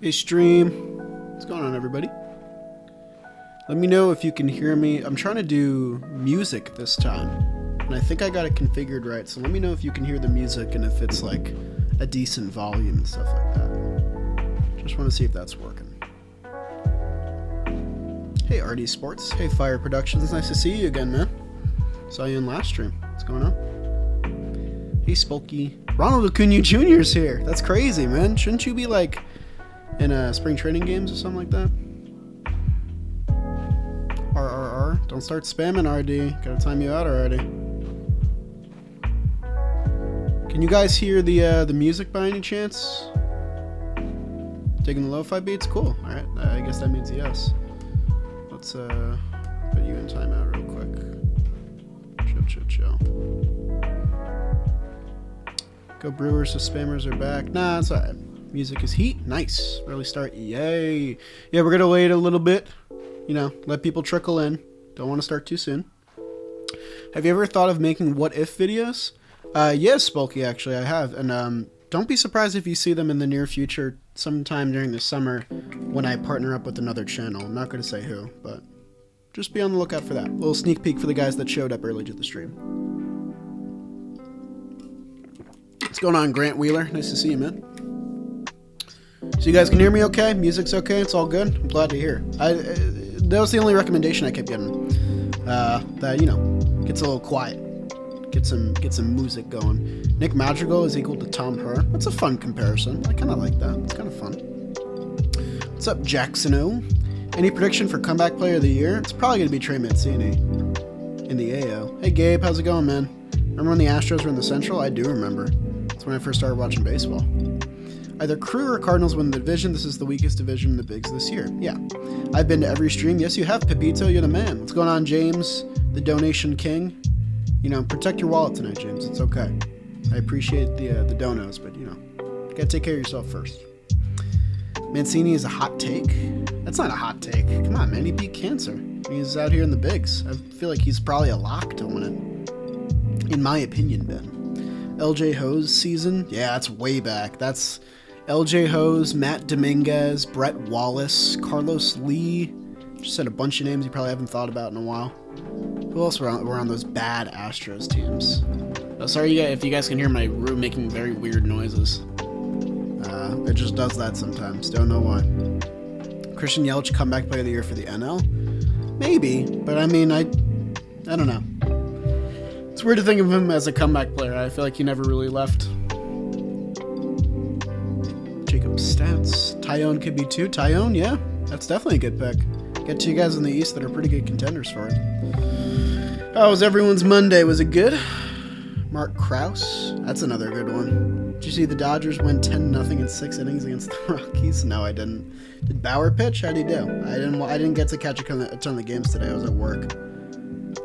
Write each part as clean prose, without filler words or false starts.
Hey stream, what's going on everybody? Let me know if you can hear me. I'm trying to do music this time, and I think I got it configured right, so let me know if you can hear the music and if it's like a decent volume and stuff like that. Just want to see if that's working. Hey RD Sports, hey Fire Productions, nice to see you again, man. Saw you in last stream. What's going on? Hey Spooky. Ronald Acuna Jr. is here. That's crazy, man. Shouldn't you be like in spring training games or something like that? RRR. Don't start spamming, RD. Gotta time you out already. Can you guys hear the music by any chance? Digging the lo-fi beats? Cool. Alright, I guess that means yes. Let's put you in timeout real quick. Chill. Go Brewers, the spammers are back. Nah, it's alright. Music is heat. Nice. Early start. Yay. Yeah, we're going to wait a little bit. You know, let people trickle in. Don't want to start too soon. Have you ever thought of making what-if videos? Yes, Bulky, actually, I have. And don't be surprised if you see them in the near future sometime during the summer when I partner up with another channel. I'm not going to say who, but just be on the lookout for that. A little sneak peek for the guys that showed up early to the stream. What's going on, Grant Wheeler? Nice to see you, man. So you guys can hear me okay? Music's okay? It's all good? I'm glad to hear. That was the only recommendation I kept getting. That, you know, gets a little quiet. Get some music going. Nick Madrigal is equal to Tom Herr. That's a fun comparison. I kind of like that. It's kind of fun. What's up, Jackson O? Any prediction for comeback player of the year? It's probably going to be Trey Mancini in the AO. Hey, Gabe. How's it going, man? Remember when the Astros were in the Central? I do remember. That's when I first started watching baseball. Either Crew or Cardinals win the division. This is the weakest division in the Bigs this year. Yeah. I've been to every stream. Yes, you have, Pepito. You're the man. What's going on, James? The donation king. You know, protect your wallet tonight, James. It's okay. I appreciate the donos, but, you know, you gotta take care of yourself first. Mancini is a hot take. That's not a hot take. Come on, man. He beat cancer. He's out here in the Bigs. I feel like he's probably a lock to win it. In my opinion, Ben. LJ Ho's season? Yeah, that's way back. That's LJ Hose, Matt Dominguez, Brett Wallace, Carlos Lee. Just said a bunch of names you probably haven't thought about in a while. Who else were on those bad Astros teams? Oh, sorry if you guys can hear my room making very weird noises. It just does that sometimes. Don't know why. Christian Yelich comeback player of the year for the NL? Maybe, but I mean, I don't know. It's weird to think of him as a comeback player. I feel like he never really left. Jacob Stats. Tyone could be too. Tyone, yeah. That's definitely a good pick. Get two guys in the East that are pretty good contenders for it. How was everyone's Monday? Was it good? Mark Krause. That's another good one. Did you see the Dodgers win 10-0 in 6 innings against the Rockies? No, I didn't. Did Bauer pitch? How'd he do? I didn't get to catch a ton of games today. I was at work.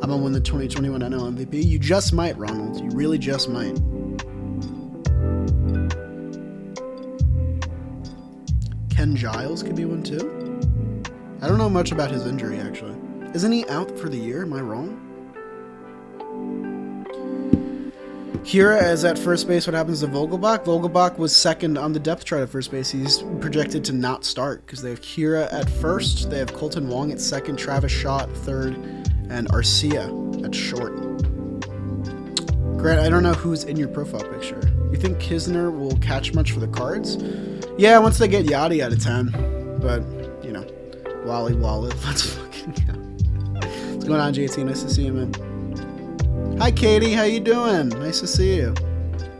I'm gonna win the 2021 NL MVP. You just might, Ronald. You really just might. Ken Giles could be one too. I don't know much about his injury, actually. Isn't he out for the year? Am I wrong? Hira is at first base. What happens to Vogelbach? Vogelbach was second on the depth chart at first base. He's projected to not start because they have Hira at first, they have Colton Wong at second, Travis Shaw at third, and Arcia at short. Grant, I don't know who's in your profile picture. You think Kisner will catch much for the Cards? Yeah, once they get Yachty out of town. But, you know, Wally Wallet, let's fucking go. What's going on, JT? Nice to see you, man. Hi, Katie. How you doing? Nice to see you.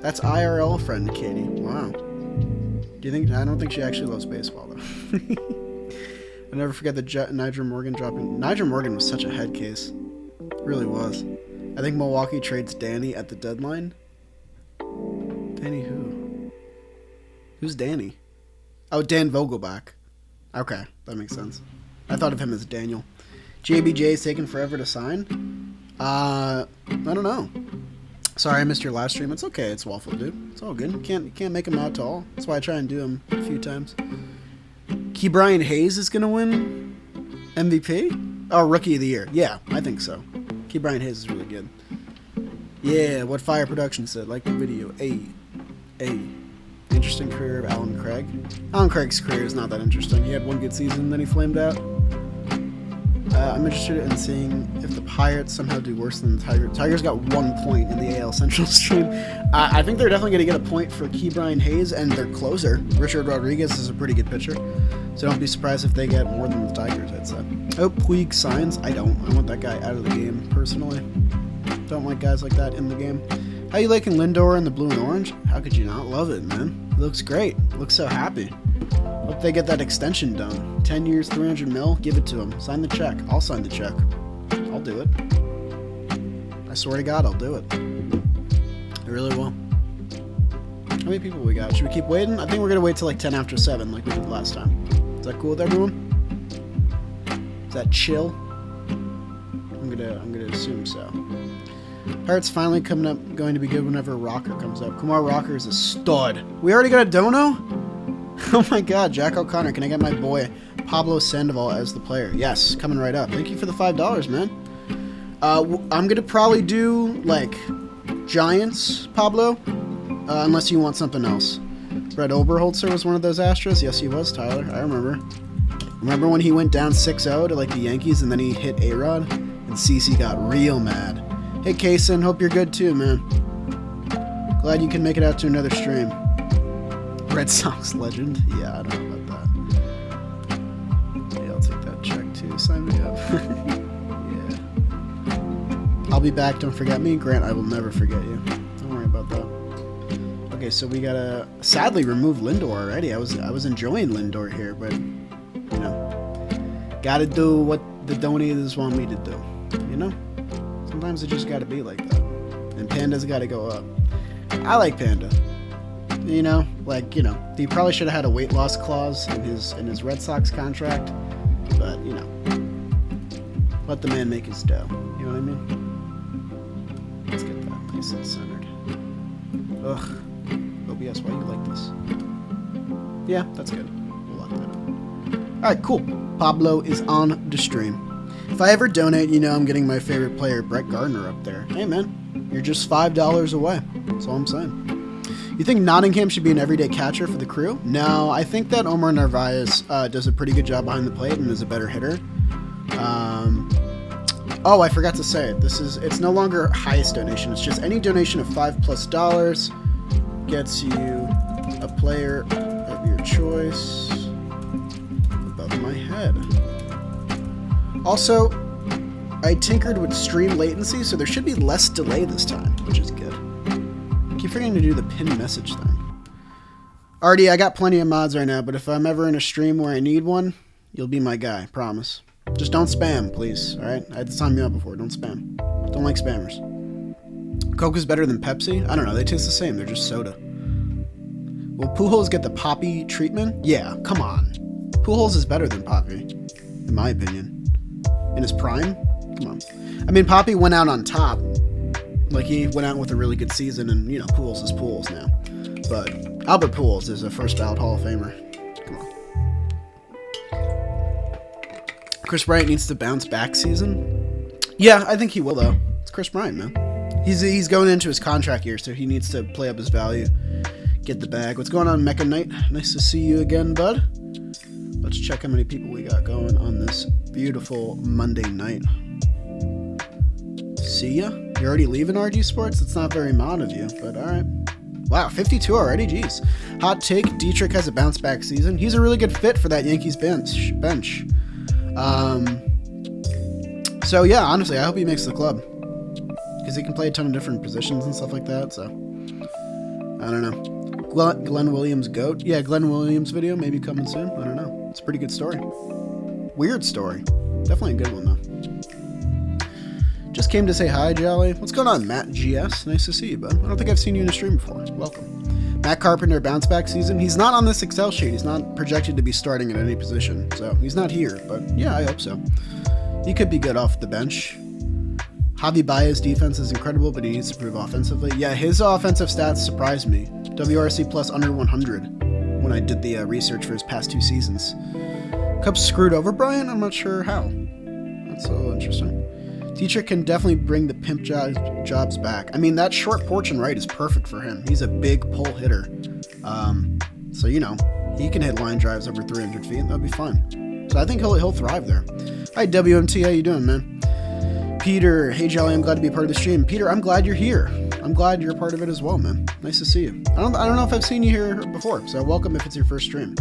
That's IRL friend, Katie. Wow. Do you think? I don't think she actually loves baseball, though. I'll never forget the Nyjer Morgan dropping. Nyjer Morgan was such a head case. It really was. I think Milwaukee trades Danny at the deadline. Danny who? Who's Danny? Oh, Dan Vogelbach. Okay, that makes sense. I thought of him as Daniel. JBJ is taking forever to sign. I don't know. Sorry, I missed your last stream. It's okay. It's Waffle, dude. It's all good. You can't make him out to all. That's why I try and do him a few times. Key Brian Hayes is gonna win MVP? Oh, Rookie of the Year. Yeah, I think so. Key Brian Hayes is really good. Yeah, what Fire Production said. Like the video. A. Interesting career of Alan Craig. Alan Craig's career is not that interesting. He had one good season, then he flamed out. I'm interested in seeing if the Pirates somehow do worse than the Tigers. Tigers got 1 point in the AL Central stream. I think they're definitely going to get a point for Ke'Bryan Hayes and their closer. Richard Rodriguez is a pretty good pitcher. So don't be surprised if they get more than the Tigers, I'd say. Oh, Puig signs. I don't. I want that guy out of the game, personally. Don't like guys like that in the game. How you liking Lindor in the blue and orange? How could you not love it, man? It looks great. Looks so happy. Hope they get that extension done. 10 years, 300 mil. Give it to them. Sign the check. I'll sign the check. I'll do it. I swear to God, I'll do it. I really will. How many people we got? Should we keep waiting? I think we're gonna wait till like 10 after 7, like we did last time. Is that cool with everyone? Is that chill? I'm gonna assume so. Pirates finally going to be good whenever Rocker comes up. Kumar Rocker is a stud. We already got a dono? Oh my god, Jack O'Connor, can I get my boy Pablo Sandoval as the player? Yes, coming right up. Thank you for the $5, man. I'm gonna probably do, like, Giants, Pablo, unless you want something else. Brett Oberholzer was one of those Astros? Yes, he was, Tyler. I remember. Remember when he went down 6-0 to, like, the Yankees, and then he hit A-Rod? And CeCe got real mad. Hey, Kaysen, hope you're good too, man. Glad you can make it out to another stream. Red Sox legend? Yeah, I don't know about that. Yeah, I'll take that check too. Sign me up. Yeah. I'll be back, don't forget me. Grant, I will never forget you. Don't worry about that. Okay, so we gotta sadly remove Lindor already. I was enjoying Lindor here, but you know, gotta do what the donators want me to do. You know? Sometimes it just gotta be like that. And Panda's gotta go up. I like Panda. You know, like, you know, he probably should have had a weight loss clause in his Red Sox contract, but you know, let the man make his dough. You know what I mean? Let's get that nice and centered. Ugh, OBS, why do you like this? Yeah, that's good. We'll lock that up. All right, cool. Pablo is on the stream. If I ever donate, you know I'm getting my favorite player, Brett Gardner, up there. Hey man, you're just $5 away. That's all I'm saying. You think Nottingham should be an everyday catcher for the crew? No, I think that Omar Narvaez does a pretty good job behind the plate and is a better hitter. Oh, I forgot to say it. It's no longer highest donation. It's just any donation of $5+ gets you a player of your choice above my head. Also, I tinkered with stream latency, so there should be less delay this time, which is good. I keep forgetting to do the pin message thing. Artie, I got plenty of mods right now, but if I'm ever in a stream where I need one, you'll be my guy, promise. Just don't spam, please, alright? I had to sign me up before, don't spam. Don't like spammers. Coke is better than Pepsi? I don't know, they taste the same, they're just soda. Will Pujols get the Poppy treatment? Yeah, come on. Pujols is better than Poppy, in my opinion. In his prime? Come on. I mean, Poppy went out on top. Like, he went out with a really good season, and, you know, Pujols is Pujols now. But Albert Pujols is a first ballot Hall of Famer. Come on. Chris Bryant needs to bounce back season? Yeah, I think he will, though. It's Chris Bryant, man. He's going into his contract year, so he needs to play up his value. Get the bag. What's going on, Mecha Knight? Nice to see you again, bud. Let's check how many people we got going on this beautiful Monday night. See ya? You're already leaving RG Sports? It's not very mod of you, but alright. Wow, 52 already? Jeez. Hot take, Dietrich has a bounce back season. He's a really good fit for that Yankees bench. So yeah, honestly, I hope he makes the club. Because he can play a ton of different positions and stuff like that, so. I don't know. Glenn Williams GOAT? Yeah, Glenn Williams video, maybe coming soon. I don't know. It's a pretty good story. Weird story. Definitely a good one, though. Just came to say hi, Jolly. What's going on, Matt GS? Nice to see you, bud. I don't think I've seen you in a stream before. Welcome. Matt Carpenter bounce back season. He's not on this Excel sheet. He's not projected to be starting at any position. So he's not here, but yeah, I hope so. He could be good off the bench. Javi Baez's defense is incredible, but he needs to improve offensively. Yeah, his offensive stats surprised me. WRC plus under 100 when I did the research for his past 2 seasons. Cubs screwed over Bryant? I'm not sure how. That's a little interesting. Teacher can definitely bring the pimp jobs back. I mean, that short porch and right is perfect for him. He's a big pull hitter. So, you know, he can hit line drives over 300 feet. That'll be fine. So I think he'll thrive there. Hi, WMT. How you doing, man? Peter. Hey, Jelly. I'm glad to be a part of the stream. Peter, I'm glad you're here. I'm glad you're a part of it as well, man. Nice to see you. I don't know if I've seen you here before, so welcome if it's your first stream.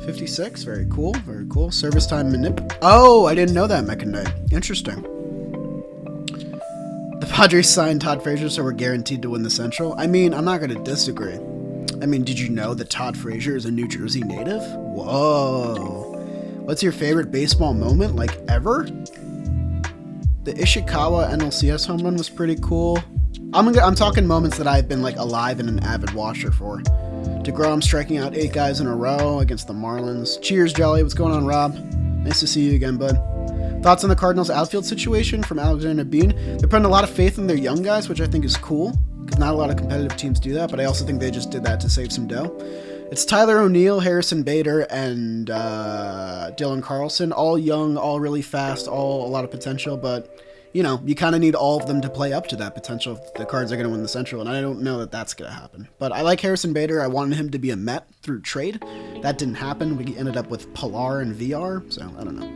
56. Very cool. Very cool. Service time manip. Oh, I didn't know that, Mekandai. Interesting. The Padres signed Todd Frazier, so we're guaranteed to win the Central. I mean, I'm not going to disagree. I mean, did you know that Todd Frazier is a New Jersey native? Whoa. What's your favorite baseball moment, like, ever? The Ishikawa NLCS home run was pretty cool. I'm talking moments that I've been, like, alive and an avid watcher for. DeGrom striking out 8 guys in a row against the Marlins. Cheers, Jelly. What's going on, Rob? Nice to see you again, bud. Thoughts on the Cardinals outfield situation from Alexander Bean? They're putting a lot of faith in their young guys, which I think is cool. Because not a lot of competitive teams do that, but I also think they just did that to save some dough. It's Tyler O'Neill, Harrison Bader, and Dylan Carlson. All young, all really fast, all a lot of potential, but, you know, you kind of need all of them to play up to that potential if the Cards are going to win the Central, and I don't know that that's going to happen. But I like Harrison Bader. I wanted him to be a Met through trade. That didn't happen. We ended up with Pilar and VR, so I don't know.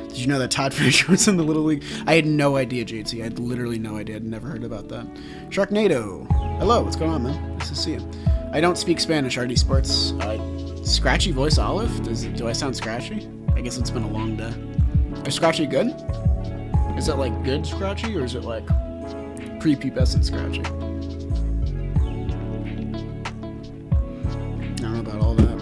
Did you know that Todd Frazier was in the Little League? I had no idea, JT. I had literally no idea. I'd never heard about that. Sharknado. Hello, what's going on, man? Nice to see you. I don't speak Spanish, RD Sports. Scratchy voice Olive? Do I sound scratchy? I guess it's been a long day. Is Scratchy good? Is it like good Scratchy, or is it like prepubescent Scratchy? I don't know about all that.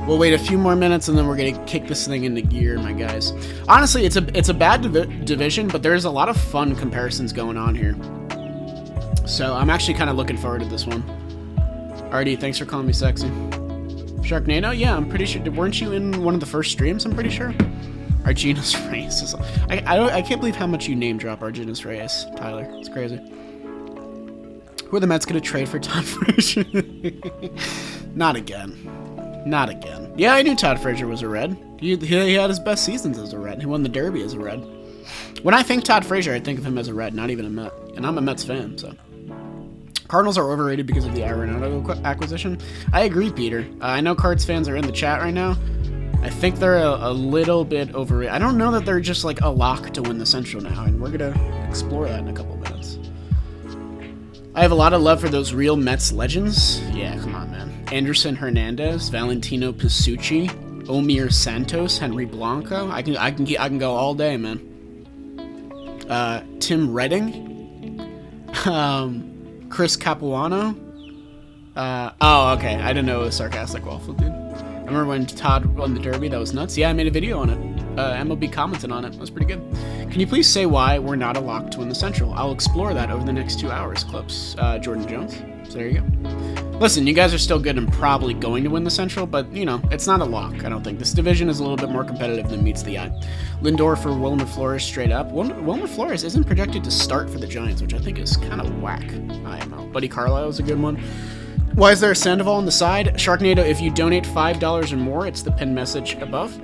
We'll wait a few more minutes and then we're gonna kick this thing into gear, my guys. Honestly, it's a bad division, but there's a lot of fun comparisons going on here. So I'm actually kind of looking forward to this one. RD, thanks for calling me sexy. Sharknado? Yeah, I'm pretty sure. Weren't you in one of the first streams? I'm pretty sure. Arginus Reyes. I can't believe how much you name drop Arginus Reyes, Tyler. It's crazy. Who are the Mets going to trade for Todd Frazier? Not again. Not again. Yeah, I knew Todd Frazier was a Red. He had his best seasons as a Red. He won the Derby as a Red. When I think Todd Frazier, I think of him as a Red, not even a Met. And I'm a Mets fan, so. Cardinals are overrated because of the Arenado acquisition. I agree, Peter. I know Cards fans are in the chat right now. I think they're a little bit overrated. I don't know that they're just like a lock to win the Central now, and we're going to explore that in a couple minutes. I have a lot of love for those real Mets legends. Yeah, come on, man. Anderson Hernandez, Valentino Pisucci, Omir Santos, Henry Blanco. I can go all day, man. Tim Redding, Chris Capuano. Oh, okay. I didn't know it was sarcastic waffle, dude. I remember when Todd won the Derby. That was nuts. Yeah, I made a video on it. MLB commented on it. It was pretty good. Can you please say why we're not a lock to win the Central? I'll explore that over the next 2 hours, Clips. Jordan Jones. So there you go. Listen, you guys are still good and probably going to win the Central, but, you know, it's not a lock, I don't think. This division is a little bit more competitive than meets the eye. Lindor for Wilmer Flores straight up. Wilmer Flores isn't projected to start for the Giants, which I think is kind of whack. I don't know. Buddy Carlisle is a good one. Why is there a Sandoval on the side? Sharknado, if you donate $5 or more, it's the pinned message above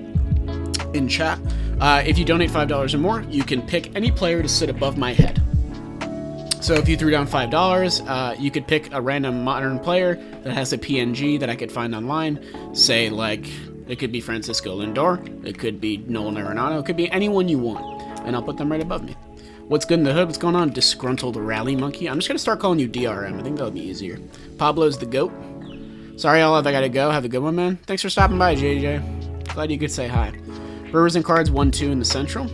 in chat. If you donate $5 or more, you can pick any player to sit above my head. So if you threw down $5, you could pick a random modern player that has a PNG that I could find online. Say, like, it could be Francisco Lindor, it could be Nolan Arenado, it could be anyone you want, and I'll put them right above me. What's good in the hood? What's going on, disgruntled rally monkey? I'm just gonna start calling you DRM. I think that'll be easier. Pablo's the GOAT. Sorry, all I gotta go. Have a good one, man. Thanks for stopping by, JJ. Glad you could say hi. Brewers and Cards 1-2 in the Central.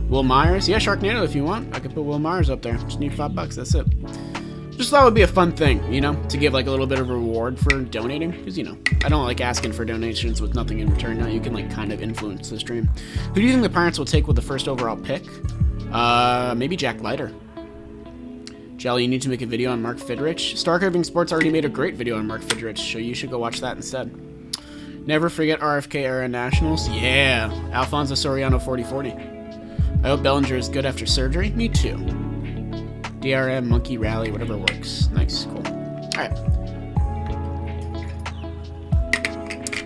Will Myers. Yeah, Sharknado if you want. I could put Will Myers up there. Just need $5. That's it. Just thought it would be a fun thing, you know, to give like a little bit of a reward for donating. Because, you know, I don't like asking for donations with nothing in return. Now you can like kind of influence the stream. Who do you think the Pirates will take with the first overall pick? Maybe Jack Leiter. Jelly, you need to make a video on Mark Fidrich. Stark Irving Sports already made a great video on Mark Fidrich, so you should go watch that instead. Never forget RFK era Nationals. Yeah, Alfonso Soriano 4040. I hope Bellinger is good after surgery. Me too. DRM, Monkey Rally, whatever works. Nice, cool.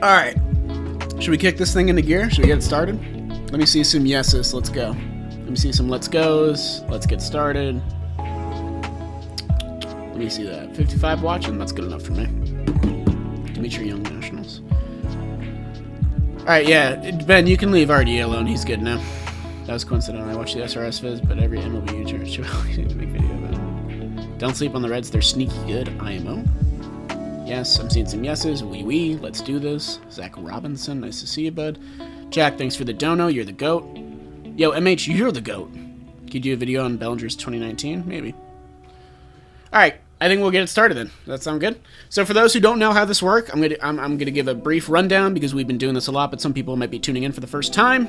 Alright. Should we kick this thing into gear? Should we get it started? Let me see some yeses. Let's go. Let me see some let's goes. Let's get started. Let me see that. 55 watching? That's good enough for me. Dimitri Young Nationals. Alright, yeah. Ben, you can leave RDA alone. He's good now. That was coincidental. I watched the SRS Viz, but every MLB YouTuber should make video about it. Don't sleep on the Reds. They're sneaky good. IMO. Yes, I'm seeing some yeses. Wee. Let's do this. Zach Robinson. Nice to see you, bud. Jack, thanks for the dono. You're the GOAT. Yo, MH, you're the GOAT. Can you do a video on Bellinger's 2019? Maybe. Alright. I think we'll get it started then. Does that sound good? So for those who don't know how this works, I'm gonna give a brief rundown because we've been doing this a lot, but some people might be tuning in for the first time.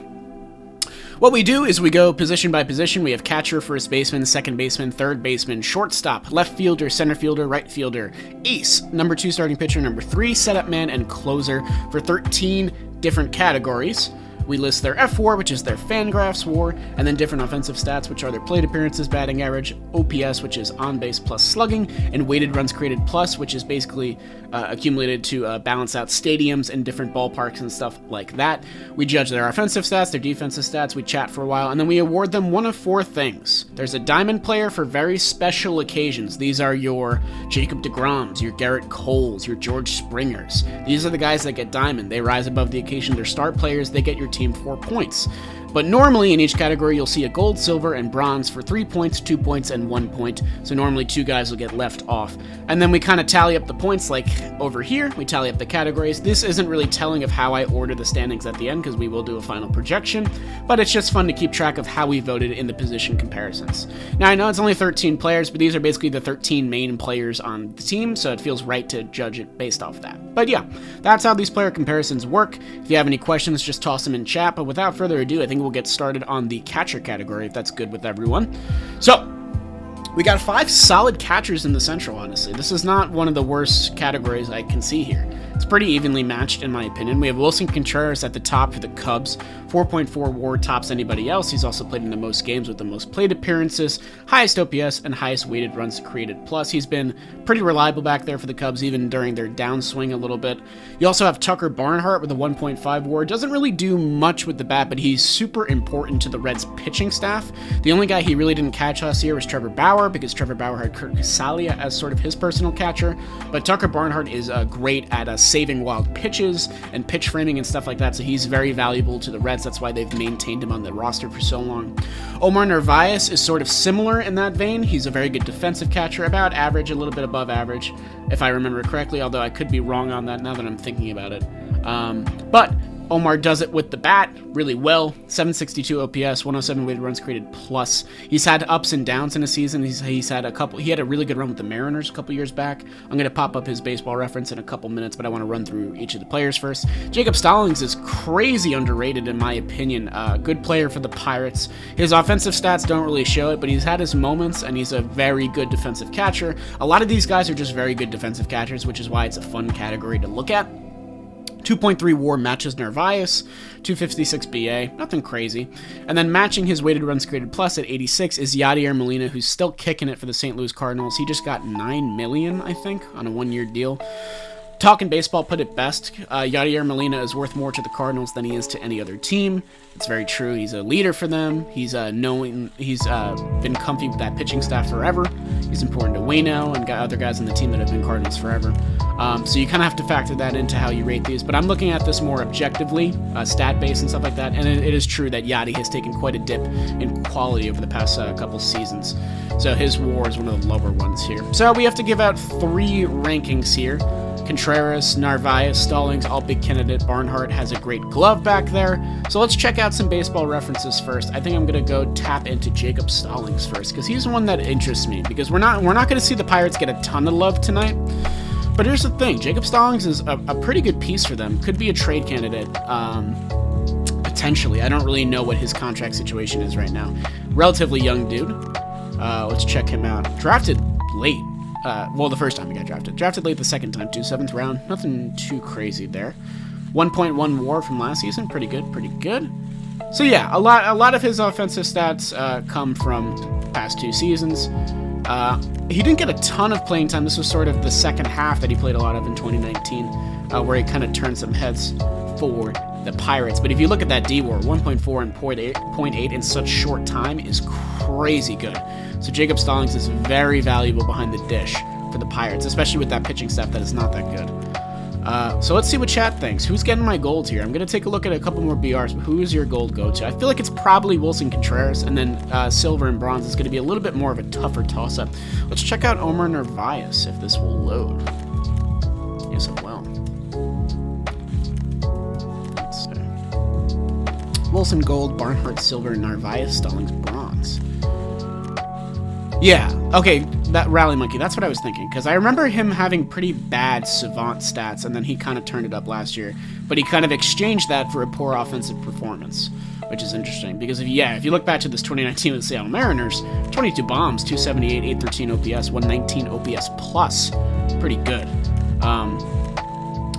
What we do is we go position by position. We have catcher, first baseman, second baseman, third baseman, shortstop, left fielder, center fielder, right fielder, ace, number 2 starting pitcher, number 3 setup man, and closer for 13 different categories. We list their F4, which is their Fangraphs WAR, and then different offensive stats, which are their plate appearances, batting average, OPS, which is on base plus slugging, and weighted runs created plus, which is basically accumulated to balance out stadiums and different ballparks and stuff like that. We judge their offensive stats, their defensive stats, we chat for a while, and then we award them one of 4 things. There's a diamond player for very special occasions. These are your Jacob deGroms, your Garrett Coles, your George Springers. These are the guys that get diamond. They rise above the occasion. They're star players. They get your team 4 points. But normally in each category you'll see a gold, silver, and bronze for 3 points, 2 points, and 1 point. So normally 2 guys will get left off. And then we kind of tally up the points like over here. We tally up the categories. This isn't really telling of how I order the standings at the end because we will do a final projection, but it's just fun to keep track of how we voted in the position comparisons. Now I know it's only 13 players, but these are basically the 13 main players on the team, so it feels right to judge it based off that. But yeah, that's how these player comparisons work. If you have any questions, just toss them in chat, but without further ado, I think we'll get started on the catcher category if that's good with everyone. So, we got 5 solid catchers in the Central, honestly. This is not one of the worst categories I can see here. It's pretty evenly matched, in my opinion. We have Wilson Contreras at the top for the Cubs. 4.4 WAR tops anybody else. He's also played in the most games with the most plate appearances, highest OPS, and highest weighted runs created. Plus, he's been pretty reliable back there for the Cubs, even during their downswing a little bit. You also have Tucker Barnhart with a 1.5 WAR. Doesn't really do much with the bat, but he's super important to the Reds' pitching staff. The only guy he really didn't catch last year was Trevor Bauer, because Trevor Bauer had Kurt Casalia as sort of his personal catcher. But Tucker Barnhart is great at saving wild pitches and pitch framing and stuff like that, so he's very valuable to the Reds. That's why they've maintained him on the roster for so long. Omar Narvaez is sort of similar in that vein. He's a very good defensive catcher, about average, a little bit above average, if I remember correctly, although I could be wrong on that now that I'm thinking about it. But Omar does it with the bat really well. 762 OPS, 107 weighted runs created plus. He's had ups and downs in a season. He's had a couple. He had a really good run with the Mariners a couple years back. I'm going to pop up his baseball reference in a couple minutes, but I want to run through each of the players first. Jacob Stallings is crazy underrated in my opinion. Good player for the Pirates. His offensive stats don't really show it, but he's had his moments, and he's a very good defensive catcher. A lot of these guys are just very good defensive catchers, which is why it's a fun category to look at. 2.3 WAR matches Narvaez, 256 BA, nothing crazy. And then matching his weighted runs created plus at 86 is Yadier Molina, who's still kicking it for the St. Louis Cardinals. He just got $9 million, I think, on a 1-year deal. Talking Baseball put it best. Yadier Molina is worth more to the Cardinals than he is to any other team. It's very true. He's a leader for them. He's been comfy with that pitching staff forever. He's important to Waino and got other guys on the team that have been Cardinals forever. So you kind of have to factor that into how you rate these. But I'm looking at this more objectively, stat-based and stuff like that. And it is true that Yadi has taken quite a dip in quality over the past couple seasons. So his WAR is one of the lower ones here. So we have to give out 3 rankings here. Contreras, Narvaez, Stallings, all big candidate. Barnhart has a great glove back there. So let's check out some baseball references first. I think I'm going to go tap into Jacob Stallings first, because he's the one that interests me, because we're not going to see the Pirates get a ton of love tonight. But here's the thing. Jacob Stallings is a pretty good piece for them. Could be a trade candidate, potentially. I don't really know what his contract situation is right now. Relatively young dude. Let's check him out. Drafted late. Well, the first time he got drafted. Drafted late the second time, too. 7th round. Nothing too crazy there. 1.1 WAR from last season. Pretty good, pretty good. So yeah, a lot of his offensive stats come from past 2 seasons. He didn't get a ton of playing time. This was sort of the second half that he played a lot of in 2019, where he kind of turned some heads for the Pirates. But if you look at that D-WAR, 1.4 and 0.8 in such short time is crazy good. So Jacob Stallings is very valuable behind the dish for the Pirates, especially with that pitching staff that is not that good. So let's see what chat thinks. Who's getting my gold here? I'm going to take a look at a couple more BRs, but who is your gold go to? I feel like it's probably Wilson Contreras, and then silver and bronze is going to be a little bit more of a tougher toss-up. Let's check out Omar Narvaez, if this will load. Yes, it will. Let's see. Wilson gold, Barnhart silver, Narvaez, Stallings bronze. Yeah, okay, that Rally Monkey, that's what I was thinking, because I remember him having pretty bad savant stats, and then he kind of turned it up last year, but he kind of exchanged that for a poor offensive performance, which is interesting, because if you look back to this 2019 with the Seattle Mariners, 22 bombs, 278, 813 OPS, 119 OPS plus, pretty good.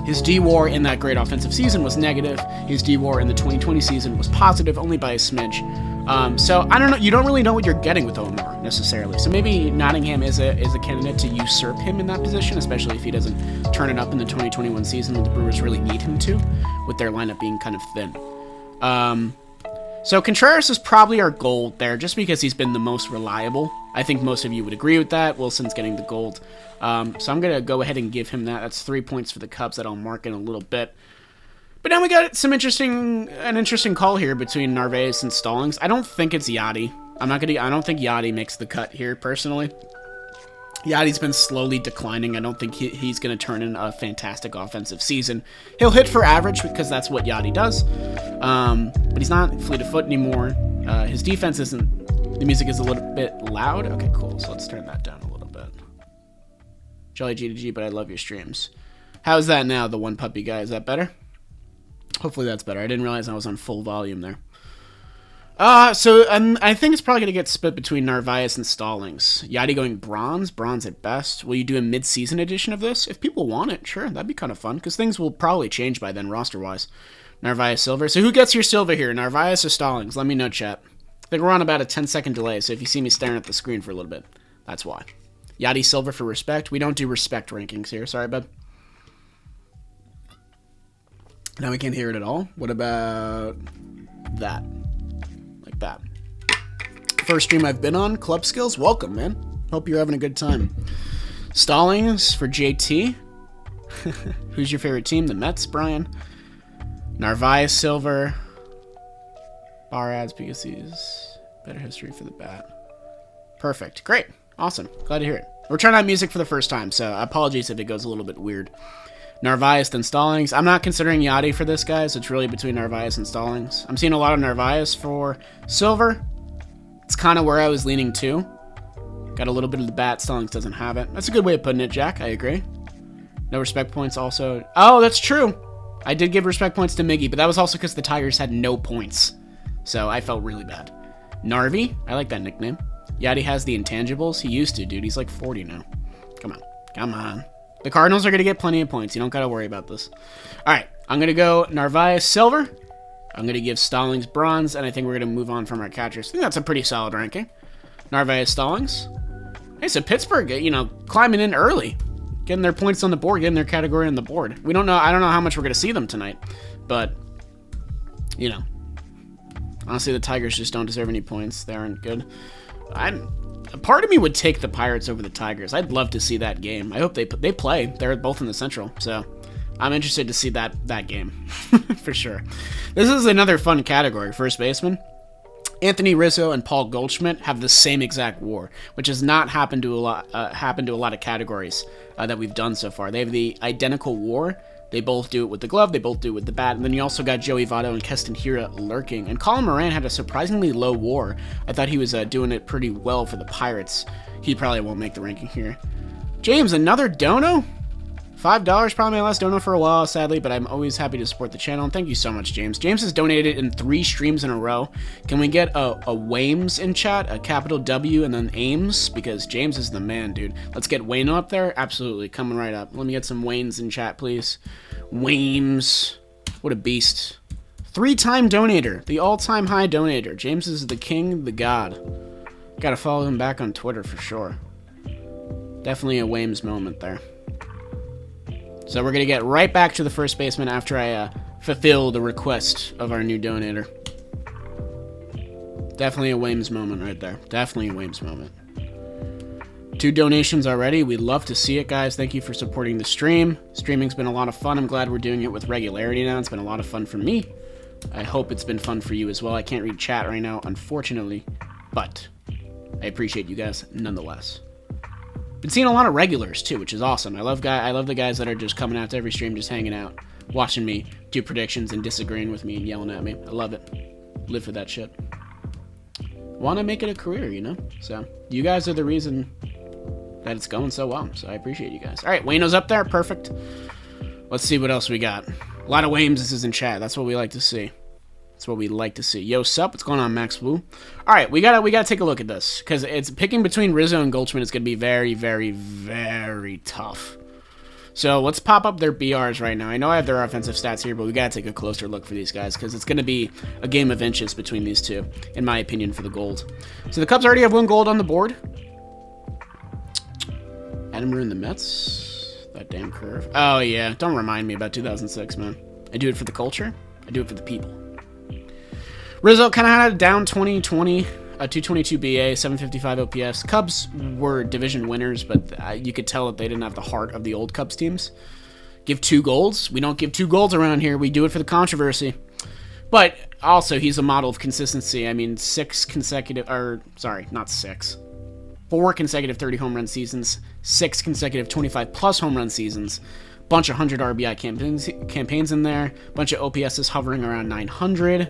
His D-WAR in that great offensive season was negative. His D-WAR in the 2020 season was positive, only by a smidge. So I don't know. You don't really know what you're getting with Omar necessarily. So maybe Nottingham is a candidate to usurp him in that position, especially if he doesn't turn it up in the 2021 season when the Brewers really need him to, with their lineup being kind of thin. So Contreras is probably our gold there, just because he's been the most reliable. I think most of you would agree with that. Wilson's getting the gold. So I'm going to go ahead and give him that. That's 3 points for the Cubs that I'll mark in a little bit. But now we got an interesting call here between Narvaez and Stallings. I don't think it's Yadi. I don't think Yadi makes the cut here, personally. Yadi's been slowly declining. I don't think he's going to turn in a fantastic offensive season. He'll hit for average because that's what Yadi does. But he's not fleet of foot anymore. His defense isn't... The music is a little bit loud. Okay, cool. So let's turn that down a little bit. Jolly G2G, but I love your streams. How's that now, the one puppy guy? Is that better? Hopefully that's better. I didn't realize I was on full volume there. So I think it's probably going to get split between Narvaez and Stallings. Yadi going bronze at best. Will you do a mid-season edition of this? If people want it, sure, that'd be kind of fun, because things will probably change by then, roster-wise. Narvaez silver. So who gets your silver here, Narvaez or Stallings? Let me know, chat. I think we're on about a 10-second delay, so if you see me staring at the screen for a little bit, that's why. Yadi silver for respect. We don't do respect rankings here. Sorry, bud. Now we can't hear it at all. What about that? Like that. First stream I've been on. Club Skills. Welcome, man. Hope you're having a good time. Stallings for JT. Who's your favorite team? The Mets, Brian. Narvaez silver. Bar ads because he's better history for the bat. Perfect. Great. Awesome. Glad to hear it. We're trying out music for the first time, so apologies if it goes a little bit weird. Narvaez then Stallings. I'm not considering Yadi for this, guys. It's really between Narvaez and Stallings. I'm seeing a lot of Narvaez for silver. It's kind of where I was leaning to. Got a little bit of the bat. Stallings doesn't have it. That's a good way of putting it, Jack. I agree. No respect points also. Oh, that's true. I did give respect points to Miggy, but that was also because the Tigers had no points. So I felt really bad. Narvi. I like that nickname. Yadi has the intangibles. He used to, dude. He's like 40 now. Come on. Come on. The Cardinals are going to get plenty of points. You don't got to worry about this. All right. I'm going to go Narvaez silver. I'm going to give Stallings bronze, and I think we're going to move on from our catchers. I think that's a pretty solid ranking. Narvaez Stallings. Hey, so Pittsburgh, climbing in early. Getting their points on the board, getting their category on the board. We don't know. I don't know how much we're going to see them tonight, but, honestly, the Tigers just don't deserve any points. They aren't good. A part of me would take the Pirates over the Tigers. I'd love to see that game. I hope they play. They're both in the Central, so I'm interested to see that game for sure. This is another fun category. First baseman. Anthony Rizzo and Paul Goldschmidt have the same exact WAR, which has not happened to a lot of categories that we've done so far. They have the identical WAR. They both do it with the glove. They both do it with the bat. And then you also got Joey Votto and Keston Hiura lurking. And Colin Moran had a surprisingly low WAR. I thought he was doing it pretty well for the Pirates. He probably won't make the ranking here. James, another dono? $5, probably my last dono for a while, sadly, but I'm always happy to support the channel. And thank you so much, James. James has donated in 3 streams in a row. Can we get a Wames in chat? A capital W and then Ames? Because James is the man, dude. Let's get Wayne up there. Absolutely. Coming right up. Let me get some Waynes in chat, please. Wames. What a beast. 3-time donator. The all-time high donator. James is the king, the god. Gotta follow him back on Twitter for sure. Definitely a Wames moment there. So we're going to get right back to the first baseman after I fulfill the request of our new donator. Definitely a Wames moment right there. Definitely a Wames moment. 2 donations already. We'd love to see it, guys. Thank you for supporting the stream. Streaming's been a lot of fun. I'm glad we're doing it with regularity now. It's been a lot of fun for me. I hope it's been fun for you as well. I can't read chat right now, unfortunately, but I appreciate you guys nonetheless. Been seeing a lot of regulars too, which is awesome. I love the guys that are just coming out to every stream, just hanging out, watching me do predictions and disagreeing with me and yelling at me. I love it. Live for that shit. Want to make it a career, you know? So you guys are the reason that it's going so well. So I appreciate you guys. All right, Wayno's up there. Perfect. Let's see what else we got. A lot of Wames is in chat. That's what we like to see. That's what we like to see. Yo, sup? What's going on, Max Wu? All right, we gotta take a look at this because it's picking between Rizzo and Goldschmidt is gonna be very, very, very tough. So let's pop up their BRs right now. I know I have their offensive stats here, but we gotta take a closer look for these guys because it's gonna be a game of inches between these two, in my opinion, for the gold. So the Cubs already have 1 gold on the board. Adam ruined the Mets. That damn curve. Oh yeah, don't remind me about 2006, man. I do it for the culture. I do it for the people. Rizzo kind of had a down 2020, a 222 BA, 755 OPS. Cubs were division winners, but you could tell that they didn't have the heart of the old Cubs teams. Give 2 golds. We don't give 2 golds around here. We do it for the controversy. But also, he's a model of consistency. I mean, 4 consecutive 30 home run seasons, 6 consecutive 25-plus home run seasons, bunch of 100 RBI campaigns in there, bunch of OPSs hovering around 900.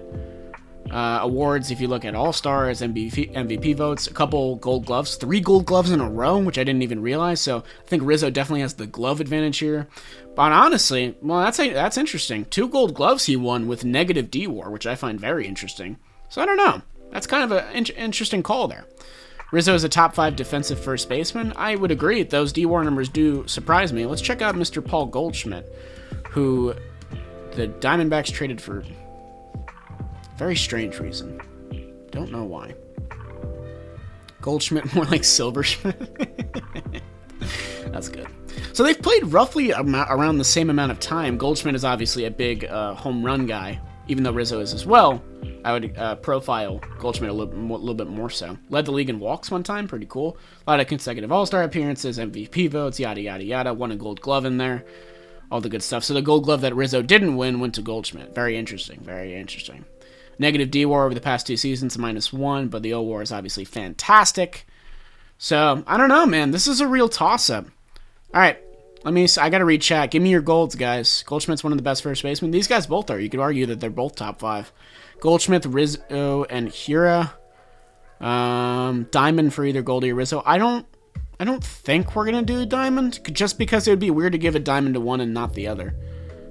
Awards, if you look at All-Stars, MVP votes, a couple Gold Gloves, 3 Gold Gloves in a row, which I didn't even realize, so I think Rizzo definitely has the glove advantage here. But honestly, well, that's interesting. 2 Gold Gloves he won with negative D-WAR, which I find very interesting. So I don't know. That's kind of an interesting call there. Rizzo is a top 5 defensive first baseman. I would agree. Those D-WAR numbers do surprise me. Let's check out Mr. Paul Goldschmidt, who the Diamondbacks traded for very strange reason. Don't know why. Goldschmidt more like Silverschmidt. That's good. So they've played roughly around the same amount of time. Goldschmidt is obviously a big home run guy, even though Rizzo is as well. I would profile Goldschmidt a little bit more so. Led the league in walks one time, pretty cool. A lot of consecutive All-Star appearances, MVP votes, yada, yada, yada. Won a Gold Glove in there. All the good stuff. So the Gold Glove that Rizzo didn't win went to Goldschmidt. Very interesting, very interesting. Negative D-WAR over the past 2 seasons, -1, but the O-WAR is obviously fantastic. So, I don't know, man. This is a real toss-up. All right, I got to read chat. Give me your golds, guys. Goldschmidt's one of the best first basemen. These guys both are. You could argue that they're both top 5. Goldschmidt, Rizzo, and Hira. Diamond for either Goldie or Rizzo. I don't think we're going to do Diamond, just because it would be weird to give a Diamond to one and not the other.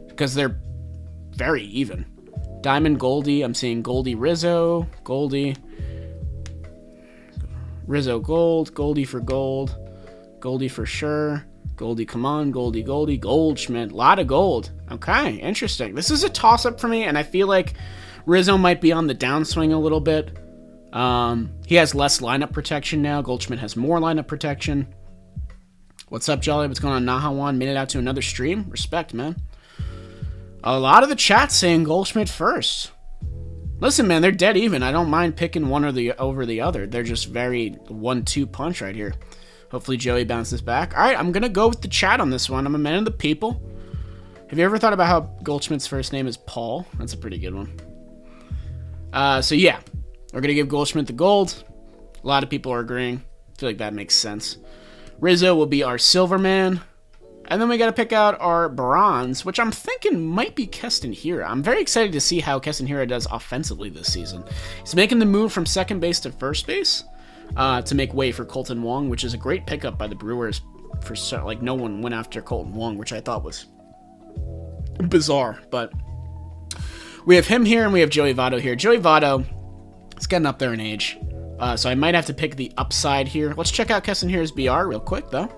Because they're very even. Diamond, Goldie. I'm seeing Goldie, Rizzo, Goldie, Rizzo, Gold, Goldie for gold, Goldie for sure, Goldie, come on, Goldie, Goldschmidt, lot of gold. Okay, interesting. This is a toss-up for me, and I feel like Rizzo might be on the downswing a little bit. He has less lineup protection now. Goldschmidt has more lineup protection. What's up, Jolly? What's going on? Nahawan made it out to another stream. Respect, man. A lot of the chat saying Goldschmidt first. Listen, man, they're dead even. I don't mind picking one over the other. They're just very 1-2 punch right here. Hopefully Joey bounces back. All right, I'm going to go with the chat on this one. I'm a man of the people. Have you ever thought about how Goldschmidt's first name is Paul? That's a pretty good one. So, yeah. We're going to give Goldschmidt the gold. A lot of people are agreeing. I feel like that makes sense. Rizzo will be our silver man. And then we got to pick out our bronze, which I'm thinking might be Keston Hiura. I'm very excited to see how Keston Hiura does offensively this season. He's making the move from second base to first base to make way for Colton Wong, which is a great pickup by the Brewers. No one went after Colton Wong, which I thought was bizarre. But we have him here, and we have Joey Votto here. Joey Votto is getting up there in age, so I might have to pick the upside here. Let's check out Keston Hiura's BR real quick, though.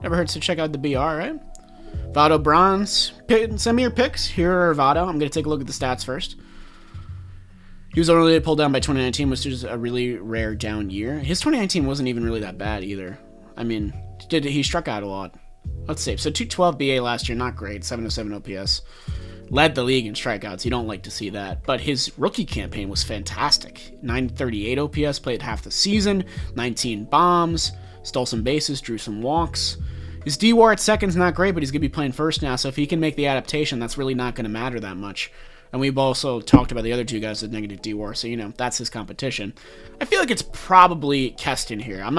Never hurts to check out the BR, right? Votto bronze. Send me your picks. Here are Votto. I'm going to take a look at the stats first. He was only pulled down by 2019, which is a really rare down year. His 2019 wasn't even really that bad either. I mean, he struck out a lot. Let's see. So 212 BA last year, not great. 707 OPS. Led the league in strikeouts. You don't like to see that. But his rookie campaign was fantastic. 938 OPS, played half the season. 19 bombs. Stole some bases, drew some walks. His D-WAR at second's not great, but he's going to be playing first now, so if he can make the adaptation, that's really not going to matter that much. And we've also talked about the other two guys with negative D-WAR, so, you know, that's his competition. I feel like it's probably Keston here. I'm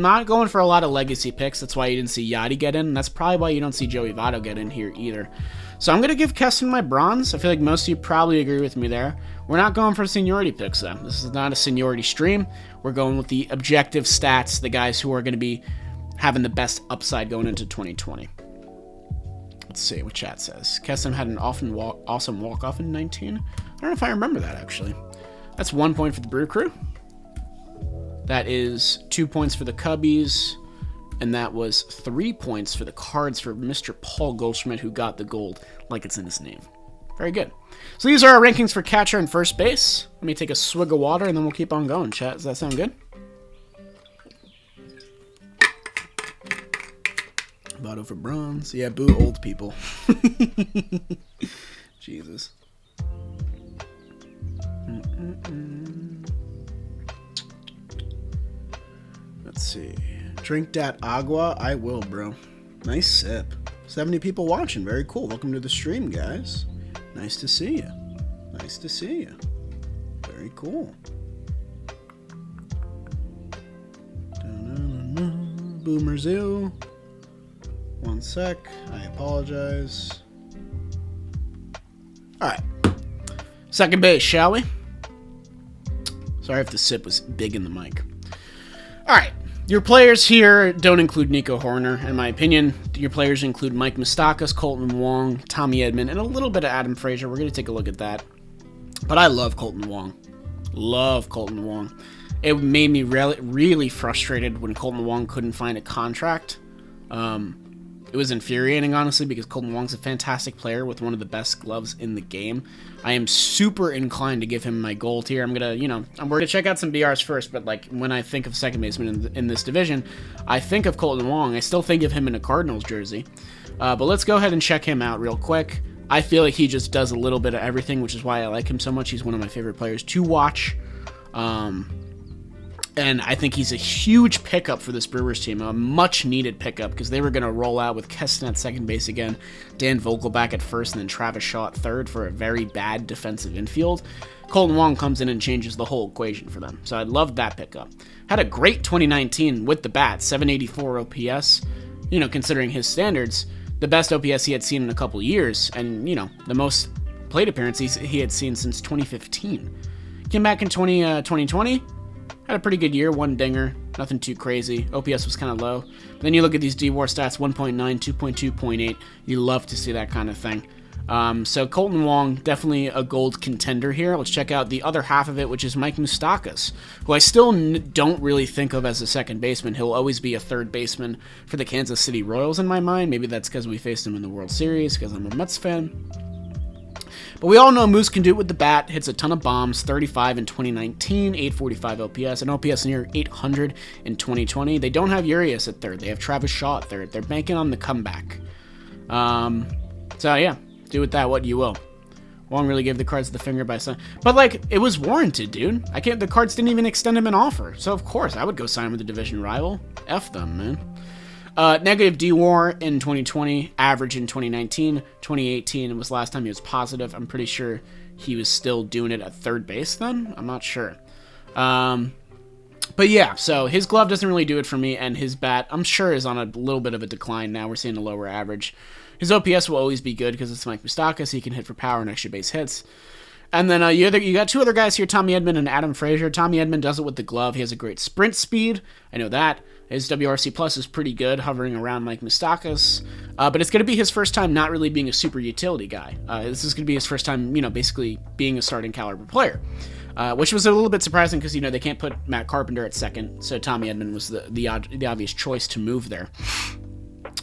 not going for a lot of legacy picks. That's why you didn't see Yadi get in, and that's probably why you don't see Joey Votto get in here either. So I'm going to give Keston my bronze. I feel like most of you probably agree with me there. We're not going for seniority picks, though. This is not a seniority stream. We're going with the objective stats, the guys who are going to be having the best upside going into 2020. Let's see what chat says. Keston had an awesome walk-off in 19. I don't know if I remember that, actually. That's 1 point for the Brew Crew. That is 2 points for the Cubbies. And that was 3 points for the Cards for Mr. Paul Goldschmidt, who got the gold like it's in his name. Very good. So these are our rankings for catcher and first base. Let me take a swig of water, and then we'll keep on going, chat. Does that sound good? Votto for bronze. Yeah, boo old people. Jesus. Let's see. Drink that agua? I will, bro. Nice sip. 70 people watching. Very cool. Welcome to the stream, guys. Nice to see you. Nice to see you. Very cool. Boomer Zoo. 1 sec. I apologize. Alright. Second base, shall we? Sorry if the sip was big in the mic. Alright. Your players here don't include Nico Horner, in my opinion. Your players include Mike Moustakas, Colton Wong, Tommy Edman, and a little bit of Adam Frazier. We're going to take a look at that. But I love Colton Wong. Love Colton Wong. It made me really frustrated when Colton Wong couldn't find a contract. It was infuriating, honestly, because Colton Wong's a fantastic player with one of the best gloves in the game. I am super inclined to give him my gold here. I'm going to, we're going to check out some BRs first, but, like, when I think of second baseman in this division, I think of Colton Wong. I still think of him in a Cardinals jersey. But let's go ahead and check him out real quick. I feel like he just does a little bit of everything, which is why I like him so much. He's one of my favorite players to watch. And I think he's a huge pickup for this Brewers team, a much-needed pickup, because they were going to roll out with Keston at second base again, Dan Vogelbach at first, and then Travis Shaw at third for a very bad defensive infield. Colton Wong comes in and changes the whole equation for them, so I loved that pickup. Had a great 2019 with the bat, 784 OPS, considering his standards, the best OPS he had seen in a couple years, and, the most plate appearances he had seen since 2015. Came back in 2020, had a pretty good year, 1 dinger, nothing too crazy. OPS was kind of low. But then you look at these D-WAR stats, 1.9, 2.2, 0.8. You love to see that kind of thing. So Colton Wong, definitely a gold contender here. Let's check out the other half of it, which is Mike Moustakas, who I still don't really think of as a second baseman. He'll always be a third baseman for the Kansas City Royals in my mind. Maybe that's because we faced him in the World Series, because I'm a Mets fan. But we all know Moose can do it with the bat, hits a ton of bombs, 35 in 2019, 845 OPS, and OPS near 800 in 2020. They don't have Urias at third. They have Travis Shaw at third. They're banking on the comeback. So, yeah, do with that what you will. Wong really gave the Cards the finger by sign. But, like, it was warranted, dude. The Cards didn't even extend him an offer. So, of course, I would go sign with a division rival. F them, man. Negative D-WAR in 2020, average in 2019, 2018 was last time he was positive. I'm pretty sure he was still doing it at third base then. I'm not sure. But yeah, so his glove doesn't really do it for me, and his bat, I'm sure, is on a little bit of a decline now. We're seeing a lower average. His OPS will always be good because it's Mike Moustakas. He can hit for power and extra base hits. And then you got 2 other guys here, Tommy Edman and Adam Frazier. Tommy Edman does it with the glove. He has a great sprint speed. I know that. His WRC Plus is pretty good, hovering around Mike Moustakas. But it's going to be his first time not really being a super utility guy. This is going to be his first time, basically being a starting caliber player. Which was a little bit surprising because, they can't put Matt Carpenter at second. So Tommy Edman was the obvious choice to move there.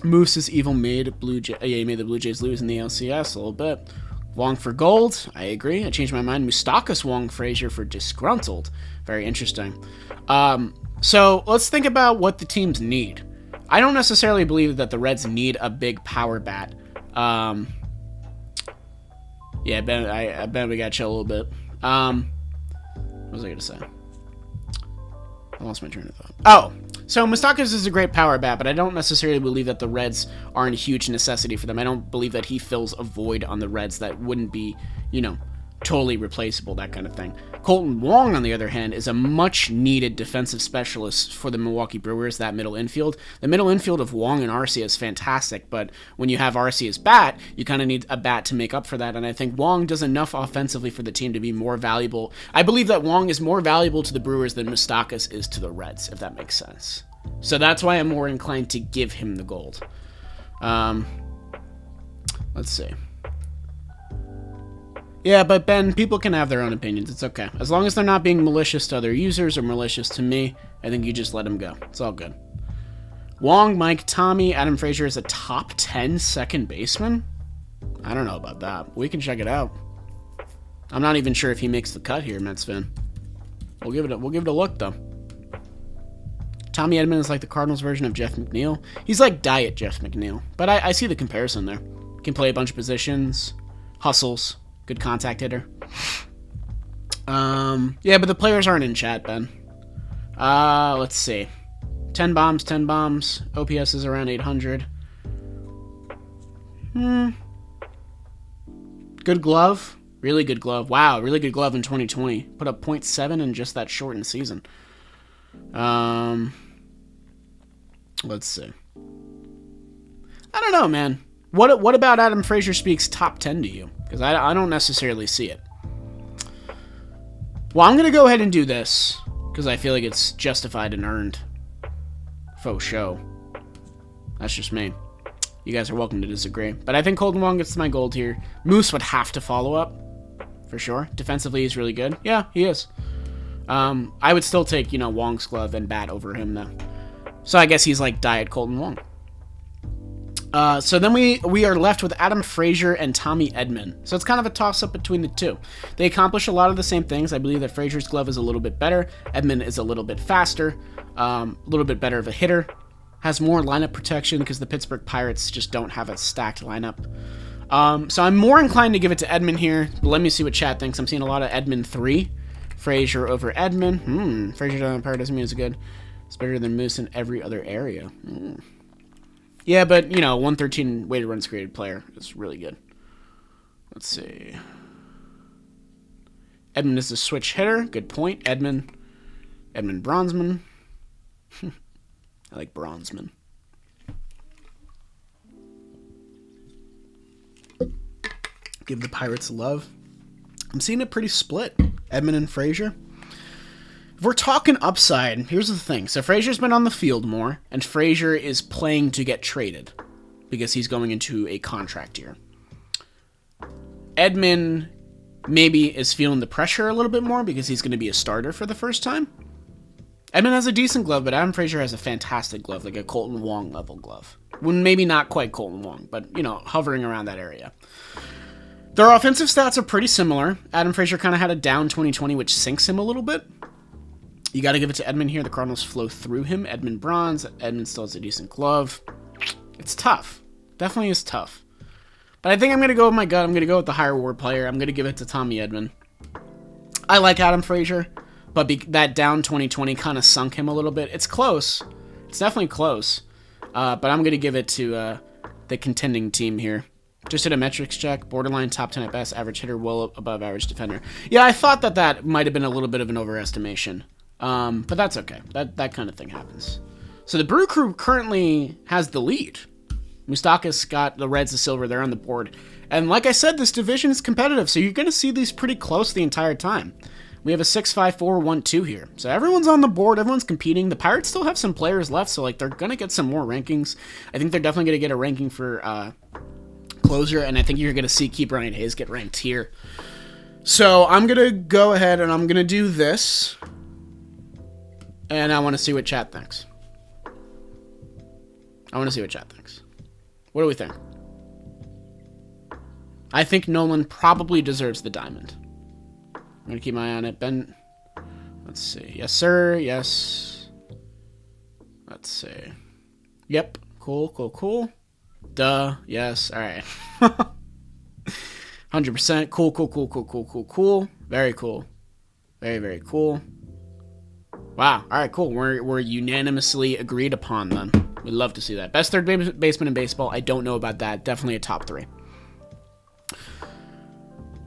Moose is evil made the Blue Jays lose in the LCS a little bit. Wong for gold, I agree. I changed my mind. Moustakas, Wong, Frazier for disgruntled. Very interesting. So let's think about what the teams need. I don't necessarily believe that the Reds need a big power bat. Yeah, I bet we got chill a little bit. What was I going to say? I lost my train of thought. Oh, So Moustakas is a great power bat, but I don't necessarily believe that the Reds aren't a huge necessity for them. I don't believe that he fills a void on the Reds that wouldn't be, you know, totally replaceable, that kind of thing. Kolten Wong, on the other hand, is a much-needed defensive specialist for the Milwaukee Brewers, that middle infield. The middle infield of Wong and Arcia is fantastic, but when you have Arcia's bat, you kind of need a bat to make up for that, and I think Wong does enough offensively for the team to be more valuable. I believe that Wong is more valuable to the Brewers than Moustakas is to the Reds, if that makes sense. So that's why I'm more inclined to give him the gold. Let's see. Yeah, but Ben, people can have their own opinions. It's okay. As long as they're not being malicious to other users or malicious to me, I think you just let them go. It's all good. Wong, Mike, Tommy, Adam Frazier is a top 10 second baseman? I don't know about that. We can check it out. I'm not even sure if he makes the cut here, Mets fan. We'll give it a look, though. Tommy Edman is like the Cardinals version of Jeff McNeil. He's like Diet Jeff McNeil. But I see the comparison there. Can play a bunch of positions. Hustles. Good contact hitter. Yeah, but the players aren't in chat, Ben. Let's see. 10 bombs, 10 bombs. OPS is around 800. Good glove. Really good glove. Wow, really good glove in 2020. Put up .7 in just that shortened season. Let's see. I don't know, man. What about Adam Frazier speaks top 10 to you? Because I don't necessarily see it. Well, I'm going to go ahead and do this, because I feel like it's justified and earned. Faux show. That's just me. You guys are welcome to disagree. But I think Kolten Wong gets my gold here. Moose would have to follow up, for sure. Defensively, he's really good. Yeah, he is. I would still take, Wong's glove and bat over him, though. So I guess he's like Diet Kolten Wong. So then we are left with Adam Frazier and Tommy Edman. So it's kind of a toss-up between the two. They accomplish a lot of the same things. I believe that Frazier's glove is a little bit better. Edman is a little bit faster, a little bit better of a hitter. Has more lineup protection because the Pittsburgh Pirates just don't have a stacked lineup. So I'm more inclined to give it to Edman here. But let me see what chat thinks. I'm seeing a lot of Edman 3. Frazier over Edman. Frazier down the Pirate doesn't mean it's good. It's better than Moose in every other area. Yeah, but, 113 weighted runs created player is really good. Let's see. Edman is a switch hitter. Good point. Edman Bronzeman. I like Bronzeman. Give the Pirates love. I'm seeing it pretty split. Edman and Frazier. If we're talking upside, here's the thing. So Frazier's been on the field more, and Frazier is playing to get traded because he's going into a contract year. Edman maybe is feeling the pressure a little bit more because he's going to be a starter for the first time. Edman has a decent glove, but Adam Frazier has a fantastic glove, like a Kolten Wong level glove. Well, maybe not quite Kolten Wong, but, hovering around that area. Their offensive stats are pretty similar. Adam Frazier kind of had a down 2020, which sinks him a little bit. You got to give it to Edman here. The Cardinals flow through him. Edman bronze. Edman still has a decent glove. It's tough. Definitely is tough. But I think I'm going to go with my gut. I'm going to go with the higher WAR player. I'm going to give it to Tommy Edman. I like Adam Frazier, but that down 2020 kind of sunk him a little bit. It's close. It's definitely close. But I'm going to give it to the contending team here. Just did a metrics check. Borderline top 10 at best. Average hitter, well above average defender. Yeah, I thought that might have been a little bit of an overestimation. But that's okay. That kind of thing happens. So the Brew Crew currently has the lead. Moustakas got the Reds, the silver. They're on the board. And like I said, this division is competitive, so you're going to see these pretty close the entire time. We have a 6-5-4-1-2 here. So everyone's on the board. Everyone's competing. The Pirates still have some players left, so they're going to get some more rankings. I think they're definitely going to get a ranking for closer, and I think you're going to see Keep Ryan Hayes get ranked here. So I'm going to go ahead and I'm going to do this. And I want to see what chat thinks. What do we think? I think Nolan probably deserves the diamond. I'm going to keep my eye on it. Ben, let's see. Yes, sir. Yes. Let's see. Yep. Cool. Duh. Yes. All right. 100%. Cool. Very cool. Very, very cool. Wow. All right, cool. We're unanimously agreed upon then. We'd love to see that. Best third baseman in baseball. I don't know about that. Definitely a top 3.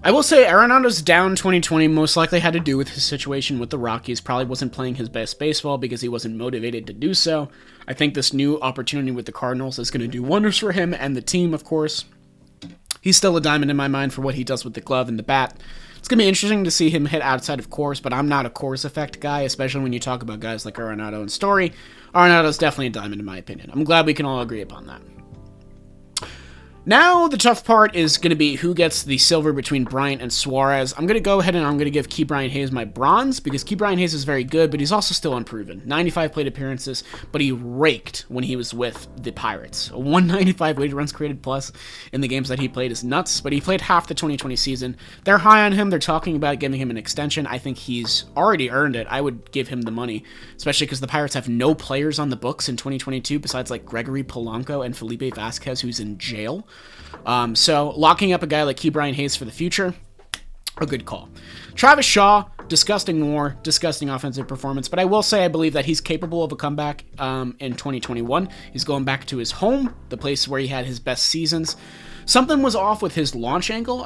I will say Arenado's down 2020 most likely had to do with his situation with the Rockies. Probably wasn't playing his best baseball because he wasn't motivated to do so. I think this new opportunity with the Cardinals is going to do wonders for him and the team, of course. He's still a diamond in my mind for what he does with the glove and the bat. It's going to be interesting to see him hit outside of Coors, but I'm not a Coors effect guy, especially when you talk about guys like Arenado and Story. Arenado's definitely a diamond in my opinion. I'm glad we can all agree upon that. Now, the tough part is going to be who gets the silver between Bryant and Suarez. I'm going to go ahead and I'm going to give Ke'Bryan Hayes my bronze, because Ke'Bryan Hayes is very good, but he's also still unproven. 95 plate appearances, but he raked when he was with the Pirates. A 195 weighted runs created plus in the games that he played is nuts, but he played half the 2020 season. They're high on him. They're talking about giving him an extension. I think he's already earned it. I would give him the money, especially because the Pirates have no players on the books in 2022 besides like Gregory Polanco and Felipe Vasquez, who's in jail. So locking up a guy like Ke'Bryan Hayes for the future, a good call. Travis Shaw, disgusting WAR, disgusting offensive performance, but I will say I believe that he's capable of a comeback in 2021. He's going back to his home, the place where he had his best seasons. Something was off with his launch angle.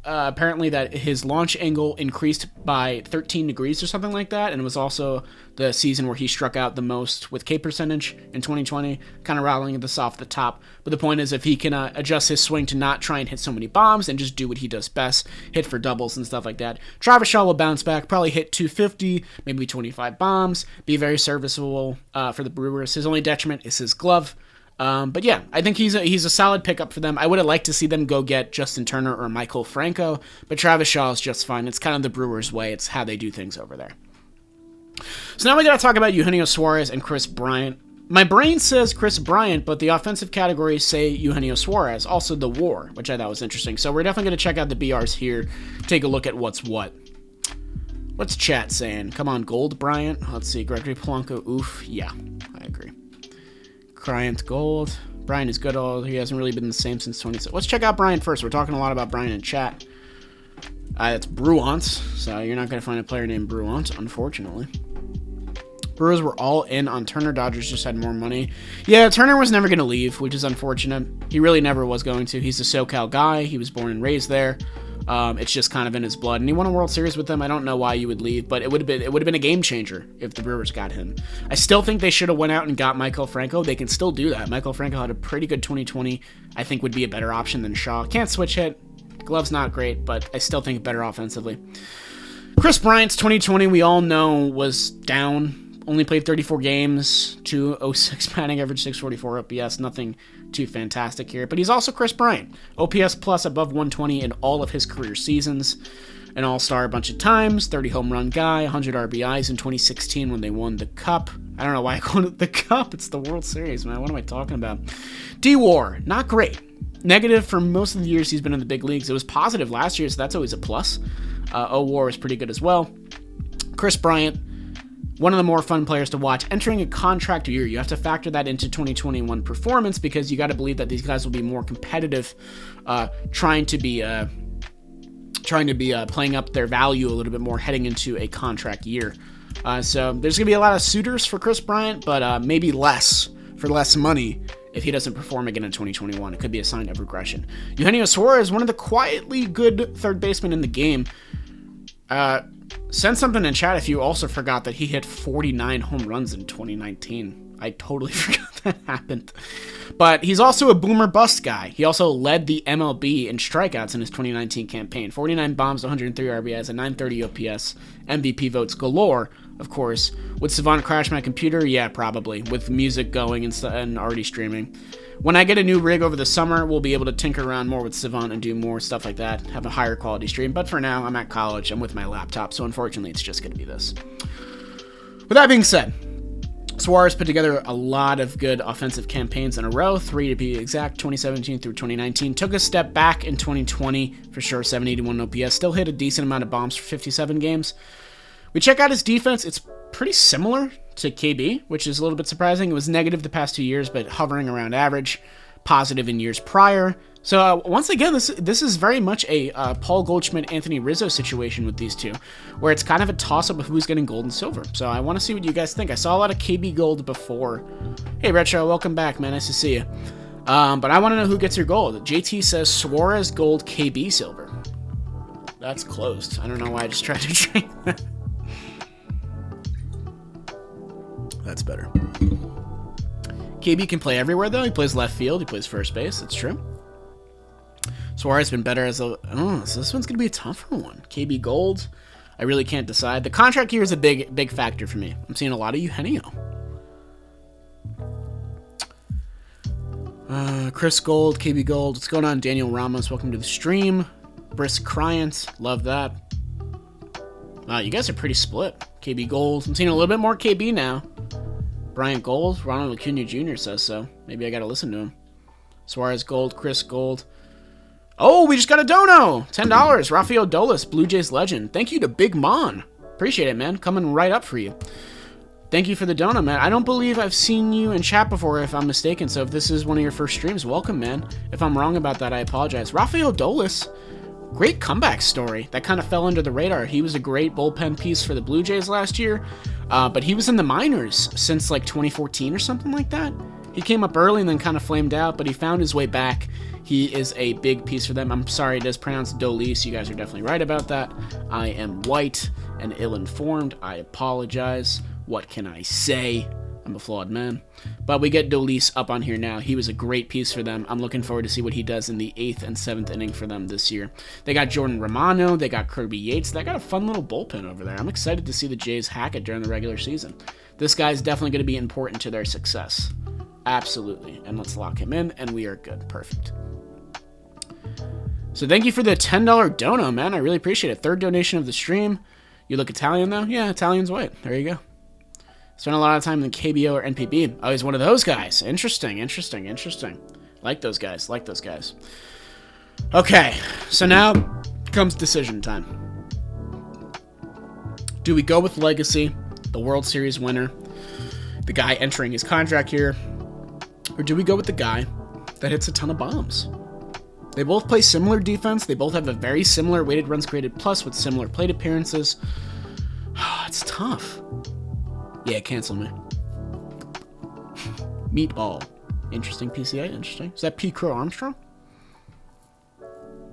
Apparently that his launch angle increased by 13 degrees or something like that, and it was also the season where he struck out the most with K percentage in 2020, kind of rattling this off the top. But the point is, if he can adjust his swing to not try and hit so many bombs and just do what he does best, hit for doubles and stuff like that, Travis Shaw will bounce back, probably hit 250, maybe 25 bombs, be very serviceable for the Brewers. His only detriment is his glove. But yeah, I think he's a solid pickup for them. I would have liked to see them go get Justin Turner or Michael Franco, but Travis Shaw is just fine. It's kind of the Brewers' way. It's how they do things over there. So now we got to talk about Eugenio Suarez and Kris Bryant. My brain says Kris Bryant, but the offensive categories say Eugenio Suarez, also the WAR, which I thought was interesting. So we're definitely going to check out the BRs here, take a look at what's what. What's chat saying? Come on, Gold Bryant. Let's see, Gregory Polanco. Oof, yeah, I agree. Bryant Gold. Bryant is good, although he hasn't really been the same since 20. Let's check out Bryant first. We're talking a lot about Bryant in chat. It's Bruant, so you're not going to find a player named Bruant, unfortunately. Brewers were all in on Turner. Dodgers just had more money. Yeah, Turner was never going to leave, which is unfortunate. He really never was going to. He's a SoCal guy. He was born and raised there. It's just kind of in his blood, and he won a World Series with them. I don't know why you would leave, but it would have been a game changer if the Brewers got him. I still think they should have went out and got Michael Franco. They can still do that. Michael Franco had a pretty good 2020. I think would be a better option than Shaw. Can't switch hit. Glove's not great, but I still think better offensively. Kris Bryant's 2020, we all know, was down. Only played 34 games, 206 batting average, 644 OPS. Nothing too fantastic here. But he's also Kris Bryant. OPS plus above 120 in all of his career seasons. An all-star a bunch of times. 30 home run guy. 100 RBIs in 2016 when they won the Cup. I don't know why I called it the Cup. It's the World Series, man. What am I talking about? D-WAR, not great. Negative for most of the years he's been in the big leagues. It was positive last year, so that's always a plus. O-WAR is pretty good as well. Kris Bryant, one of the more fun players to watch. Entering a contract year, you have to factor that into 2021 performance, because you got to believe that these guys will be more competitive, trying to be playing up their value a little bit more heading into a contract year. So there's going to be a lot of suitors for Kris Bryant, but maybe less for less money if he doesn't perform again in 2021. It could be a sign of regression. Eugenio Suarez, one of the quietly good third basemen in the game. Send something in chat if you also forgot that he hit 49 home runs in 2019. I totally forgot that happened. But he's also a boomer bust guy. He also led the MLB in strikeouts in his 2019 campaign. 49 bombs, 103 RBIs, and 930 OPS. MVP votes galore, of course. Would Savant crash my computer? Yeah, probably. With music going and already streaming. When I get a new rig over the summer, we'll be able to tinker around more with Savant and do more stuff like that, have a higher quality stream. But for now, I'm at college, I'm with my laptop, so unfortunately it's just going to be this. With that being said, Suarez put together a lot of good offensive campaigns in a row, 3 to be exact, 2017 through 2019. Took a step back in 2020, for sure, 781 OPS. Still hit a decent amount of bombs for 57 games. We check out his defense. It's pretty similar to KB, which is a little bit surprising. It was negative the past 2 years, but hovering around average. positive in years prior. So once again, this is very much a Paul Goldschmidt, Anthony Rizzo situation with these two, where it's kind of a toss-up of who's getting gold and silver. So I want to see what you guys think. I saw a lot of KB gold before. Hey, Retro, welcome back, man. Nice to see you. But I want to know who gets your gold. JT says Suarez gold, KB silver. That's closed. I don't know why I just tried to drink that. That's better. KB can play everywhere, though. He plays left field. He plays first base. That's true. Suarez has been better as a... Oh, so this one's going to be a tougher one. KB gold. I really can't decide. The contract here is a big factor for me. I'm seeing a lot of Eugenio. Chris Gold, KB Gold. What's going on? Daniel Ramos, welcome to the stream. Brisk Cryant, love that. Wow, you guys are pretty split. KB Gold. I'm seeing a little bit more KB now. Bryant Gold. Ronald Acuna Jr. says so. Maybe I gotta listen to him. Suarez Gold. Chris Gold. Oh, we just got a dono! $10. Rafael Dolis, Blue Jays legend. Thank you to Big Mon. Appreciate it, man. Coming right up for you. Thank you for the dono, man. I don't believe I've seen you in chat before, if I'm mistaken. So if this is one of your first streams, welcome, man. If I'm wrong about that, I apologize. Rafael Dolis, great comeback story. That kind of fell under the radar. He was a great bullpen piece for the Blue Jays last year, but he was in the minors since like 2014 or something like that. He came up early and then kind of flamed out, but he found his way back. He is a big piece for them. I'm sorry, it is pronounced Dolis. You guys are definitely right about that. I am white and ill-informed. I apologize. What can I say? I'm a flawed man. But we get Dolis up on here now. He was a great piece for them. I'm looking forward to see what he does in the 8th and 7th inning for them this year. They got Jordan Romano. They got Kirby Yates. They got a fun little bullpen over there. I'm excited to see the Jays hack it during the regular season. This guy's definitely going to be important to their success. Absolutely. And let's lock him in, and we are good. Perfect. So thank you for the $10 dono, man. I really appreciate it. 3rd donation of the stream. You look Italian, though? Yeah, Italian's white. There you go. Spent a lot of time in KBO or NPB. Oh, he's one of those guys. Interesting. Like those guys. Okay, so now comes decision time. Do we go with Legacy, the World Series winner, the guy entering his contract here, or do we go with the guy that hits a ton of bombs? They both play similar defense. They both have a very similar weighted runs created plus with similar plate appearances. It's tough. Yeah, cancel me. Meatball. Interesting PCA, interesting. Is that P. Crow Armstrong?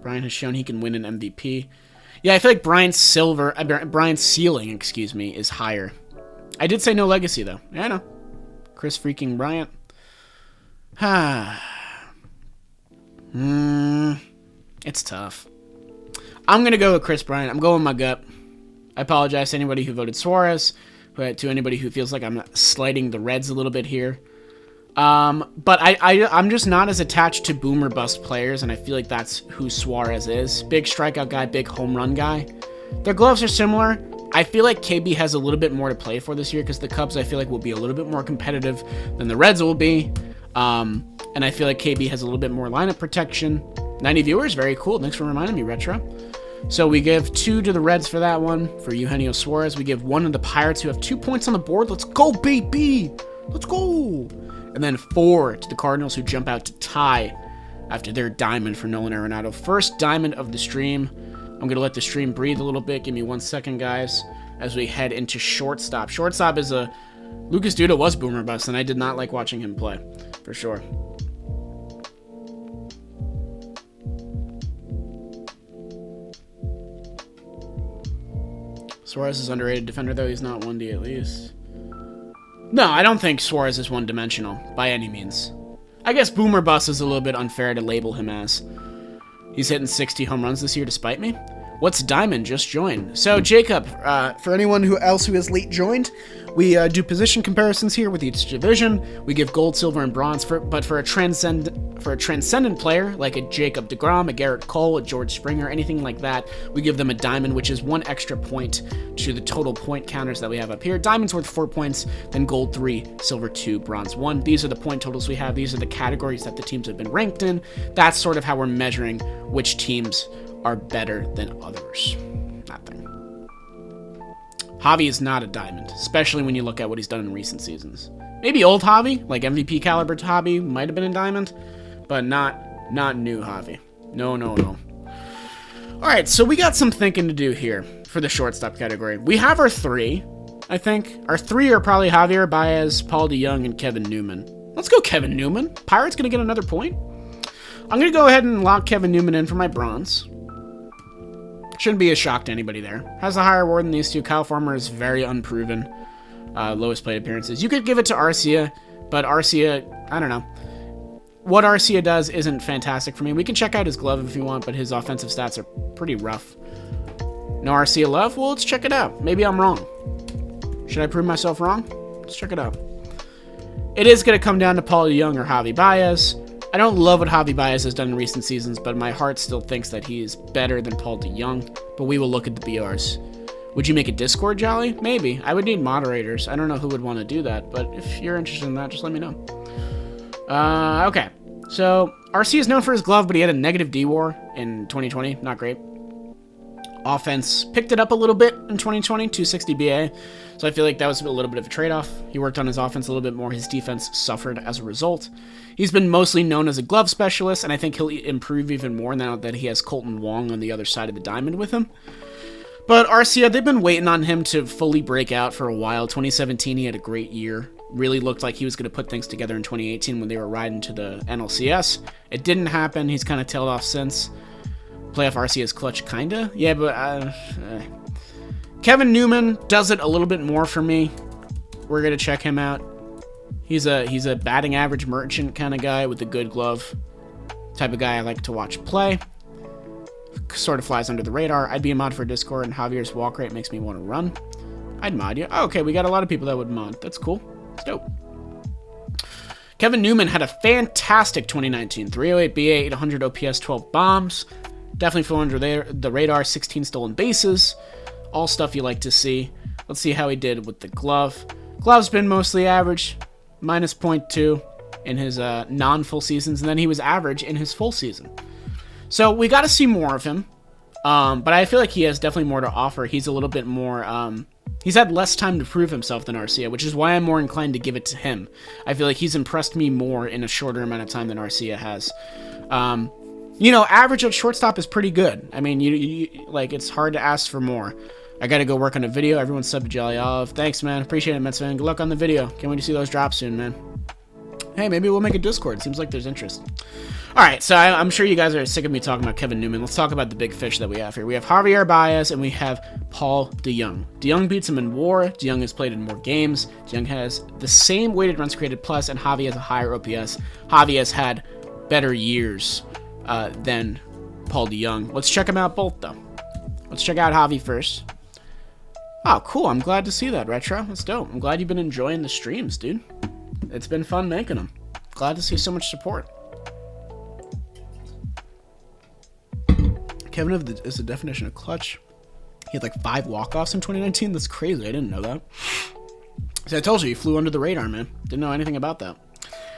Brian has shown he can win an MVP. Yeah, I feel like Brian's ceiling, is higher. I did say no Legacy, though. Yeah, I know. Chris freaking Bryant. It's tough. I'm going to go with Chris Bryant. I'm going with my gut. I apologize to anybody who voted Suarez, but to anybody who feels like I'm slighting the Reds a little bit here. But I'm just not as attached to boom or bust players, and I feel like that's who Suarez is. Big strikeout guy, big home run guy. Their gloves are similar. I feel like KB has a little bit more to play for this year because the Cubs, I feel like, will be a little bit more competitive than the Reds will be. And I feel like KB has a little bit more lineup protection. 90 viewers, very cool. Thanks for reminding me, Retro. So we give 2 to the Reds for that one, for Eugenio Suarez. We give 1 to the Pirates, who have 2 points on the board. Let's go, baby! Let's go! And then 4 to the Cardinals, who jump out to tie after their diamond for Nolan Arenado. First diamond of the stream. I'm going to let the stream breathe a little bit. Give me 1 second, guys, as we head into shortstop. Shortstop is a... Lucas Duda was boomer bust, and I did not like watching him play, for sure. Suarez is underrated defender, though. He's not 1D at least. No, I don't think Suarez is one-dimensional, by any means. I guess boomer bust is a little bit unfair to label him as. He's hitting 60 home runs this year despite me. What's Diamond? Just joined. So, Jacob, for anyone else who has late joined, we do position comparisons here with each division. We give gold, silver, and bronze, but for a transcendent player, like a Jacob deGrom, a Garrett Cole, a George Springer, anything like that, we give them a diamond, which is 1 extra point to the total point counters that we have up here. Diamond's worth 4 points, then gold 3, silver 2, bronze 1. These are the point totals we have. These are the categories that the teams have been ranked in. That's sort of how we're measuring which teams are better than others. Nothing. Javi is not a diamond, especially when you look at what he's done in recent seasons. Maybe old Javi, like MVP caliber Javi, might have been a diamond, but not new Javi. No. All right, so we got some thinking to do here for the shortstop category. We have our three, I think. Our three are probably Javier Baez, Paul DeJong, and Kevin Newman. Let's go Kevin Newman. Pirates going to get another point. I'm going to go ahead and lock Kevin Newman in for my bronze. Shouldn't be a shock to anybody there. Has a higher award than these two. Kyle Farmer is very unproven. Lowest plate appearances. You could give it to Arcia, but Arcia, I don't know. What Arcia does isn't fantastic for me. We can check out his glove if you want, but his offensive stats are pretty rough. No Arcia love? Well, let's check it out. Maybe I'm wrong. Should I prove myself wrong? Let's check it out. It is going to come down to Paul DeJong or Javi Baez. I don't love what Javi Baez has done in recent seasons, but my heart still thinks that he is better than Paul DeJong. But we will look at the BRs. Would you make a Discord, Jolly? Maybe. I would need moderators. I don't know who would want to do that, but if you're interested in that, just let me know. Okay. So, RC is known for his glove, but he had a negative D-WAR in 2020. Not great. Offense picked it up a little bit in 2020, 260 BA. So I feel like that was a little bit of a trade-off. He worked on his offense a little bit more. His defense suffered as a result. He's been mostly known as a glove specialist, and I think he'll improve even more now that he has Colton Wong on the other side of the diamond with him. But Arcia, they've been waiting on him to fully break out for a while. 2017, he had a great year. Really looked like he was going to put things together in 2018 when they were riding to the NLCS. It didn't happen. He's kind of tailed off since. Playoff RC is clutch, kinda. Yeah, but Kevin Newman does it a little bit more for me. We're gonna check him out. He's a batting average merchant kind of guy with a good glove. Type of guy I like to watch play. Sort of flies under the radar. I'd be a mod for Discord, and Javier's walk rate makes me want to run. I'd mod you. Oh, okay, we got a lot of people that would mod. That's cool. It's dope. Kevin Newman had a fantastic 2019. 308 BA, 800 OPS, 12 bombs. Definitely flew under the radar, 16 stolen bases. All stuff you like to see. Let's see how he did with the glove. Glove's been mostly average, minus 0.2 in his non-full seasons, and then he was average in his full season. So we got to see more of him, but I feel like he has definitely more to offer. He's a little bit more... he's had less time to prove himself than Arcia, which is why I'm more inclined to give it to him. I feel like he's impressed me more in a shorter amount of time than Arcia has. You know, average at shortstop is pretty good. I mean, you like, it's hard to ask for more. I gotta go work on a video. Everyone's sub to Jolly Olive. Thanks, man. Appreciate it, Mets fan. Good luck on the video. Can't wait to see those drop soon, man. Hey, maybe we'll make a Discord. Seems like there's interest. All right, so I'm sure you guys are sick of me talking about Kevin Newman. Let's talk about the big fish that we have here. We have Javier Baez, and we have Paul DeJong. DeJong beats him in WAR. DeJong has played in more games. DeJong has the same weighted runs created plus, and Javi has a higher OPS. Javi has had better years than Paul DeJong. Let's check them out both, though. Let's check out Javi first. Oh, cool. I'm glad to see that, Retro. That's dope. I'm glad you've been enjoying the streams, dude. It's been fun making them. Glad to see so much support. Kevin is the definition of clutch. He had like 5 walk-offs in 2019. That's crazy. I didn't know that. So I told you, he flew under the radar, man. Didn't know anything about that.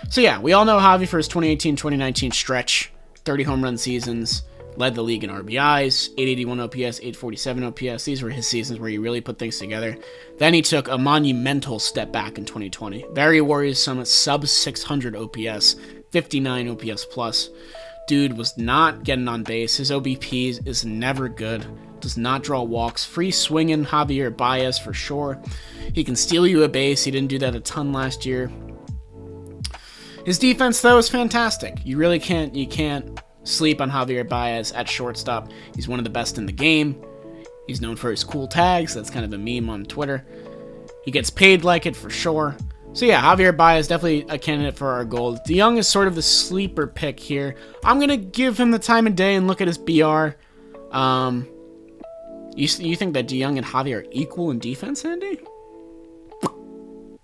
So yeah, we all know Javi for his 2018-2019 stretch. 30 home run seasons. Led the league in RBIs, 881 OPS, 847 OPS. These were his seasons where he really put things together. Then he took a monumental step back in 2020. Very worrisome, sub 600 OPS, 59 OPS plus. Dude was not getting on base. His OBP is never good. Does not draw walks. Free swinging Javier Baez for sure. He can steal you a base. He didn't do that a ton last year. His defense, though, is fantastic. You really can't sleep on Javier Baez at shortstop. He's one of the best in the game. He's known for his cool tags. That's kind of a meme on Twitter. He gets paid like it for sure. So yeah, Javier Baez definitely a candidate for our gold. DeJong is sort of the sleeper pick here. I'm going to give him the time of day and look at his BR. You think that DeJong and Javi are equal in defense, Andy?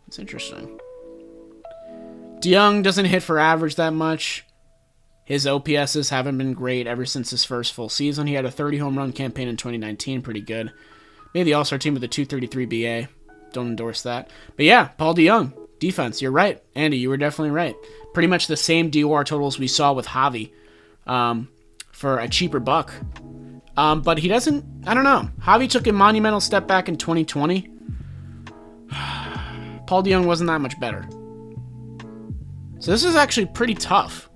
It's interesting. DeJong doesn't hit for average that much. His OPSs haven't been great ever since his first full season. He had a 30 home run campaign in 2019, pretty good. Made the All-Star team with a 233 BA. Don't endorse that. But yeah, Paul DeJong, defense, you're right. Andy, you were definitely right. Pretty much the same DOR totals we saw with Javi for a cheaper buck. But he doesn't, I don't know. Javi took a monumental step back in 2020. Paul DeJong wasn't that much better. So this is actually pretty tough.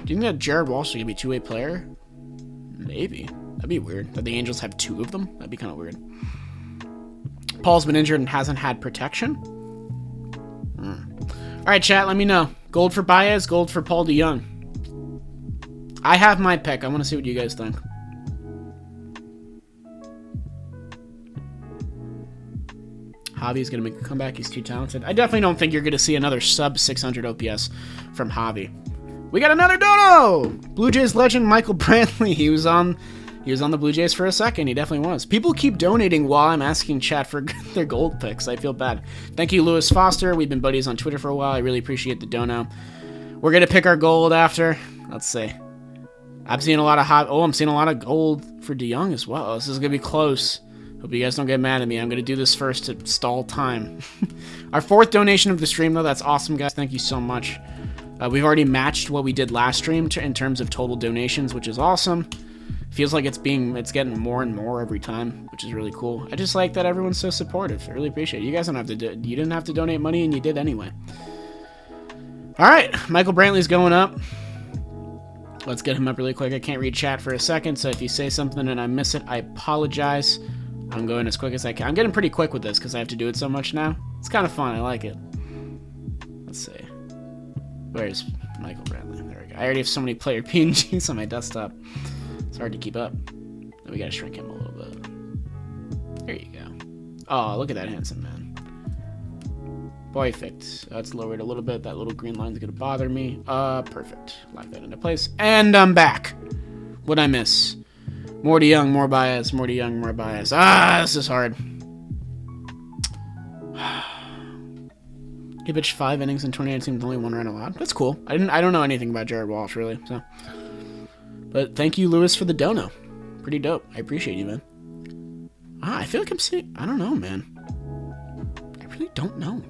Do you think that Jared Walsh is going to be a two-way player? Maybe. That'd be weird. That the Angels have two of them? That'd be kind of weird. Paul's been injured and hasn't had protection? All right, chat, let me know. Gold for Baez, gold for Paul DeJong. I have my pick. I want to see what you guys think. Javi's going to make a comeback. He's too talented. I definitely don't think you're going to see another sub 600 OPS from Javi. We got another dono! Blue Jays legend Michael Brantley. He was on the Blue Jays for a second. He definitely was. People keep donating while I'm asking chat for their gold picks. I feel bad. Thank you, Lewis Foster. We've been buddies on Twitter for a while. I really appreciate the dono. We're going to pick our gold after. Let's see. I'm seeing a lot of I'm seeing a lot of gold for DeJong as well. This is going to be close. Hope you guys don't get mad at me. I'm going to do this first to stall time. Our fourth donation of the stream, though. That's awesome, guys. Thank you so much. We've already matched what we did last stream in terms of total donations, which is awesome. Feels like it's getting more and more every time, which is really cool. I just like that everyone's so supportive. I really appreciate it. You guys don't have to you didn't have to donate money, and you did anyway. All right, Michael Brantley's going up. Let's get him up really quick. I can't read chat for a second, so if you say something and I miss it, I apologize. I'm going as quick as I can. I'm getting pretty quick with this because I have to do it so much now. It's kind of fun. I like it. Let's see. Where's Michael Brantley? There we go. I already have so many player PNGs on my desktop. It's hard to keep up. We gotta shrink him a little bit. There you go. Oh, look at that handsome man. Perfect. That's lowered a little bit. That little green line's gonna bother me. Perfect. Lock that into place. And I'm back. What'd I miss? More DeJong, more Baez. More DeJong, more Baez. This is hard. He pitched 5 innings in 2019 with only 1 run allowed. That's cool. I don't know anything about Jared Walsh, really. So, but thank you, Lewis, for the dono. Pretty dope. I appreciate you, man. I feel like I'm seeing... I don't know, man. I really don't know.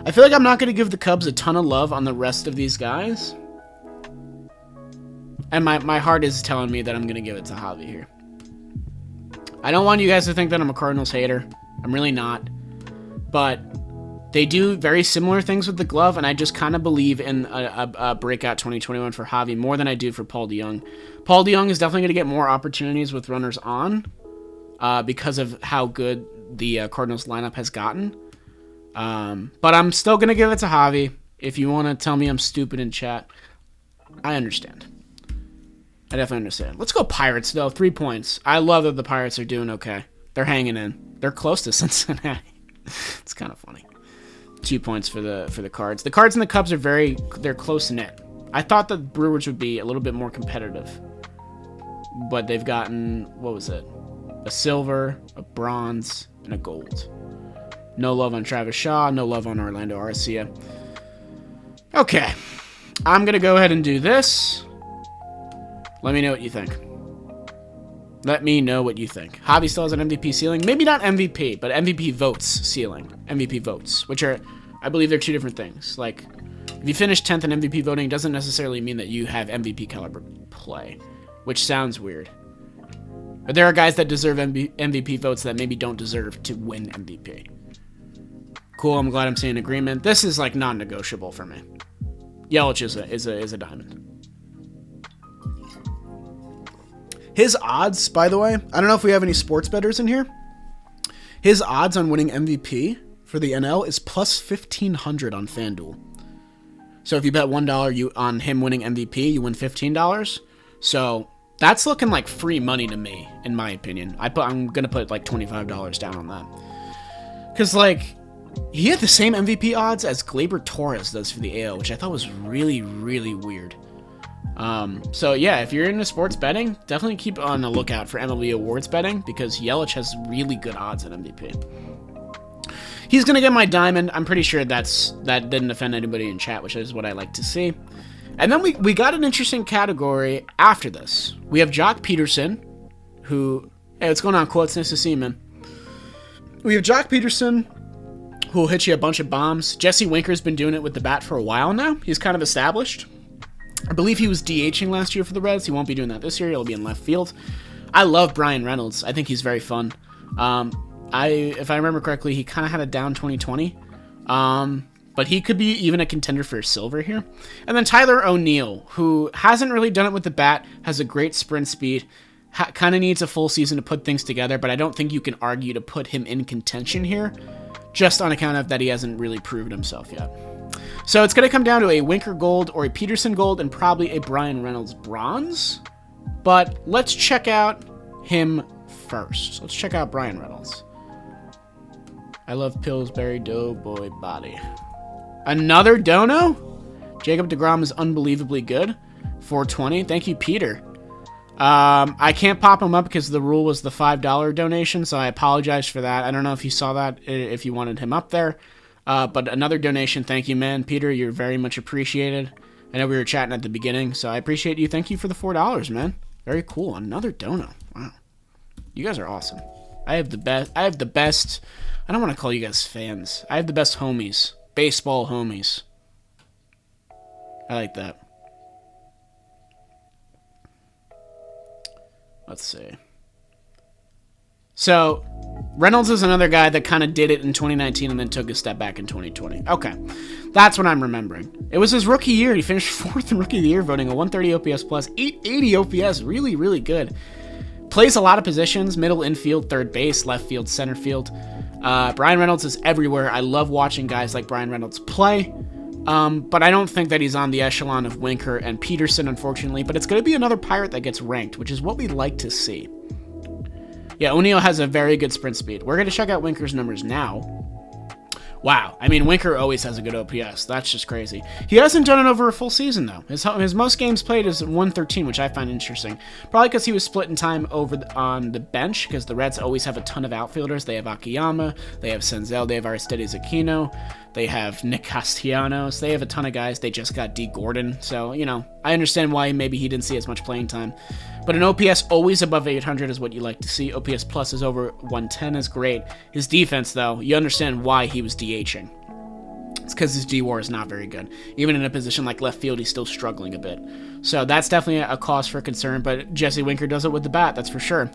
I feel like I'm not going to give the Cubs a ton of love on the rest of these guys. And my heart is telling me that I'm going to give it to Javi here. I don't want you guys to think that I'm a Cardinals hater. I'm really not. But they do very similar things with the glove, and I just kind of believe in a breakout 2021 for Javi more than I do for Paul DeJong. Paul DeJong is definitely going to get more opportunities with runners on because of how good the Cardinals lineup has gotten. But I'm still going to give it to Javi. If you want to tell me I'm stupid in chat, I understand. I definitely understand. Let's go Pirates, though. 3 points. I love that the Pirates are doing okay. They're hanging in. They're close to Cincinnati. It's kind of funny. 2 points for the Cards. The Cards and the Cubs are they're close-knit. I thought the Brewers would be a little bit more competitive. But they've gotten, what was it? A silver, a bronze, and a gold. No love on Travis Shaw. No love on Orlando Arcia. Okay. I'm going to go ahead and do this. Let me know what you think. Let me know what you think. Javi still has an MVP ceiling. Maybe not MVP, but MVP votes ceiling. MVP votes, which are, I believe they're two different things. Like, if you finish 10th in MVP voting, doesn't necessarily mean that you have MVP caliber play, which sounds weird. But there are guys that deserve MVP votes that maybe don't deserve to win MVP. Cool, I'm glad I'm seeing agreement. This is, like, non-negotiable for me. Yelich is a diamond. His odds, by the way, I don't know if we have any sports bettors in here. His odds on winning MVP for the NL is plus 1,500 on FanDuel. So if you bet $1 on him winning MVP, you win $15. So that's looking like free money to me, in my opinion. I'm gonna put like $25 down on that. Because like he had the same MVP odds as Gleyber Torres does for the AL, which I thought was really, really weird. So yeah, if you're into sports betting, definitely keep on the lookout for MLB awards betting because Yelich has really good odds at MVP. He's gonna get my diamond. I'm pretty sure that didn't offend anybody in chat, which is what I like to see. And then we got an interesting category after this. We have Jock Peterson, who, hey, what's going on, Quotes? Nice to see you, man. We have Jock Peterson, who will hit you a bunch of bombs. Jesse Winker's been doing it with the bat for a while now. He's kind of established. I believe he was DHing last year for the Reds. He won't be doing that this year. He'll be in left field. I love Brian Reynolds. I think he's very fun. if I remember correctly, he kind of had a down 2020. But he could be even a contender for silver here. And then Tyler O'Neill, who hasn't really done it with the bat, has a great sprint speed, kind of needs a full season to put things together, but I don't think you can argue to put him in contention here, just on account of that he hasn't really proven himself yet. So it's going to come down to a Winker Gold or a Peterson Gold and probably a Bryan Reynolds Bronze. But let's check out him first. Let's check out Bryan Reynolds. I love Pillsbury Doughboy body. Another dono? Jacob deGrom is unbelievably good. 420. Thank you, Peter. I can't pop him up because the rule was the $5 donation, so I apologize for that. I don't know if you saw that, if you wanted him up there. But another donation, thank you, man. Peter, you're very much appreciated. I know we were chatting at the beginning, so I appreciate you. Thank you for the $4, man. Very cool. Another dono. Wow. You guys are awesome. I have the best. I don't want to call you guys fans. I have the best homies. Baseball homies. I like that. Let's see. So, Reynolds is another guy that kind of did it in 2019 and then took a step back in 2020. Okay. That's what I'm remembering. It was his rookie year. He finished 4th in Rookie of the Year voting, a 130 OPS plus, 880 OPS. Really, really good. Plays a lot of positions, middle infield, third base, left field, center field. Bryan Reynolds is everywhere. I love watching guys like Bryan Reynolds play. But I don't think that he's on the echelon of Winker and Peterson, unfortunately. But it's going to be another Pirate that gets ranked, which is what we'd like to see. Yeah, O'Neill has a very good sprint speed. We're going to check out Winker's numbers now. Wow. I mean, Winker always has a good OPS. That's just crazy. He hasn't done it over a full season, though. His most games played is 113, which I find interesting. Probably because he was split in time on the bench, because the Reds always have a ton of outfielders. They have Akiyama, they have Senzel, they have Aristides Aquino, they have Nick Castellanos. They have a ton of guys. They just got D. Gordon. So, you know, I understand why maybe he didn't see as much playing time. But an OPS always above 800 is what you like to see. OPS plus is over 110 is great. His defense, though, you understand why he was DHing. It's because his D-WAR is not very good. Even in a position like left field, he's still struggling a bit. So that's definitely a cause for concern, but Jesse Winker does it with the bat, that's for sure.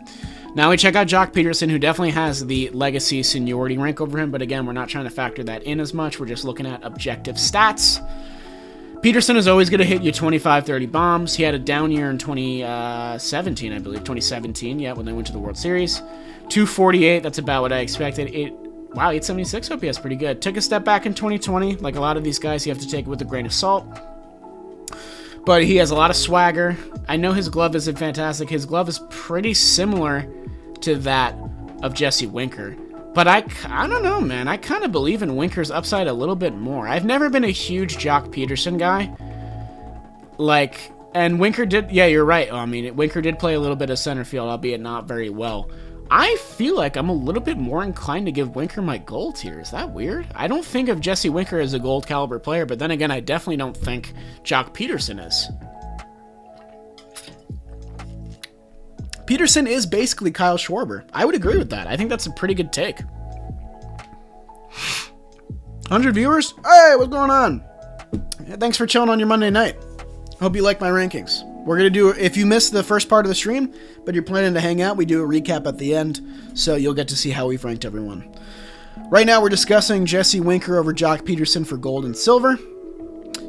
Now we check out Joc Pederson, who definitely has the legacy seniority rank over him, but again, we're not trying to factor that in as much. We're just looking at objective stats. Peterson is always going to hit you 25, 30 bombs. He had a down year in 2017, I believe. 2017, yeah, when they went to the World Series. 248, that's about what I expected. Wow, 876 OPS, pretty good. Took a step back in 2020. Like a lot of these guys, you have to take it with a grain of salt. But he has a lot of swagger. I know his glove isn't fantastic. His glove is pretty similar to that of Jesse Winker. But I don't know, man. I kind of believe in Winker's upside a little bit more. I've never been a huge Joc Pederson guy. And Winker did, yeah, you're right. I mean, Winker did play a little bit of center field, albeit not very well. I feel like I'm a little bit more inclined to give Winker my gold here. Is that weird? I don't think of Jesse Winker as a gold caliber player, but then again, I definitely don't think Joc Pederson is. Peterson is basically Kyle Schwarber. I would agree with that. I think that's a pretty good take. 100 viewers? Hey, what's going on? Thanks for chilling on your Monday night. Hope you like my rankings. We're going to do, if you missed the first part of the stream, but you're planning to hang out, we do a recap at the end, so you'll get to see how we've ranked everyone. Right now, we're discussing Jesse Winker over Joc Pederson for gold and silver.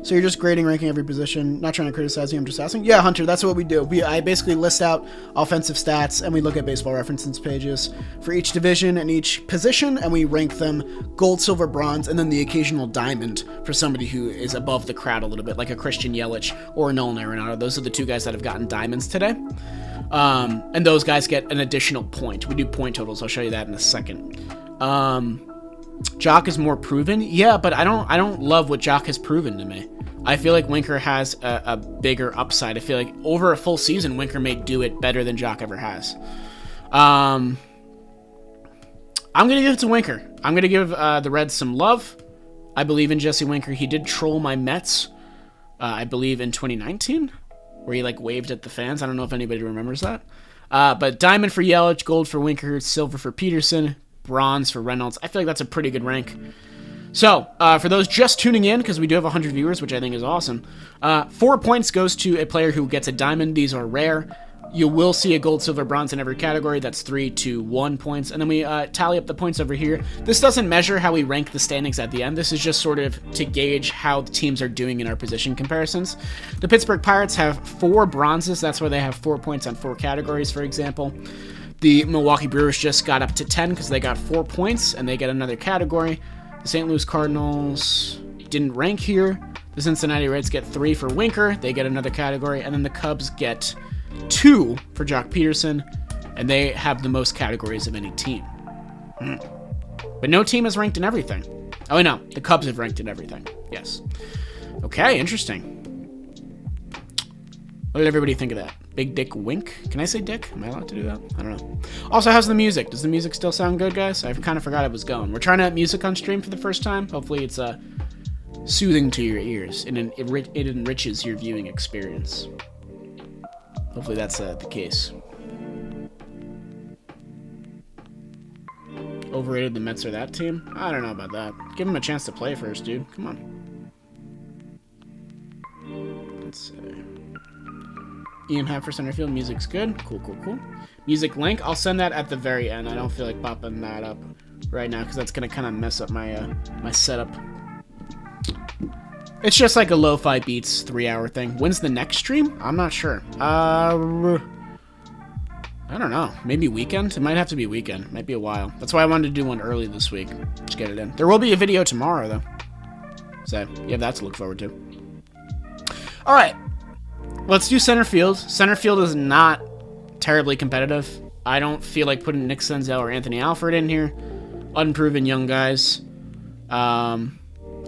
So you're just grading, ranking every position. Not trying to criticize you, I'm just asking. Yeah, Hunter, that's what we do. I basically list out offensive stats, and we look at Baseball References pages for each division and each position, and we rank them gold, silver, bronze, and then the occasional diamond for somebody who is above the crowd a little bit, like a Christian Yelich or a Nolan Arenado. Those are the two guys that have gotten diamonds today. And those guys get an additional point. We do point totals. I'll show you that in a second. Joc is more proven. Yeah, but I don't love what Joc has proven to me. I feel like Winker has a bigger upside. I feel like over a full season, Winker may do it better than Joc ever has. I'm going to give it to Winker. I'm going to give the Reds some love. I believe in Jesse Winker. He did troll my Mets, I believe, in 2019, where he waved at the fans. I don't know if anybody remembers that. But diamond for Yelich, gold for Winker, silver for Peterson, bronze for Reynolds. I feel like that's a pretty good rank. So, for those just tuning in, because we do have 100 viewers, which I think is awesome, 4 points goes to a player who gets a diamond. These are rare. You will see a gold, silver, bronze in every category. That's 3, 2, 1 points. And then we tally up the points over here. This doesn't measure how we rank the standings at the end. This is just sort of to gauge how the teams are doing in our position comparisons. The Pittsburgh Pirates have 4 bronzes. That's why they have 4 points on 4 categories, for example. The Milwaukee Brewers just got up to 10 because they got 4 points and they get another category. The St. Louis Cardinals didn't rank here. The Cincinnati Reds get 3 for Winker. They get another category. And then the Cubs get 2 for Jock Peterson, and they have the most categories of any team. But no team is ranked in everything. Oh, no, the Cubs have ranked in everything. Yes. Okay, interesting. What did everybody think of that? Big Dick Wink? Can I say dick? Am I allowed to do that? I don't know. Also, how's the music? Does the music still sound good, guys? I kind of forgot it was going. We're trying out music on stream for the first time. Hopefully it's soothing to your ears, and it enriches your viewing experience. Hopefully that's the case. Overrated the Mets or that team? I don't know about that. Give them a chance to play first, dude. Come on. Let's see. Ian Hatt for center field. Music's good. Cool, cool, cool. Music link. I'll send that at the very end. I don't feel like popping that up right now because that's going to kind of mess up my my setup. It's just like a lo-fi beats 3-hour thing. When's the next stream? I'm not sure. I don't know. Maybe weekend? It might have to be weekend. Might be a while. That's why I wanted to do one early this week. Just get it in. There will be a video tomorrow, though. So, you have that to look forward to. All right. Let's do center field. Center field is not terribly competitive. I don't feel like putting Nick Senzel or Anthony Alford in here. Unproven young guys. I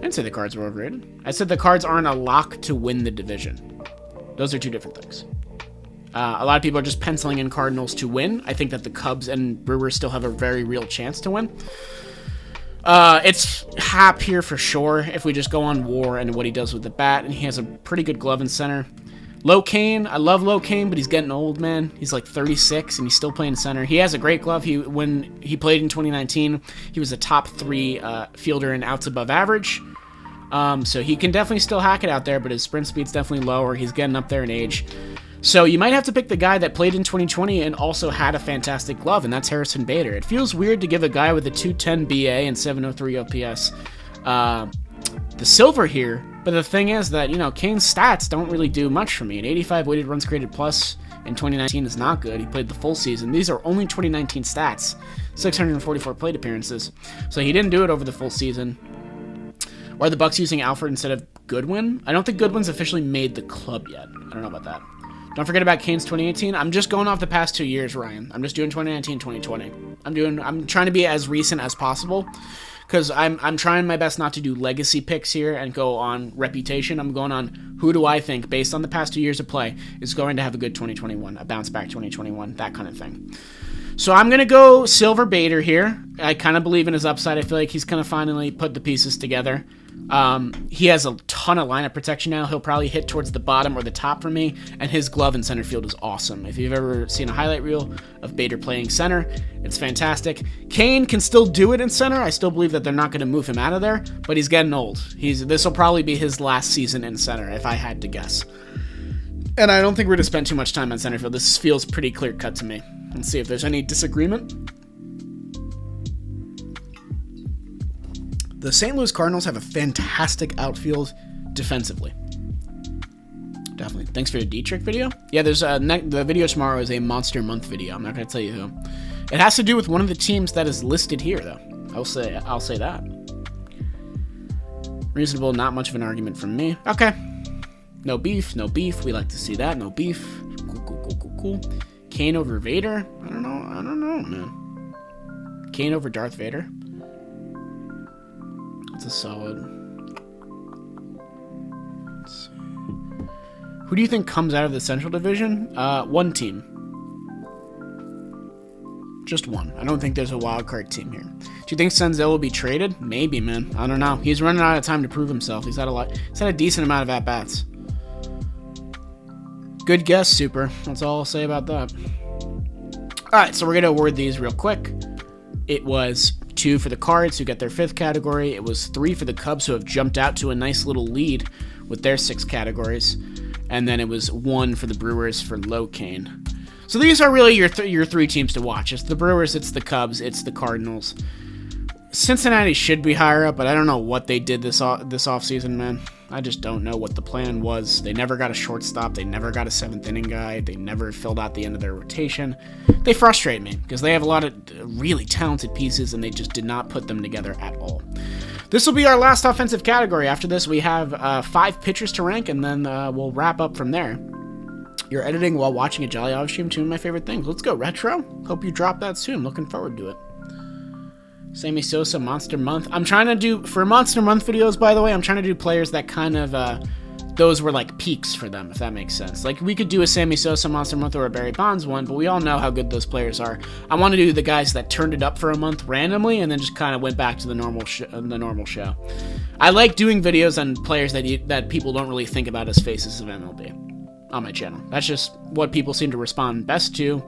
didn't say the Cards were overrated. I said the Cards aren't a lock to win the division. Those are two different things. A lot of people are just penciling in Cardinals to win. I think that the Cubs and Brewers still have a very real chance to win. It's Happ here for sure if we just go on WAR and what he does with the bat, and he has a pretty good glove in center. Locane, I love Locane, but he's getting old, man. He's like 36, and he's still playing center. He has a great glove. When he played in 2019, he was a top 3 fielder in outs above average. So he can definitely still hack it out there, but his sprint speed's definitely lower. He's getting up there in age. So you might have to pick the guy that played in 2020 and also had a fantastic glove, and that's Harrison Bader. It feels weird to give a guy with a 210 BA and 703 OPS the silver here, but the thing is that, you know, Kane's stats don't really do much for me. An 85 weighted runs created plus in 2019 is not good. He played the full season. These are only 2019 stats. 644 plate appearances. So he didn't do it over the full season. Why are the Bucks using Alford instead of Goodwin? I don't think Goodwin's officially made the club yet. I don't know about that. Don't forget about Kane's 2018. I'm just going off the past 2 years, Ryan. I'm just doing 2019, 2020. I'm trying to be as recent as possible. Because I'm trying my best not to do legacy picks here and go on reputation. I'm going on who do I think, based on the past 2 years of play, is going to have a good 2021, a bounce back 2021, that kind of thing. So I'm going to go Silver Bader here. I kind of believe in his upside. I feel like he's going to finally put the pieces together. He has a ton of lineup protection now. He'll probably hit towards the bottom or the top for me, and his glove in center field is awesome. If you've ever seen a highlight reel of Bader playing center, it's fantastic. Kane can still do it in center. I still believe that they're not going to move him out of there, but he's getting old. This will probably be his last season in center, if I had to guess. And I don't think we're going to spend too much time on center field. This feels pretty clear-cut to me. Let's see if there's any disagreement. The St. Louis Cardinals have a fantastic outfield defensively. Definitely. Thanks for the Dietrich video. Yeah, there's the video tomorrow is a Monster Month video. I'm not going to tell you who. It has to do with one of the teams that is listed here, though. I'll say that. Reasonable, not much of an argument from me. Okay. No beef. We like to see that. No beef. Cool. Kane over Vader? I don't know, man. Kane over Darth Vader? That's a solid. Let's see. Who do you think comes out of the Central Division? One team. Just one. I don't think there's a wild card team here. Do you think Senzel will be traded? Maybe, man. I don't know. He's running out of time to prove himself. He's had a decent amount of at-bats. Good guess, Super. That's all I'll say about that. Alright, so we're going to award these real quick. It was 2 for the Cards, who get their 5th category. It was 3 for the Cubs, who have jumped out to a nice little lead with their 6 categories. And then it was 1 for the Brewers for Locane. So these are really your three teams to watch. It's the Brewers, it's the Cubs, it's the Cardinals. Cincinnati should be higher up, but I don't know what they did this offseason, man. I just don't know what the plan was. They never got a shortstop. They never got a seventh inning guy. They never filled out the end of their rotation. They frustrate me because they have a lot of really talented pieces, and they just did not put them together at all. This will be our last offensive category. After this, we have 5 pitchers to rank, and then we'll wrap up from there. You're editing while watching a Jolly Olive stream, two of my favorite things. Let's go, Retro. Hope you drop that soon. Looking forward to it. Sammy Sosa, Monster Month. I'm trying to do, for Monster Month videos, by the way, I'm trying to do players that kind of, those were like peaks for them, if that makes sense. Like, we could do a Sammy Sosa Monster Month or a Barry Bonds one, but we all know how good those players are. I want to do the guys that turned it up for a month randomly and then just kind of went back to the normal show. I like doing videos on players that people don't really think about as faces of MLB on my channel. That's just what people seem to respond best to.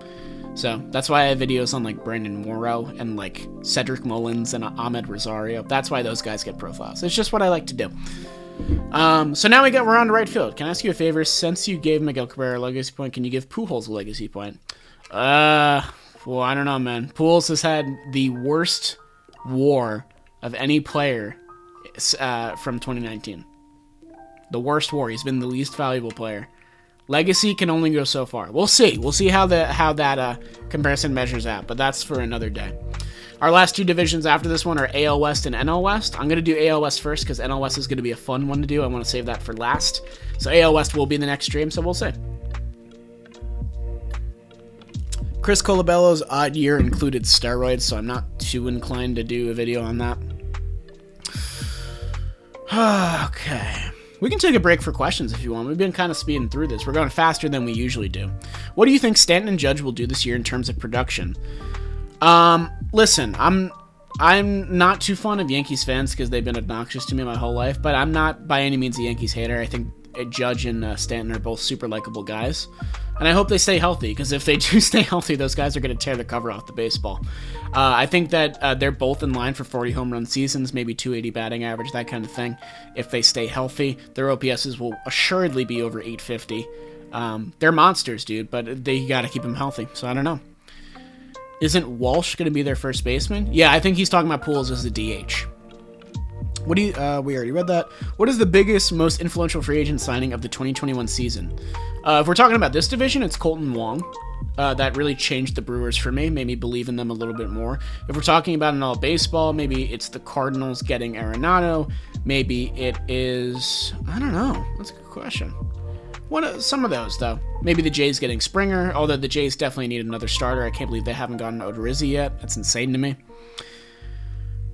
So that's why I have videos on like Brandon Morrow and like Cedric Mullins and Ahmed Rosario. That's why those guys get profiles. It's just what I like to do. So now we're on to right field. Can I ask you a favor? Since you gave Miguel Cabrera a legacy point, can you give Pujols a legacy point? Well, I don't know, man. Pujols has had the worst WAR of any player from 2019. The worst WAR. He's been the least valuable player. Legacy can only go so far. We'll see. We'll see how that comparison measures out, but that's for another day. Our last 2 divisions after this one are AL West and NL West. I'm going to do AL West first because NL West is going to be a fun one to do. I want to save that for last. So AL West will be the next stream, so we'll see. Chris Colabello's odd year included steroids, so I'm not too inclined to do a video on that. Okay. We can take a break for questions if you want. We've been kind of speeding through this. We're going faster than we usually do. What do you think Stanton and Judge will do this year in terms of production? Listen, I'm not too fond of Yankees fans because they've been obnoxious to me my whole life, but I'm not by any means a Yankees hater. I think Judge and Stanton are both super likable guys, and I hope they stay healthy because if they do stay healthy, those guys are going to tear the cover off the baseball. I think that they're both in line for 40 home run seasons, maybe 280 batting average, that kind of thing. If they stay healthy, their OPSs will assuredly be over 850. They're monsters, dude, but they got to keep them healthy, so I don't know. Isn't Walsh going to be their first baseman? Yeah, I think he's talking about Pujols as the DH. What do you, we already read that. What is the biggest, most influential free agent signing of the 2021 season? If we're talking about this division, it's Colton Wong. That really changed the Brewers for me, made me believe in them a little bit more. If we're talking about an all baseball, maybe it's the Cardinals getting Arenado. Maybe it is, I don't know. That's a good question. Some of those, though. Maybe the Jays getting Springer, although the Jays definitely need another starter. I can't believe they haven't gotten Odorizzi yet. That's insane to me.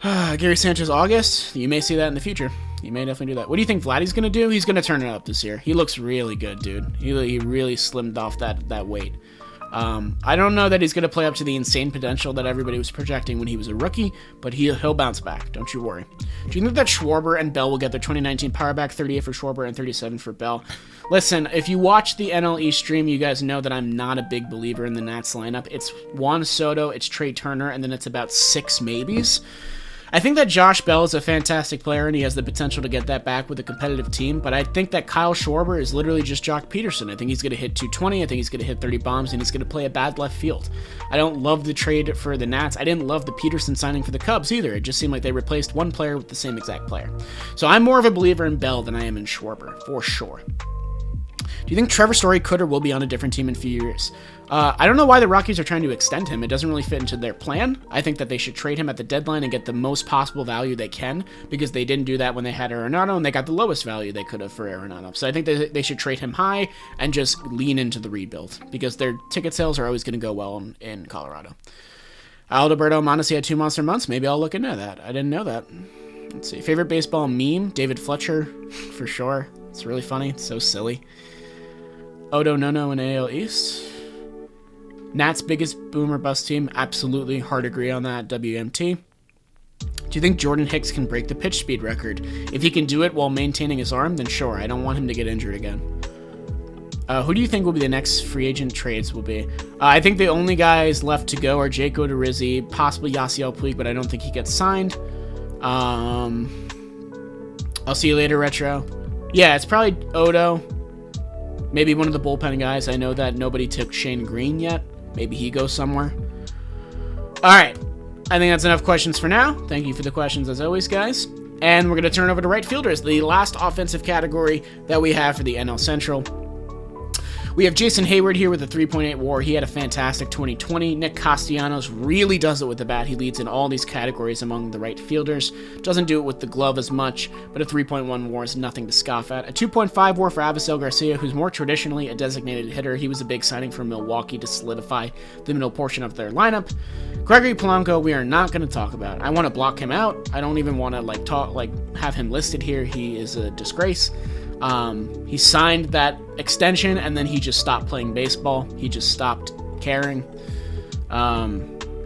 Gary Sanchez, August. You may see that in the future. You may definitely do that. What do you think Vladdy's going to do? He's going to turn it up this year. He looks really good, dude. He really slimmed off that weight. I don't know that he's going to play up to the insane potential that everybody was projecting when he was a rookie, but he'll bounce back. Don't you worry. Do you think that Schwarber and Bell will get their 2019 power back? 38 for Schwarber and 37 for Bell. Listen, if you watch the NL East stream, you guys know that I'm not a big believer in the Nats lineup. It's Juan Soto, it's Trey Turner, and then it's about 6 maybes. I think that Josh Bell is a fantastic player, and he has the potential to get that back with a competitive team, but I think that Kyle Schwarber is literally just Jock Peterson. I think he's going to hit 220, I think he's going to hit 30 bombs, and he's going to play a bad left field. I don't love the trade for the Nats. I didn't love the Peterson signing for the Cubs either. It just seemed like they replaced one player with the same exact player. So I'm more of a believer in Bell than I am in Schwarber, for sure. Do you think Trevor Story could or will be on a different team in a few years? I don't know why the Rockies are trying to extend him. It doesn't really fit into their plan. I think that they should trade him at the deadline and get the most possible value they can, because they didn't do that when they had Arenado, and they got the lowest value they could have for Arenado. So I think they should trade him high and just lean into the rebuild, because their ticket sales are always going to go well in Colorado. Alberto Mondesi had 2 monster months. Maybe I'll look into that. I didn't know that. Let's see. Favorite baseball meme? David Fletcher, for sure. It's really funny. It's so silly. Odo Nono in AL East. Nats' biggest boom or bust team? Absolutely. Hard agree on that. WMT. Do you think Jordan Hicks can break the pitch speed record? If he can do it while maintaining his arm, then sure. I don't want him to get injured again. Who do you think will be the next free agent trades will be? I think the only guys left to go are Jake Odorizzi, possibly Yasiel Puig, but I don't think he gets signed. I'll see you later, Retro. Yeah, it's probably Odo. Maybe one of the bullpen guys. I know that nobody took Shane Green yet. Maybe he goes somewhere. All right. I think that's enough questions for now. Thank you for the questions as always, guys. And we're going to turn over to right fielders, the last offensive category that we have for the NL Central. We have Jason Heyward here with a 3.8 WAR. He had a fantastic 2020. Nick Castellanos really does it with the bat. He leads in all these categories among the right fielders. Doesn't do it with the glove as much, but a 3.1 WAR is nothing to scoff at. A 2.5 WAR for Avisail Garcia, who's more traditionally a designated hitter. He was a big signing for Milwaukee to solidify the middle portion of their lineup. Gregory Polanco, we are not going to talk about. I want to block him out. I don't even want to have him listed here. He is a disgrace. He signed that extension and then he just stopped playing baseball. He just stopped caring.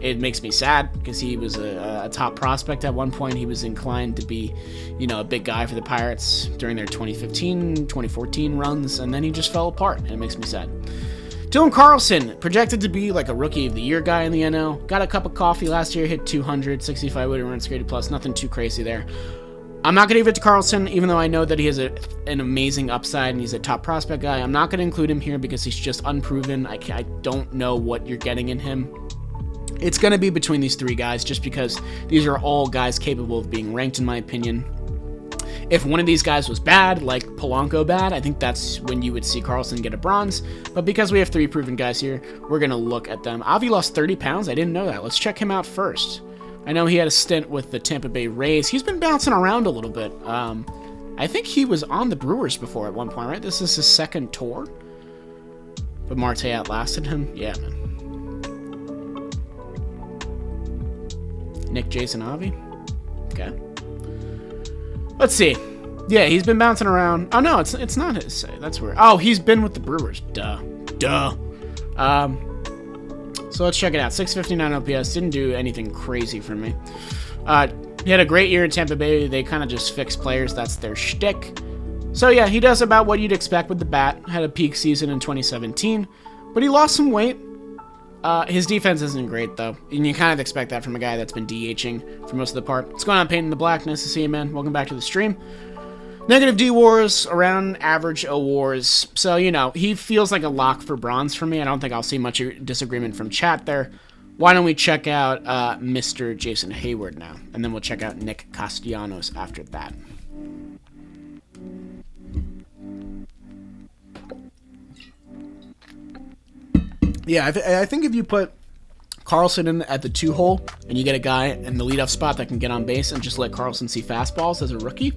It makes me sad because he was a top prospect at one point. He was inclined to be, a big guy for the Pirates during their 2015, 2014 runs, and then he just fell apart, and it makes me sad. Dylan Carlson, projected to be like a Rookie of the Year guy in the NL. Got a cup of coffee last year, hit 200, 65 weighted runs created plus, nothing too crazy there. I'm not going to give it to Carlson, even though I know that he has an amazing upside and he's a top prospect guy. I'm not going to include him here because he's just unproven. I don't know what you're getting in him. It's going to be between these three guys just because these are all guys capable of being ranked, in my opinion. If one of these guys was bad, like Polanco bad, I think that's when you would see Carlson get a bronze. But because we have three proven guys here, we're going to look at them. Avi lost 30 pounds. I didn't know that. Let's check him out first. I know he had a stint with the Tampa Bay Rays. He's been bouncing around a little bit. I think he was on the Brewers before at one point, right? This is his second tour. But Marte outlasted him. Yeah, man. Nick Jason Avi. Okay. Let's see. Yeah, he's been bouncing around. Oh, no, it's not his. That's weird. Oh, he's been with the Brewers. Duh. So let's check it out. 659 OPS. Didn't do anything crazy for me. He had a great year in Tampa Bay. They kind of just fix players. That's their shtick. So yeah, he does about what you'd expect with the bat. Had a peak season in 2017. But he lost some weight. His defense isn't great, though. And you kind of expect that from a guy that's been DHing for most of the part. What's going on, Painting the Black? Nice to see you, man. Welcome back to the stream. Negative D-Wars, around average O-Wars. So, he feels like a lock for bronze for me. I don't think I'll see much disagreement from chat there. Why don't we check out Mr. Jason Heyward now? And then we'll check out Nick Castellanos after that. Yeah, I think if you put Carlson in at the 2-hole and you get a guy in the leadoff spot that can get on base and just let Carlson see fastballs as a rookie,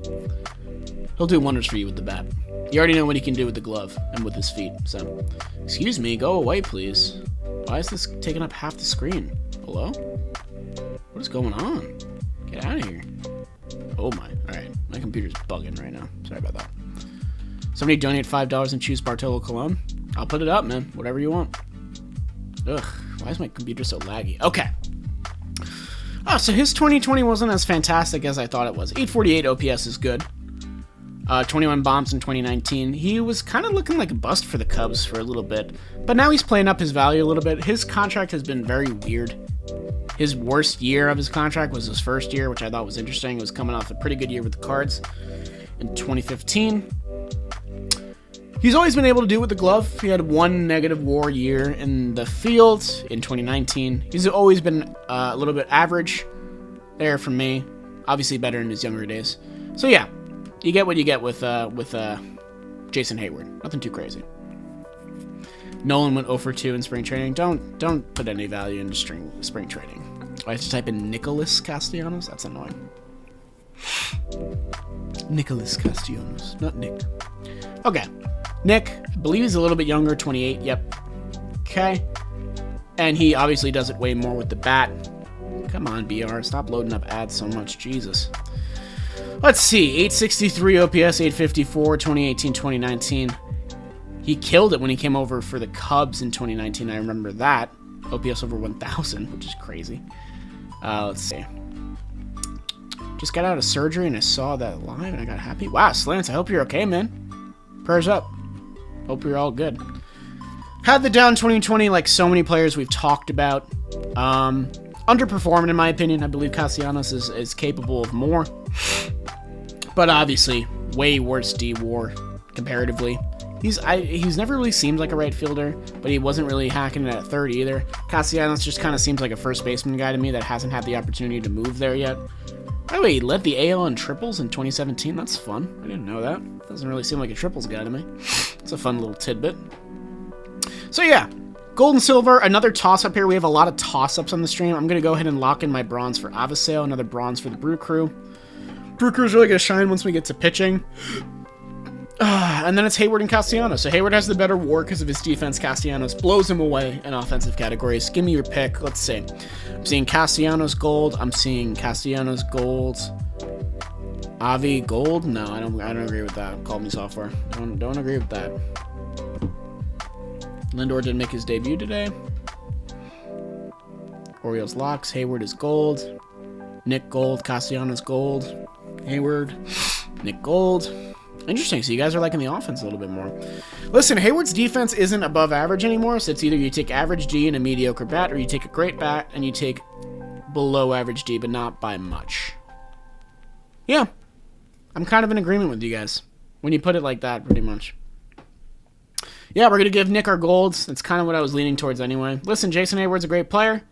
he'll do wonders for you with the bat. You already know what he can do with the glove and with his feet. So, excuse me, go away, please. Why is this taking up half the screen? Hello? What is going on? Get out of here. Oh my. Alright, my computer's bugging right now. Sorry about that. Somebody donate $5 and choose Bartolo Colon? I'll put it up, man. Whatever you want. Ugh, why is my computer so laggy? Okay. Oh, so his 2020 wasn't as fantastic as I thought it was. 848 OPS is good. 21 bombs in 2019. He was kind of looking like a bust for the Cubs for a little bit, but now he's playing up his value a little bit. His contract has been very weird. His worst year of his contract was his first year, which I thought was interesting. It was coming off a pretty good year with the Cards in 2015. He's always been able to do it with the glove. He had one negative WAR year in the field in 2019. He's always been a little bit average there for me. Obviously better in his younger days. So yeah, you get what you get with Jason Heyward. Nothing too crazy. Nolan went 0 for 2 in spring training. Don't put any value into spring training. I have to type in Nicholas Castellanos? That's annoying. Nicholas Castellanos, not Nick. Okay. Nick, I believe he's a little bit younger, 28, yep. Okay. And he obviously does it way more with the bat. Come on, BR, stop loading up ads so much, Jesus. Let's see, 863 OPS, 854, 2018, 2019. He killed it when he came over for the Cubs in 2019, I remember that. OPS over 1,000, which is crazy. Let's see. Just got out of surgery and I saw that live and I got happy. Wow, Slants, I hope you're okay, man. Prayers up. Hope you're all good. Had the down 2020 like so many players we've talked about. Underperformed in my opinion. I believe Castellanos is capable of more. But obviously, way worse D-WAR comparatively. He's never really seemed like a right fielder, but he wasn't really hacking it at third either. Castellanos just kind of seems like a first baseman guy to me that hasn't had the opportunity to move there yet. By the way, he led the AL in triples in 2017. That's fun. I didn't know that. Doesn't really seem like a triples guy to me. It's a fun little tidbit. So yeah, gold and silver, another toss-up here. We have a lot of toss-ups on the stream. I'm going to go ahead and lock in my bronze for Avisail, another bronze for the Brew Crew. Brew Crew's really going to shine once we get to pitching. And then it's Hayward and Castellanos. So Hayward has the better WAR because of his defense. Castellanos blows him away in offensive categories. Give me your pick. Let's see. I'm seeing Castellanos gold. I'm seeing Castellanos gold. Avi gold? No, I don't agree with that. Call me software. Don't agree with that. Lindor didn't make his debut today. Orioles locks. Hayward is gold. Nick gold. Castellanos gold. Hayward. Nick gold. Interesting. So you guys are liking the offense a little bit more. Listen, Hayward's defense isn't above average anymore, so it's either you take average D and a mediocre bat, or you take a great bat and you take below average D, but not by much. Yeah. I'm kind of in agreement with you guys when you put it like that, pretty much. Yeah, we're going to give Nick our golds. That's kind of what I was leaning towards anyway. Listen, Jason Hayward's a great player,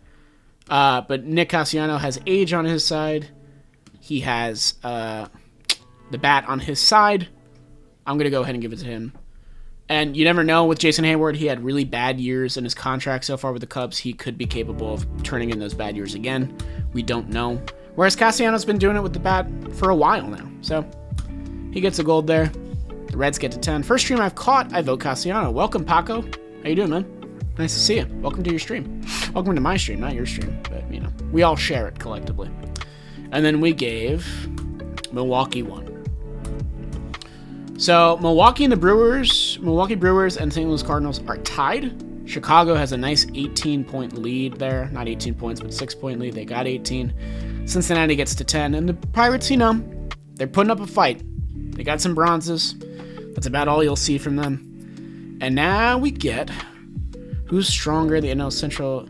but Nick Castellanos has age on his side. He has the bat on his side. I'm going to go ahead and give it to him. And you never know with Jason Hayward. He had really bad years in his contract so far with the Cubs. He could be capable of turning in those bad years again. We don't know. Whereas Castellanos been doing it with the bat for a while now. So he gets a gold there. The Reds get to 10. First stream I've caught, I vote Castellanos. Welcome, Paco. How you doing, man? Nice to see you. Welcome to your stream. Welcome to my stream, not your stream. But, you know, we all share it collectively. And then we gave Milwaukee 1. So, Milwaukee Brewers and St. Louis Cardinals are tied. Chicago has a nice 18-point lead there. Not 18 points, but 6-point lead. They got 18. Cincinnati gets to 10. And the Pirates, you know, they're putting up a fight. They got some bronzes. That's about all you'll see from them. And now we get who's stronger, the NL Central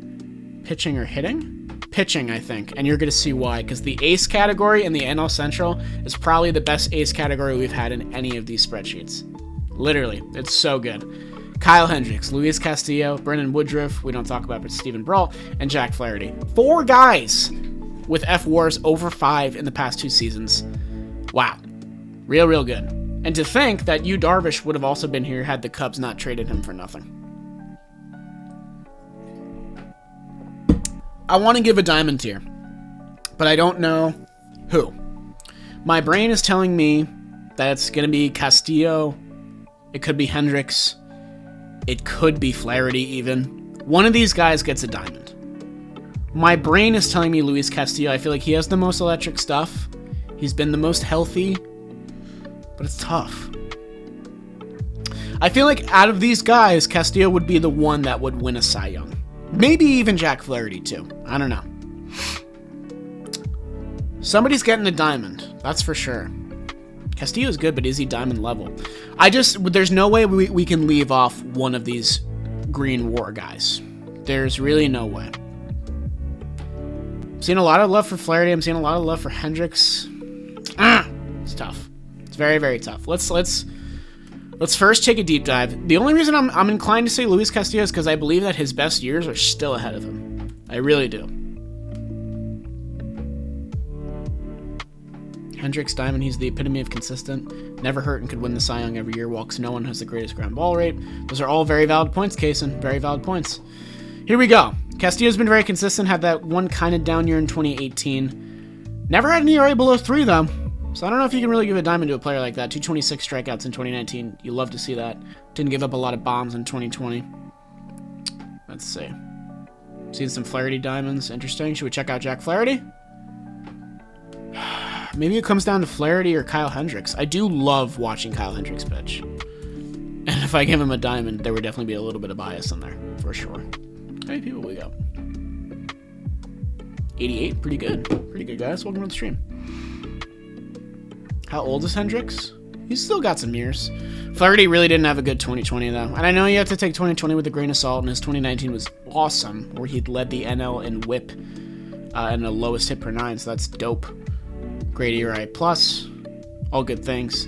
pitching or hitting? Pitching, I think, and you're going to see why, because the ace category in the NL Central is probably the best ace category we've had in any of these spreadsheets. Literally, it's so good. Kyle Hendricks, Luis Castillo, Brendan Woodruff, we don't talk about, but Stephen Brault, and Jack Flaherty. 4 guys with F-WARs over 5 in the past 2 seasons. Wow. Real good. And to think that Yu Darvish would have also been here had the Cubs not traded him for nothing. I want to give a diamond tier, but I don't know who. My brain is telling me that it's going to be Castillo. It could be Hendricks. It could be Flaherty even. One of these guys gets a diamond. My brain is telling me Luis Castillo. I feel like he has the most electric stuff. He's been the most healthy, but it's tough. I feel like out of these guys, Castillo would be the one that would win a Cy Young. Maybe even Jack Flaherty, too. I don't know. Somebody's getting a diamond. That's for sure. Castillo's good, but is he diamond level? There's no way we can leave off one of these green WAR guys. There's really no way. I'm seeing a lot of love for Flaherty. I'm seeing a lot of love for Hendricks. It's tough. It's very, very tough. Let's first take a deep dive. The only reason I'm inclined to say Luis Castillo is because I believe that his best years are still ahead of him. I really do. Hendricks diamond, he's the epitome of consistent. Never hurt and could win the Cy Young every year. Walks no one, has the greatest ground ball rate. Those are all very valid points, Kaysen. Very valid points. Here we go. Castillo's been very consistent. Had that one kind of down year in 2018. Never had an ERA below 3, though. So I don't know if you can really give a diamond to a player like that. 226 strikeouts in 2019. You love to see that. Didn't give up a lot of bombs in 2020. Let's see. Seen some Flaherty diamonds. Interesting. Should we check out Jack Flaherty? Maybe it comes down to Flaherty or Kyle Hendricks. I do love watching Kyle Hendricks pitch. And if I give him a diamond, there would definitely be a little bit of bias in there. For sure. How many people we got? 88. Pretty good. Pretty good, guys. Welcome to the stream. How old is Hendricks? He's still got some years. Flaherty really didn't have a good 2020, though. And I know you have to take 2020 with a grain of salt, and his 2019 was awesome, where he'd led the NL in WHIP and the lowest hit per 9, so that's dope. Great ERA plus. All good things.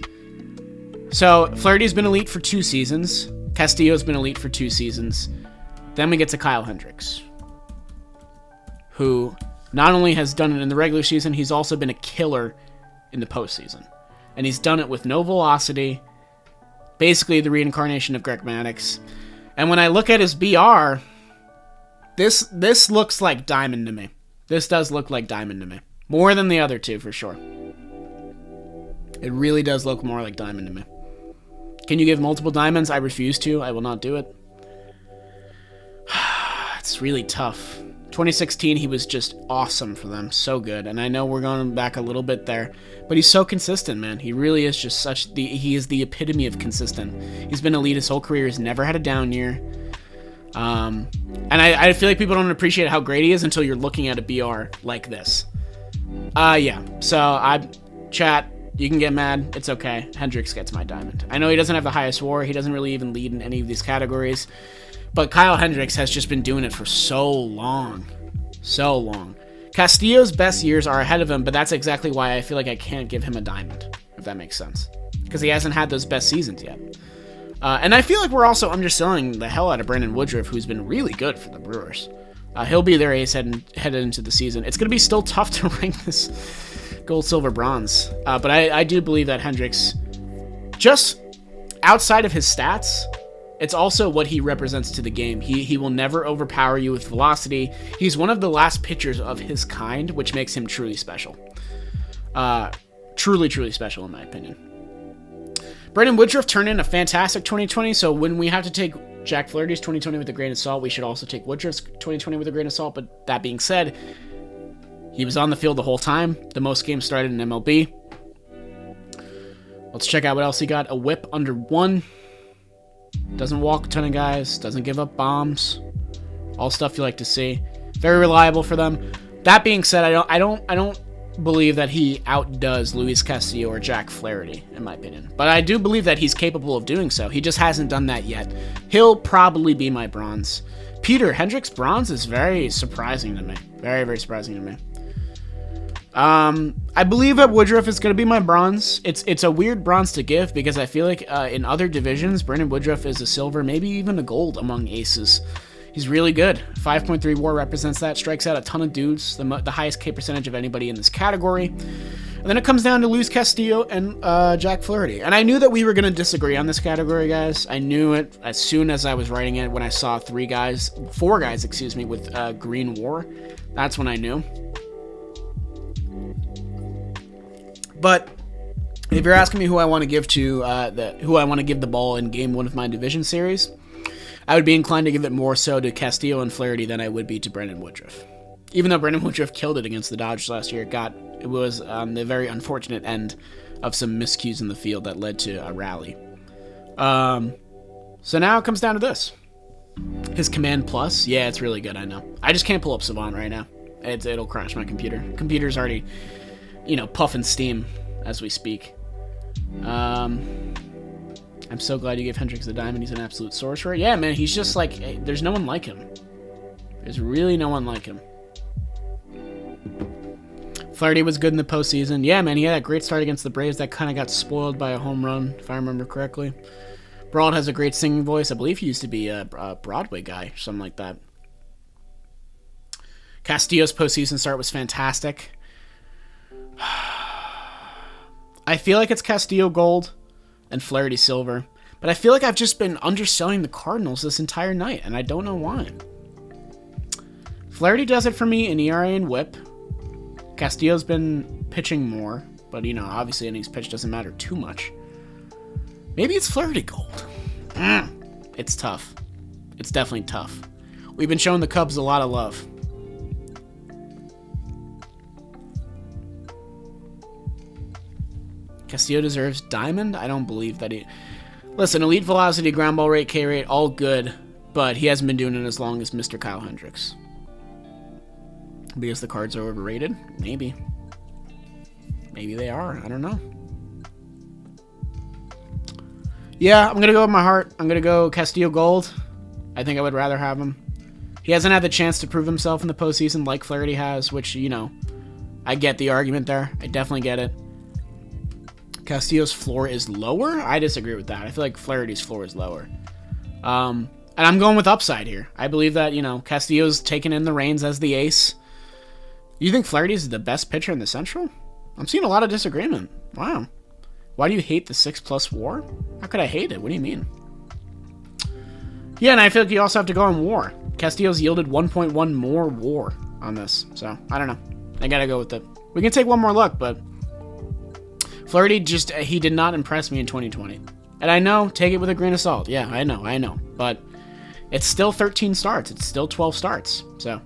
So Flaherty's been elite for 2 seasons. Castillo's been elite for 2 seasons. Then we get to Kyle Hendricks, who not only has done it in the regular season, he's also been a killer in the postseason. And he's done it with no velocity, basically the reincarnation of Greg Maddux. And when I look at his BR, this looks like diamond to me. This does look like diamond to me. More than the other two, for sure. It really does look more like diamond to me. Can you give multiple diamonds? I refuse to. I will not do it. It's really tough. 2016, he was just awesome for them. So good. And I know we're going back a little bit there. But he's so consistent, man. He really is just he is the epitome of consistent. He's been elite his whole career. He's never had a down year. And I feel like people don't appreciate how great he is until you're looking at a BR like this. Yeah. So, chat, you can get mad. It's okay. Hendricks gets my diamond. I know he doesn't have the highest WAR. He doesn't really even lead in any of these categories. But Kyle Hendricks has just been doing it for so long. So long. Castillo's best years are ahead of him, but that's exactly why I feel like I can't give him a diamond, if that makes sense. Because he hasn't had those best seasons yet. And I feel like we're also underselling the hell out of Brandon Woodruff, who's been really good for the Brewers. He'll be their ace headed into the season. It's going to be still tough to rank this gold, silver, bronze. But I do believe that Hendricks, just outside of his stats, it's also what he represents to the game. He will never overpower you with velocity. He's one of the last pitchers of his kind, which makes him truly special. Truly, truly special, in my opinion. Brandon Woodruff turned in a fantastic 2020, so when we have to take Jack Flaherty's 2020 with a grain of salt, we should also take Woodruff's 2020 with a grain of salt. But that being said, he was on the field the whole time. The most games started in MLB. Let's check out what else he got. A whip under 1. Doesn't walk a ton of guys. Doesn't give up bombs. All stuff you like to see. Very reliable for them. That being said, I don't believe that he outdoes Luis Castillo or Jack Flaherty, in my opinion. But I do believe that he's capable of doing so. He just hasn't done that yet. He'll probably be my bronze. Peter, Hendricks bronze is very surprising to me. Very, very surprising to me. I believe that Woodruff is going to be my bronze. It's a weird bronze to give because I feel like in other divisions, Brandon Woodruff is a silver, maybe even a gold among aces. He's really good. 5.3 WAR represents that. Strikes out a ton of dudes. The highest K percentage of anybody in this category. And then it comes down to Luis Castillo and Jack Flaherty. And I knew that we were going to disagree on this category, guys. I knew it as soon as I was writing it when I saw 4 guys, with green WAR. That's when I knew. But if you're asking me who I want to give to who I want to give the ball in Game 1 of my division series, I would be inclined to give it more so to Castillo and Flaherty than I would be to Brandon Woodruff. Even though Brandon Woodruff killed it against the Dodgers last year, it was on the very unfortunate end of some miscues in the field that led to a rally. So now it comes down to this. His Command Plus, yeah, it's really good, I know. I just can't pull up Savant right now. It'll crash my computer. Computer's already, puffing steam as we speak. I'm so glad you gave Hendricks the diamond. He's an absolute sorcerer. Yeah, man, he's just like, there's no one like him. There's really no one like him. Flaherty was good in the postseason. Yeah, man, he had a great start against the Braves that kind of got spoiled by a home run, if I remember correctly. Brault has a great singing voice. I believe he used to be a Broadway guy, something like that. Castillo's postseason start was fantastic. I feel like it's Castillo gold and Flaherty silver, but I feel like I've just been underselling the Cardinals this entire night, and I don't know why. Flaherty does it for me in ERA and WHIP. Castillo's been pitching more, but obviously innings pitched doesn't matter too much. Maybe it's Flaherty gold. It's tough. It's definitely tough. We've been showing the Cubs a lot of love. Castillo deserves diamond? I don't believe that he... Listen, elite velocity, ground ball rate, K rate, all good, but he hasn't been doing it as long as Mr. Kyle Hendricks. Because the cards are overrated? Maybe. Maybe they are. I don't know. Yeah, I'm going to go with my heart. I'm going to go Castillo gold. I think I would rather have him. He hasn't had the chance to prove himself in the postseason like Flaherty has, which, I get the argument there. I definitely get it. Castillo's floor is lower? I disagree with that. I feel like Flaherty's floor is lower. And I'm going with upside here. I believe that, Castillo's taken in the reins as the ace. You think Flaherty's the best pitcher in the Central? I'm seeing a lot of disagreement. Wow. Why do you hate the 6+ WAR? How could I hate it? What do you mean? Yeah, and I feel like you also have to go on WAR. Castillo's yielded 1.1 more WAR on this. So, I don't know. I gotta go with it. We can take one more look, but Flaherty he did not impress me in 2020. And I know, take it with a grain of salt. Yeah, I know. But it's still 13 starts. It's still 12 starts. So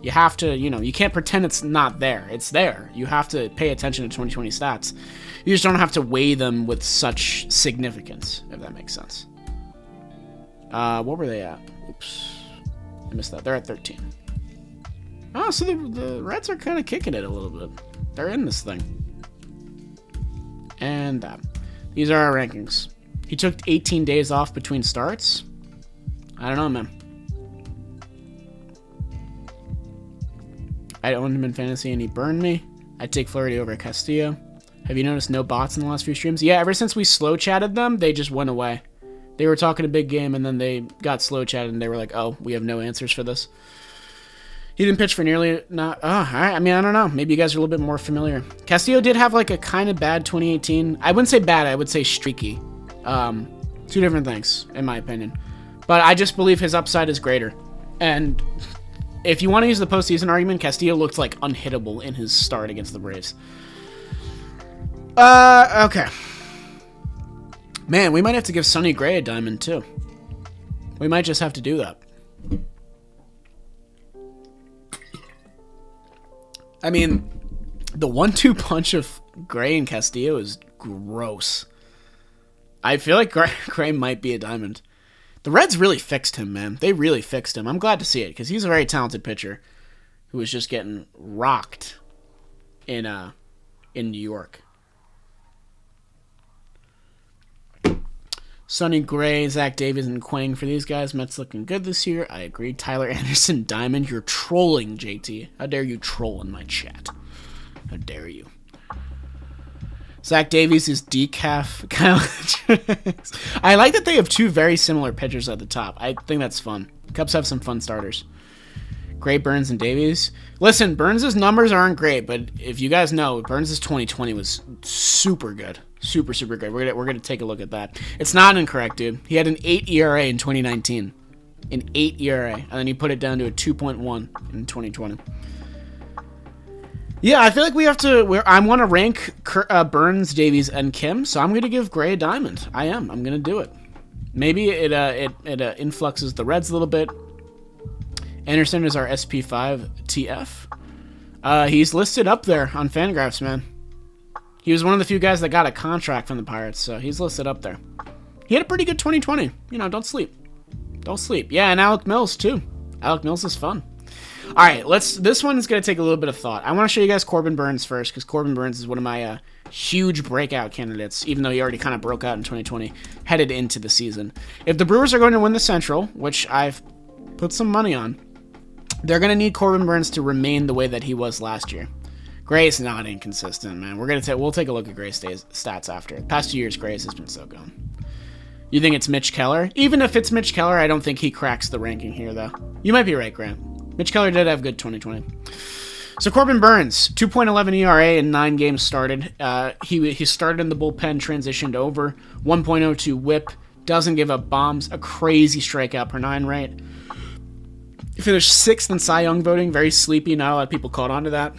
you have to, you can't pretend it's not there. It's there. You have to pay attention to 2020 stats. You just don't have to weigh them with such significance, if that makes sense. What were they at? Oops. I missed that. They're at 13. Oh, so the Reds are kind of kicking it a little bit. They're in this thing. And that. These are our rankings. He took 18 days off between starts. I don't know, man. I owned him in fantasy and he burned me. I'd take Flaherty over Castillo. Have you noticed no bots in the last few streams? Yeah, ever since we slow chatted them, they just went away. They were talking a big game and then they got slow chatted and they were like, oh, we have no answers for this. He didn't pitch for nearly not. Oh, all right. I mean, I don't know. Maybe you guys are a little bit more familiar. Castillo did have like a kind of bad 2018. I wouldn't say bad. I would say streaky. Two different things, in my opinion. But I just believe his upside is greater. And if you want to use the postseason argument, Castillo looked like unhittable in his start against the Braves. Okay. Man, we might have to give Sonny Gray a diamond too. We might just have to do that. I mean, the 1-2 punch of Gray and Castillo is gross. I feel like Gray might be a diamond. The Reds really fixed him, man. They really fixed him. I'm glad to see it, because he's a very talented pitcher who was just getting rocked in New York. Sonny Gray, Zach Davies, and Quang for these guys. Mets looking good this year. I agree. Tyler Anderson, diamond. You're trolling, JT. How dare you troll in my chat? How dare you? Zach Davies is decaf. I like that they have two very similar pitchers at the top. I think that's fun. Cubs have some fun starters. Gray, Burns, and Davies. Listen, Burns' numbers aren't great, but if you guys know, Burns' 2020 was super good. Super, super good. We're gonna take a look at that. It's not incorrect, dude. He had an 8 ERA in 2019. An 8 ERA. And then he put it down to a 2.1 in 2020. Yeah, I feel like we have to... I want to rank Burns, Davies, and Kim, so I'm going to give Gray a diamond. I am. I'm going to do it. Maybe it influxes the Reds a little bit. Anderson is our SP5 TF. He's listed up there on Fangraphs, man. He was one of the few guys that got a contract from the Pirates, so he's listed up there. He had a pretty good 2020. Don't sleep. Don't sleep. Yeah, and Alec Mills, too. Alec Mills is fun. All right, this one's going to take a little bit of thought. I want to show you guys Corbin Burns first, because Corbin Burns is one of my huge breakout candidates, even though he already kind of broke out in 2020, headed into the season. If the Brewers are going to win the Central, which I've put some money on, they're going to need Corbin Burns to remain the way that he was last year. Gray's not inconsistent, man. We'll take a look at Gray's stats after. The past 2 years, Gray's has been so good. You think it's Mitch Keller? Even if it's Mitch Keller, I don't think he cracks the ranking here, though. You might be right, Grant. Mitch Keller did have good 2020. So Corbin Burns, 2.11 ERA in 9 games started. He started in the bullpen, transitioned over. 1.02 WHIP, doesn't give up bombs, a crazy strikeout per 9 rate. He finished 6th in Cy Young voting, very sleepy. Not a lot of people caught on to that.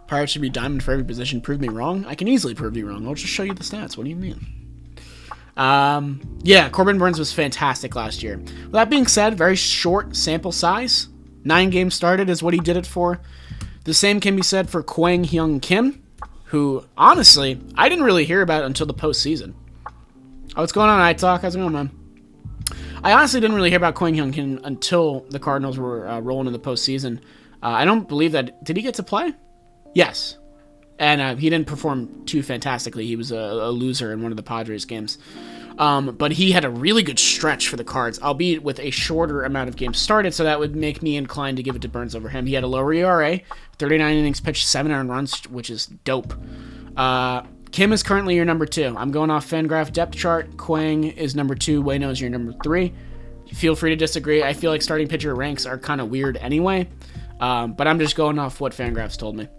Pirates should be diamond for every position. Prove me wrong? I can easily prove you wrong. I'll just show you the stats. What do you mean? Yeah, Corbin Burns was fantastic last year. With that being said, very short sample size. 9 games started is what he did it for. The same can be said for Kwang Hyun Kim, who, honestly, I didn't really hear about until the postseason. Oh, what's going on, iTalk? How's it going, man? I honestly didn't really hear about Kwang Hyun Kim until the Cardinals were rolling in the postseason. I don't believe that... Did he get to play? Yes. And he didn't perform too fantastically. He was a loser in one of the Padres games. But he had a really good stretch for the Cards, albeit with a shorter amount of games started, so that would make me inclined to give it to Burns over him. He had a lower ERA, 39 innings pitched, 7 earned runs, which is dope. Kim is currently your number 2. I'm going off Fangraph depth chart. Kwang is number 2. Waino is your number 3. Feel free to disagree. I feel like starting pitcher ranks are kind of weird anyway, but I'm just going off what Fangraphs told me.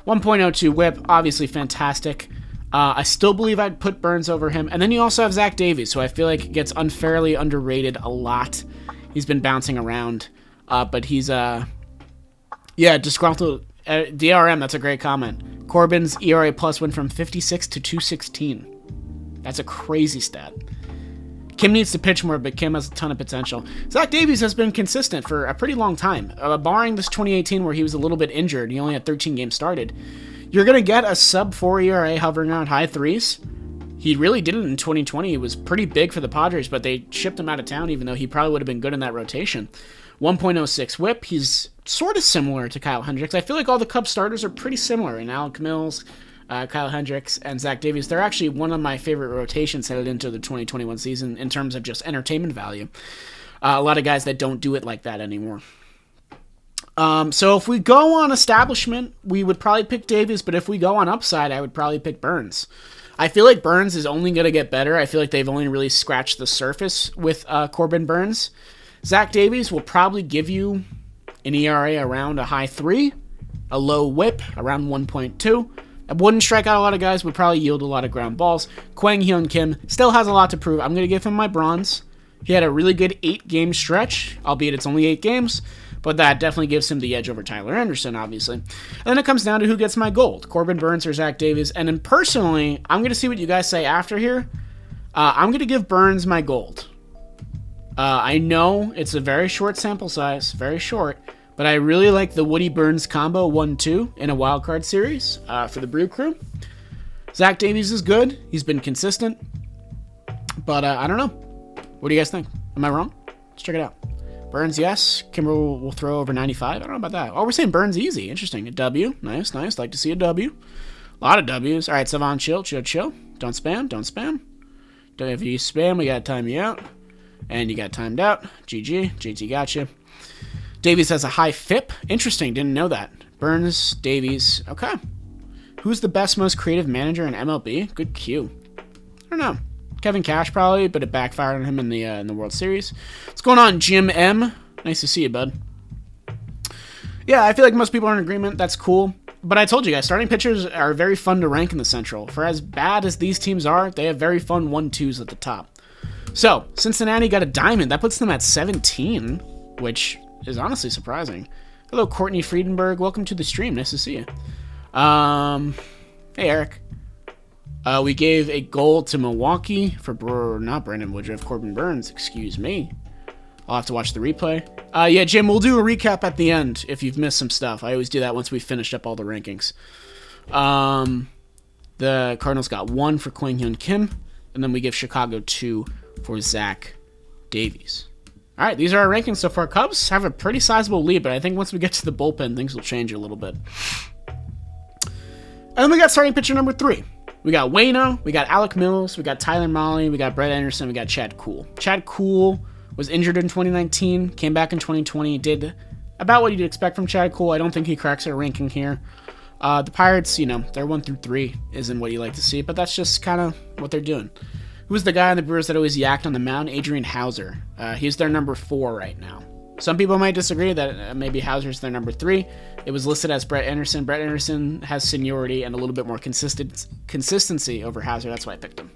1.02 whip, obviously fantastic. I still believe I'd put Burns over him. And then you also have Zach Davies, who I feel like gets unfairly underrated a lot. He's been bouncing around, but he's, disgruntled. DRM, that's a great comment. Corbin's ERA plus went from 56 to 216. That's a crazy stat. Kim needs to pitch more, but Kim has a ton of potential. Zach Davies has been consistent for a pretty long time. Barring this 2018 where he was a little bit injured, he only had 13 games started. You're going to get a sub-4 ERA hovering around high threes. He really did it in 2020. It was pretty big for the Padres, but they shipped him out of town, even though he probably would have been good in that rotation. 1.06 whip. He's sort of similar to Kyle Hendricks. I feel like all the Cubs starters are pretty similar. And Alec Mills, Kyle Hendricks, and Zach Davies, they're actually one of my favorite rotations headed into the 2021 season in terms of just entertainment value. A lot of guys that don't do it like that anymore. So if we go on establishment, we would probably pick Davies, but if we go on upside, I would probably pick Burns. I feel like Burns is only going to get better. I feel like they've only really scratched the surface with Corbin Burns. Zach Davies will probably give you an ERA around a high 3, a low whip around 1.2. I wouldn't strike out a lot of guys, would probably yield a lot of ground balls. Kwang Hyun Kim still has a lot to prove. I'm going to give him my bronze. He had a really good 8-game stretch, albeit it's only 8 games, but that definitely gives him the edge over Tyler Anderson, obviously. And then it comes down to who gets my gold, Corbin Burns or Zach Davies. And then personally, I'm going to see what you guys say after here. I'm going to give Burns my gold. I know it's a very short sample size, very short, but I really like the Woody Burns combo 1-2 in a wildcard series for the Brew Crew. Zach Davies is good. He's been consistent. But I don't know. What do you guys think? Am I wrong? Let's check it out. Burns, yes. Kimber will throw over 95. I don't know about that. Oh, we're saying Burns easy. Interesting. A W. Nice, nice. Like to see a W. A lot of W's. All right, Savon, chill. Don't spam. If you spam, we got to time you out. And you got timed out. GG. JT gotcha. Davies has a high FIP. Interesting. Didn't know that. Burns, Davies. Okay. Who's the best, most creative manager in MLB? Good Q. I don't know. Kevin Cash probably, but it backfired on him in the World Series. What's going on, Jim M? Nice to see you, bud. Yeah, I feel like most people are in agreement. That's cool. But I told you guys, starting pitchers are very fun to rank in the Central. For as bad as these teams are, they have very fun 1-2s at the top. So, Cincinnati got a diamond. That puts them at 17, which is honestly surprising. Hello, Courtney Friedenberg. Welcome to the stream. Nice to see you. Hey, Eric. We gave a gold to Milwaukee for not Brandon Woodruff, Corbin Burns. Excuse me. I'll have to watch the replay. Yeah, Jim, we'll do a recap at the end if you've missed some stuff. I always do that once we finished up all the rankings. The Cardinals got 1 for Kwang Hyun Kim, and then we give Chicago 2 for Zach Davies. All right, these are our rankings so far. Cubs have a pretty sizable lead, but I think once we get to the bullpen, things will change a little bit. And then we got starting pitcher number 3. We got Waino, we got Alec Mills, we got Tyler Mahle, we got Brett Anderson, we got Chad Kuhl. Chad Kuhl was injured in 2019, came back in 2020, did about what you'd expect from Chad Kuhl. I don't think he cracks our ranking here. The Pirates, their 1 through 3 isn't what you like to see, but that's just kind of what they're doing. Who's the guy on the Brewers that always yacked on the mound? Adrian Hauser. He's their number 4 right now. Some people might disagree that maybe Hauser's their number 3. It was listed as Brett Anderson. Brett Anderson has seniority and a little bit more consistency over Hauser. That's why I picked him.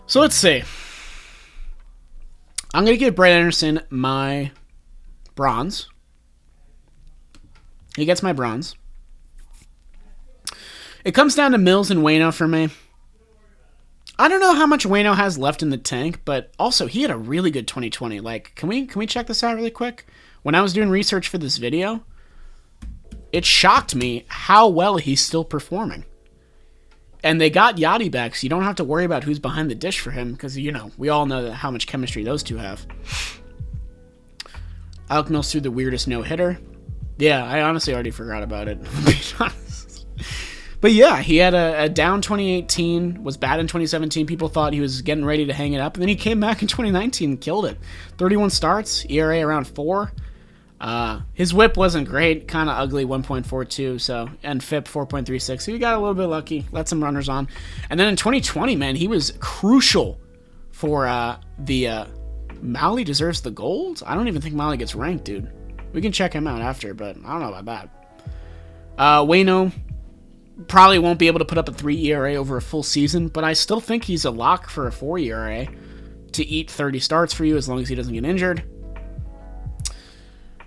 So let's see. I'm going to give Brett Anderson my bronze. He gets my bronze. It comes down to Mills and Waino for me. I don't know how much Waino has left in the tank, but also he had a really good 2020. Like, can we check this out really quick? When I was doing research for this video, it shocked me how well he's still performing. And they got Yachty back, so you don't have to worry about who's behind the dish for him, because, we all know how much chemistry those two have. Alec Mills threw the weirdest no-hitter. Yeah, I honestly already forgot about it, to be honest. But yeah, he had a down 2018, was bad in 2017. People thought he was getting ready to hang it up, and then he came back in 2019 and killed it. 31 starts, ERA around 4. His whip wasn't great, kind of ugly, 1.42, so, and FIP 4.36, so he got a little bit lucky, let some runners on. And then in 2020, man, he was crucial for the Mahle deserves the gold? I don't even think Mahle gets ranked, dude. We can check him out after, but I don't know about that. Waino probably won't be able to put up a 3 ERA over a full season, but I still think he's a lock for a 4 ERA to eat 30 starts for you as long as he doesn't get injured.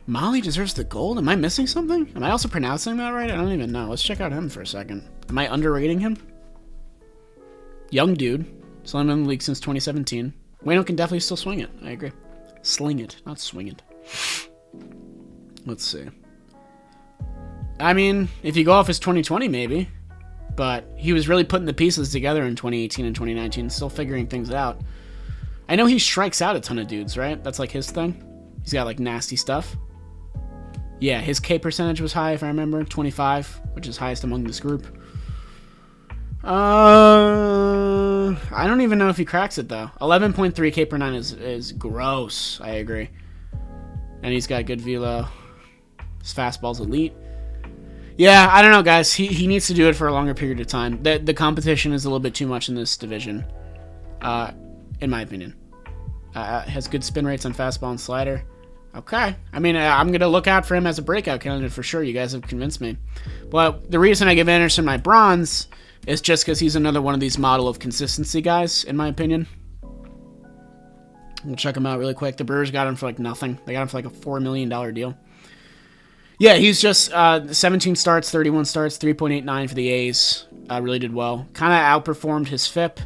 Mahle deserves the gold? Am I missing something? Am I also pronouncing that right? I don't even know. Let's check out him for a second. Am I underrating him? Young dude. He's only been in the league since 2017. Waino can definitely still swing it. I agree. Sling it, not swing it. Let's see. I mean, if you go off his 2020, maybe. But he was really putting the pieces together in 2018 and 2019, still figuring things out. I know he strikes out a ton of dudes, right? That's like his thing. He's got like nasty stuff. Yeah, his K percentage was high, if I remember. 25, which is highest among this group. I don't even know if he cracks it, though. 11.3 K per 9 is gross. I agree. And he's got good velo. His fastball's elite. Yeah, I don't know, guys. He needs to do it for a longer period of time. The competition is a little bit too much in this division, in my opinion. Has good spin rates on fastball and slider. Okay. I mean, I'm going to look out for him as a breakout candidate for sure. You guys have convinced me. But the reason I give Anderson my bronze is just because he's another one of these model of consistency guys, in my opinion. We'll check him out really quick. The Brewers got him for like nothing. They got him for like a $4 million deal. Yeah, he's just 17 starts, 31 starts, 3.89 for the A's. Really did well. Kind of outperformed his FIP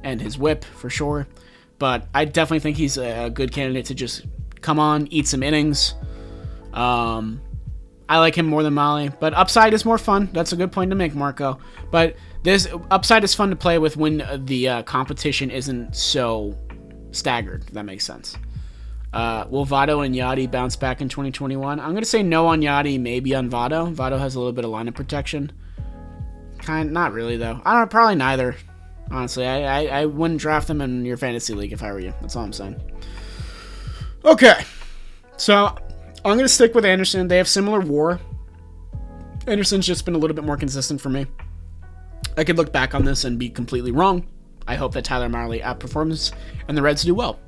and his whip for sure. But I definitely think he's a good candidate to just come on, eat some innings. I like him more than Mahle, but upside is more fun. That's a good point to make, Marco. But this upside is fun to play with when the competition isn't so staggered, if that makes sense. Will Votto and Yachty bounce back in 2021? I'm going to say no on Yachty, maybe on Votto. Votto has a little bit of lineup protection. Not really, though. I don't know, probably neither. Honestly, I wouldn't draft them in your fantasy league if I were you. That's all I'm saying. Okay. So, I'm going to stick with Anderson. They have similar WAR. Anderson's just been a little bit more consistent for me. I could look back on this and be completely wrong. I hope that Tyler Mahle outperforms and the Reds do well.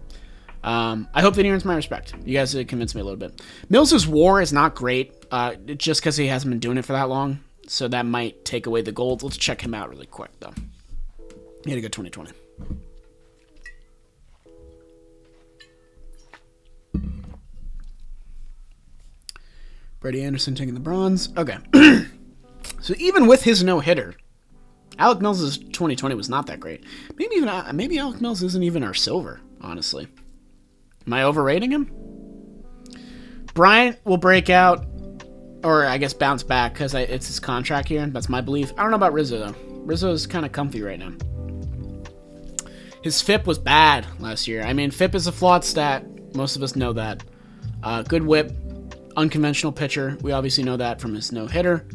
I hope that he earns my respect. You guys have convinced me a little bit. Mills' WAR is not great, just because he hasn't been doing it for that long, so that might take away the gold. Let's check him out really quick, though. He had a good 2020. Brady Anderson taking the bronze. Okay. So even with his no-hitter, Alec Mills' 2020 was not that great. Maybe Alec Mills isn't even our silver, honestly. Am I overrating him? Bryant will break out, or I guess bounce back, because it's his contract here. That's my belief. I don't know about Rizzo, though. Rizzo is kind of comfy right now. His FIP was bad last year. I mean, FIP is a flawed stat. Most of us know that. Good whip. Unconventional pitcher. We obviously know that from his no-hitter.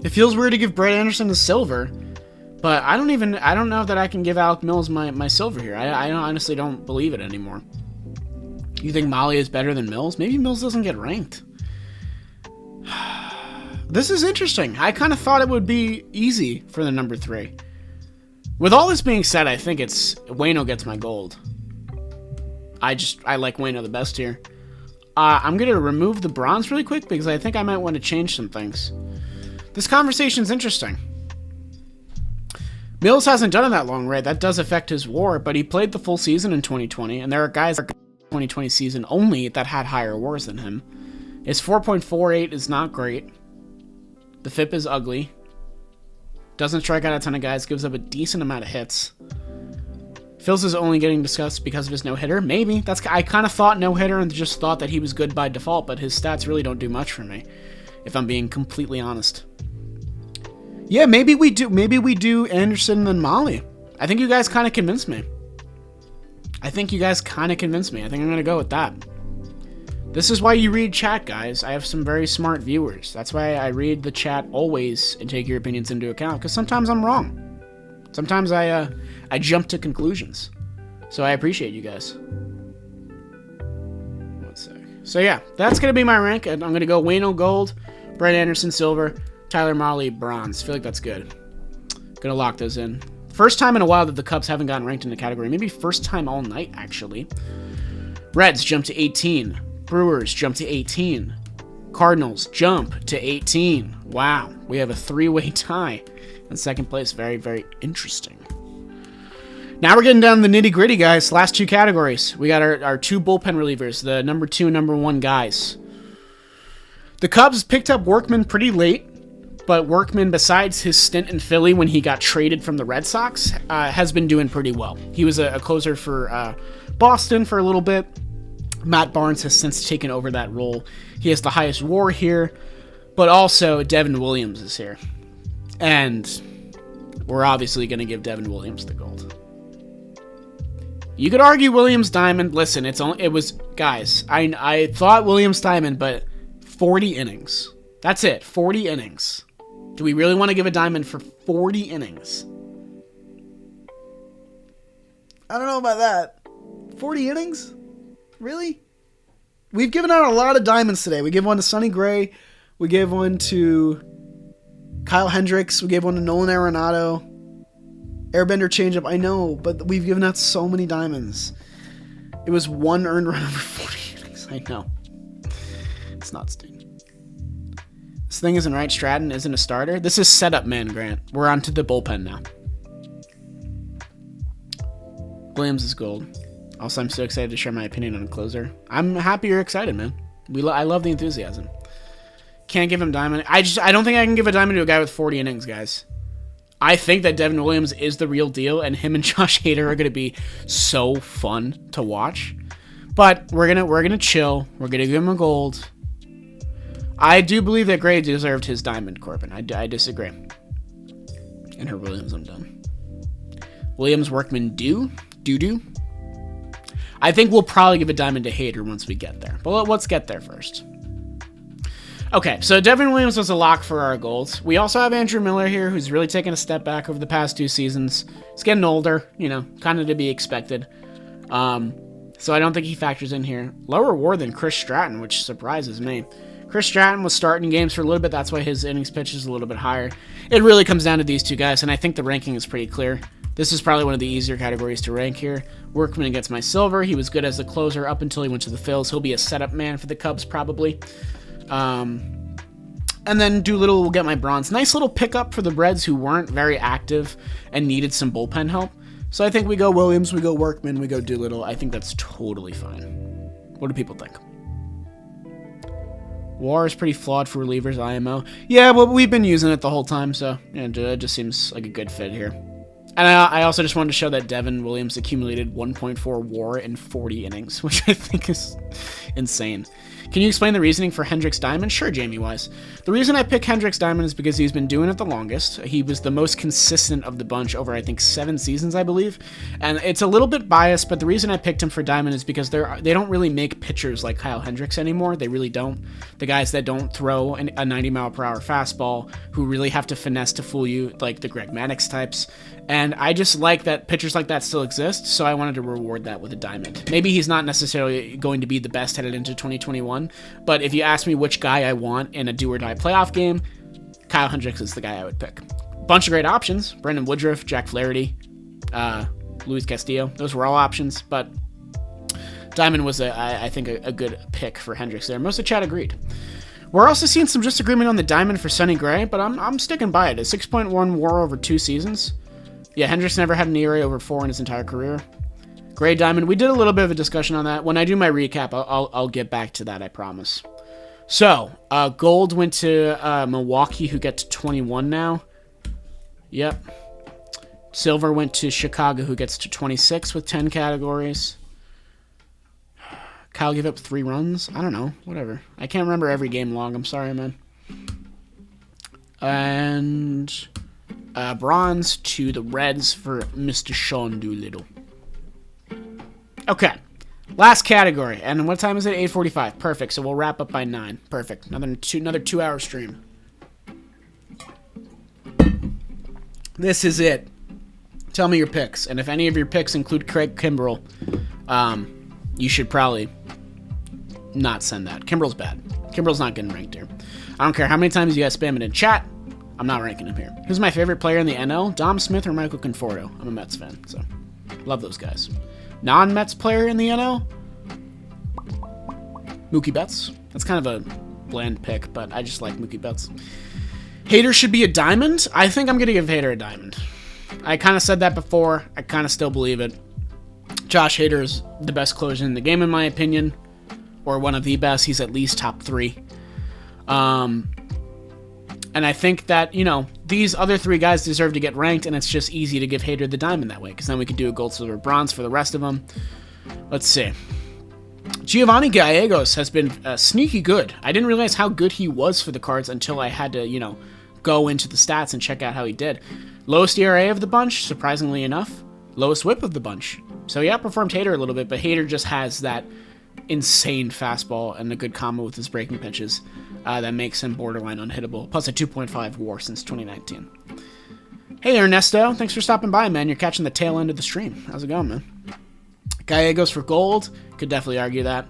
It feels weird to give Brett Anderson the silver, but I don't know that I can give Alec Mills my silver here. I honestly don't believe it anymore. You think Mahle is better than Mills? Maybe Mills doesn't get ranked. This is interesting. I kind of thought it would be easy for the number 3. With all this being said, I think it's Waino gets my gold. I like Waino the best here. I'm going to remove the bronze really quick because I think I might want to change some things. This conversation's interesting. Mills hasn't done it that long, right? That does affect his WAR, but he played the full season in 2020, and there are guys in the 2020 season only that had higher WARs than him. His 4.48 is not great. The FIP is ugly. Doesn't strike out a ton of guys, gives up a decent amount of hits. Phils is only getting discussed because of his no-hitter. Maybe. I kind of thought no-hitter and just thought that he was good by default, but his stats really don't do much for me, if I'm being completely honest. Yeah, maybe we do Anderson and Mahle. I think you guys kind of convinced me. I think I'm going to go with that. This is why you read chat, guys. I have some very smart viewers. That's why I read the chat always and take your opinions into account, because sometimes I'm wrong. Sometimes I jump to conclusions. So I appreciate you guys. One sec. So yeah, that's going to be my rank. I'm going to go Wayno gold, Brett Anderson silver, Tyler Mahle bronze. I feel like that's good. Going to lock those in. First time in a while that the Cubs haven't gotten ranked in the category. Maybe first time all night, actually. Reds jump to 18. Brewers jump to 18. Cardinals jump to 18. Wow, we have a three-way tie in second place. Very, very interesting. Now we're getting down to the nitty-gritty, guys. Last two categories. We got our two bullpen relievers, the number 2 and number 1 guys. The Cubs picked up Workman pretty late, but Workman, besides his stint in Philly when he got traded from the Red Sox, has been doing pretty well. He was a closer for Boston for a little bit. Matt Barnes has since taken over that role. He has the highest WAR here, but also Devin Williams is here. And we're obviously going to give Devin Williams the gold. You could argue Williams Diamond. Listen, it was guys. I thought Williams Diamond, but 40 innings. That's it. 40 innings. Do we really want to give a diamond for 40 innings? I don't know about that. 40 innings? Really? We've given out a lot of diamonds today. We gave one to Sonny Gray. We gave one to Kyle Hendricks. We gave one to Nolan Arenado. Airbender changeup, I know, but we've given out so many diamonds. It was one earned run over 40 innings. I know. It's not stinking. This thing isn't right. Stratton isn't a starter. This is setup man, Grant. We're on to the bullpen now. Williams is gold. Also, I'm so excited to share my opinion on a closer. I'm happy you're excited, man. I love the enthusiasm. Can't give him diamond. I don't think I can give a diamond to a guy with 40 innings, guys. I think that Devin Williams is the real deal, and him and Josh Hader are going to be so fun to watch. But we're gonna chill. We're gonna give him a gold. I do believe that Gray deserved his diamond, Corbin. I disagree. And her Williams, I'm done. Williams, Workman, do. I think we'll probably give a diamond to Hader once we get there. But let's get there first. Okay, so Devin Williams was a lock for our goals. We also have Andrew Miller here, who's really taken a step back over the past 2 seasons. He's getting older, kind of to be expected. So I don't think he factors in here. Lower WAR than Chris Stratton, which surprises me. Chris Stratton was starting games for a little bit. That's why his innings pitch is a little bit higher. It really comes down to these two guys, and I think the ranking is pretty clear. This is probably one of the easier categories to rank here. Workman gets my silver. He was good as a closer up until he went to the Phils. He'll be a setup man for the Cubs, probably. And then Doolittle will get my bronze. Nice little pickup for the Reds who weren't very active and needed some bullpen help. So I think we go Williams, we go Workman, we go Doolittle. I think that's totally fine. What do people think? WAR is pretty flawed for relievers, IMO. Yeah, well, we've been using it the whole time, so it just seems like a good fit here. And I also just wanted to show that Devin Williams accumulated 1.4 WAR in 40 innings, which I think is insane. Can you explain the reasoning for Hendricks Diamond? Sure, Jamie Wise. The reason I pick Hendricks Diamond is because he's been doing it the longest. He was the most consistent of the bunch over, I think, 7 seasons, I believe. And it's a little bit biased, but the reason I picked him for Diamond is because they don't really make pitchers like Kyle Hendricks anymore. They really don't. The guys that don't throw a 90-mile-per-hour fastball, who really have to finesse to fool you, like the Greg Maddux types. And I just like that pitchers like that still exist, so I wanted to reward that with a diamond. Maybe he's not necessarily going to be the best headed into 2021, but if you ask me which guy I want in a do-or-die playoff game, Kyle Hendricks is the guy I would pick. Bunch of great options. Brendan Woodruff, Jack Flaherty, Luis Castillo. Those were all options, but diamond was, I think, a good pick for Hendricks there. Most of the chat agreed. We're also seeing some disagreement on the diamond for Sonny Gray, but I'm sticking by it. A 6.1 WAR over 2 seasons. Yeah, Hendricks never had an ERA over 4 in his entire career. Gray Diamond, we did a little bit of a discussion on that. When I do my recap, I'll get back to that, I promise. So, Gold went to Milwaukee, who get to 21 now. Yep. Silver went to Chicago, who gets to 26 with 10 categories. Kyle gave up 3 runs? I don't know. Whatever. I can't remember every game log. I'm sorry, man. And bronze to the Reds for Mr. Sean Doolittle. Okay. Last category. And what time is it? 8:45. Perfect. So we'll wrap up by 9. Perfect. Another 2-hour stream. This is it. Tell me your picks. And if any of your picks include Craig Kimbrell, you should probably not send that. Kimbrel's bad. Kimbrel's not getting ranked here. I don't care how many times you guys spam it in chat. I'm not ranking him here. Who's my favorite player in the NL? Dom Smith or Michael Conforto? I'm a Mets fan, so love those guys. Non-Mets player in the NL? Mookie Betts. That's kind of a bland pick, but I just like Mookie Betts. Hader should be a diamond? I think I'm going to give Hader a diamond. I kind of said that before. I kind of still believe it. Josh Hader is the best closer in the game, in my opinion, or one of the best. He's at least top 3. And I think that, you know, these other 3 guys deserve to get ranked, and it's just easy to give Hader the diamond that way, because then we could do a gold, silver, bronze for the rest of them. Let's see. Giovanni Gallegos has been sneaky good. I didn't realize how good he was for the Cards until I had to, you know, go into the stats and check out how he did. Lowest ERA of the bunch, surprisingly enough. Lowest whip of the bunch. So he outperformed Hader a little bit, but Hader just has that insane fastball and a good combo with his breaking pitches that makes him borderline unhittable. Plus a 2.5 WAR since 2019. Hey Ernesto, thanks for stopping by, man. You're catching the tail end of the stream. How's it going, man? Gallegos for gold. Could definitely argue that.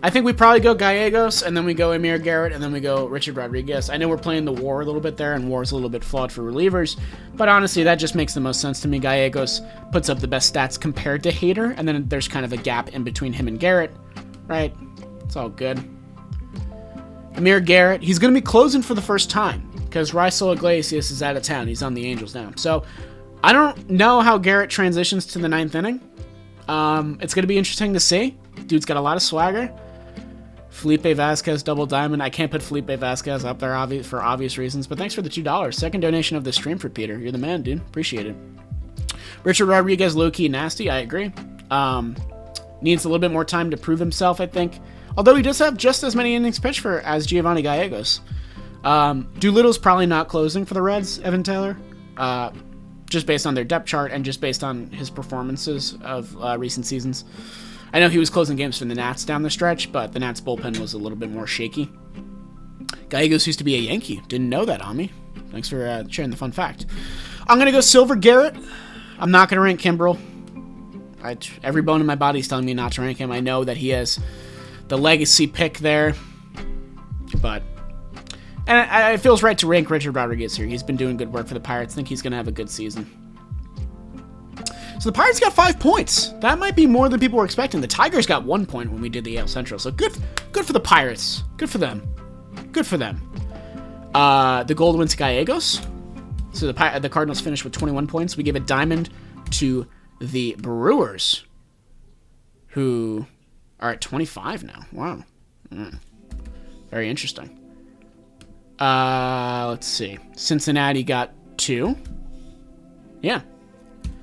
I think we probably go Gallegos, and then we go Amir Garrett, and then we go Richard Rodriguez. I know we're playing the WAR a little bit there, and WAR is a little bit flawed for relievers, but honestly, that just makes the most sense to me. Gallegos puts up the best stats compared to Hader, and then there's kind of a gap in between him and Garrett, right? It's all good. Amir Garrett, he's going to be closing for the first time, because Raisel Iglesias is out of town. He's on the Angels now. So, I don't know how Garrett transitions to the 9th inning. It's going to be interesting to see. Dude's got a lot of swagger. Felipe Vasquez, double diamond. I can't put Felipe Vasquez up there for obvious reasons, but thanks for the $2. Second donation of the stream for Peter. You're the man, dude. Appreciate it. Richard Rodriguez, low-key nasty. I agree. Needs a little bit more time to prove himself, I think. Although he does have just as many innings pitched for as Giovanni Gallegos. Doolittle's probably not closing for the Reds, Evan Taylor. Just based on their depth chart and just based on his performances of recent seasons. I know he was closing games for the Nats down the stretch, but the Nats bullpen was a little bit more shaky. Gallegos used to be a Yankee. Didn't know that, Ami. Thanks for sharing the fun fact. I'm going to go Silver Garrett. I'm not going to rank Kimbrel. Every bone in my body is telling me not to rank him. I know that he has the legacy pick there, but... And it feels right to rank Richard Rodriguez here. He's been doing good work for the Pirates. I think he's going to have a good season. So the Pirates got 5 points. That might be more than people were expecting. The Tigers got 1 point when we did the AL Central. So good for the Pirates. Good for them. Good for them. The gold went to Gallegos. So the Cardinals finished with 21 points. We gave a diamond to the Brewers, who are at 25 now. Wow. Very interesting. Let's see. Cincinnati got 2. Yeah.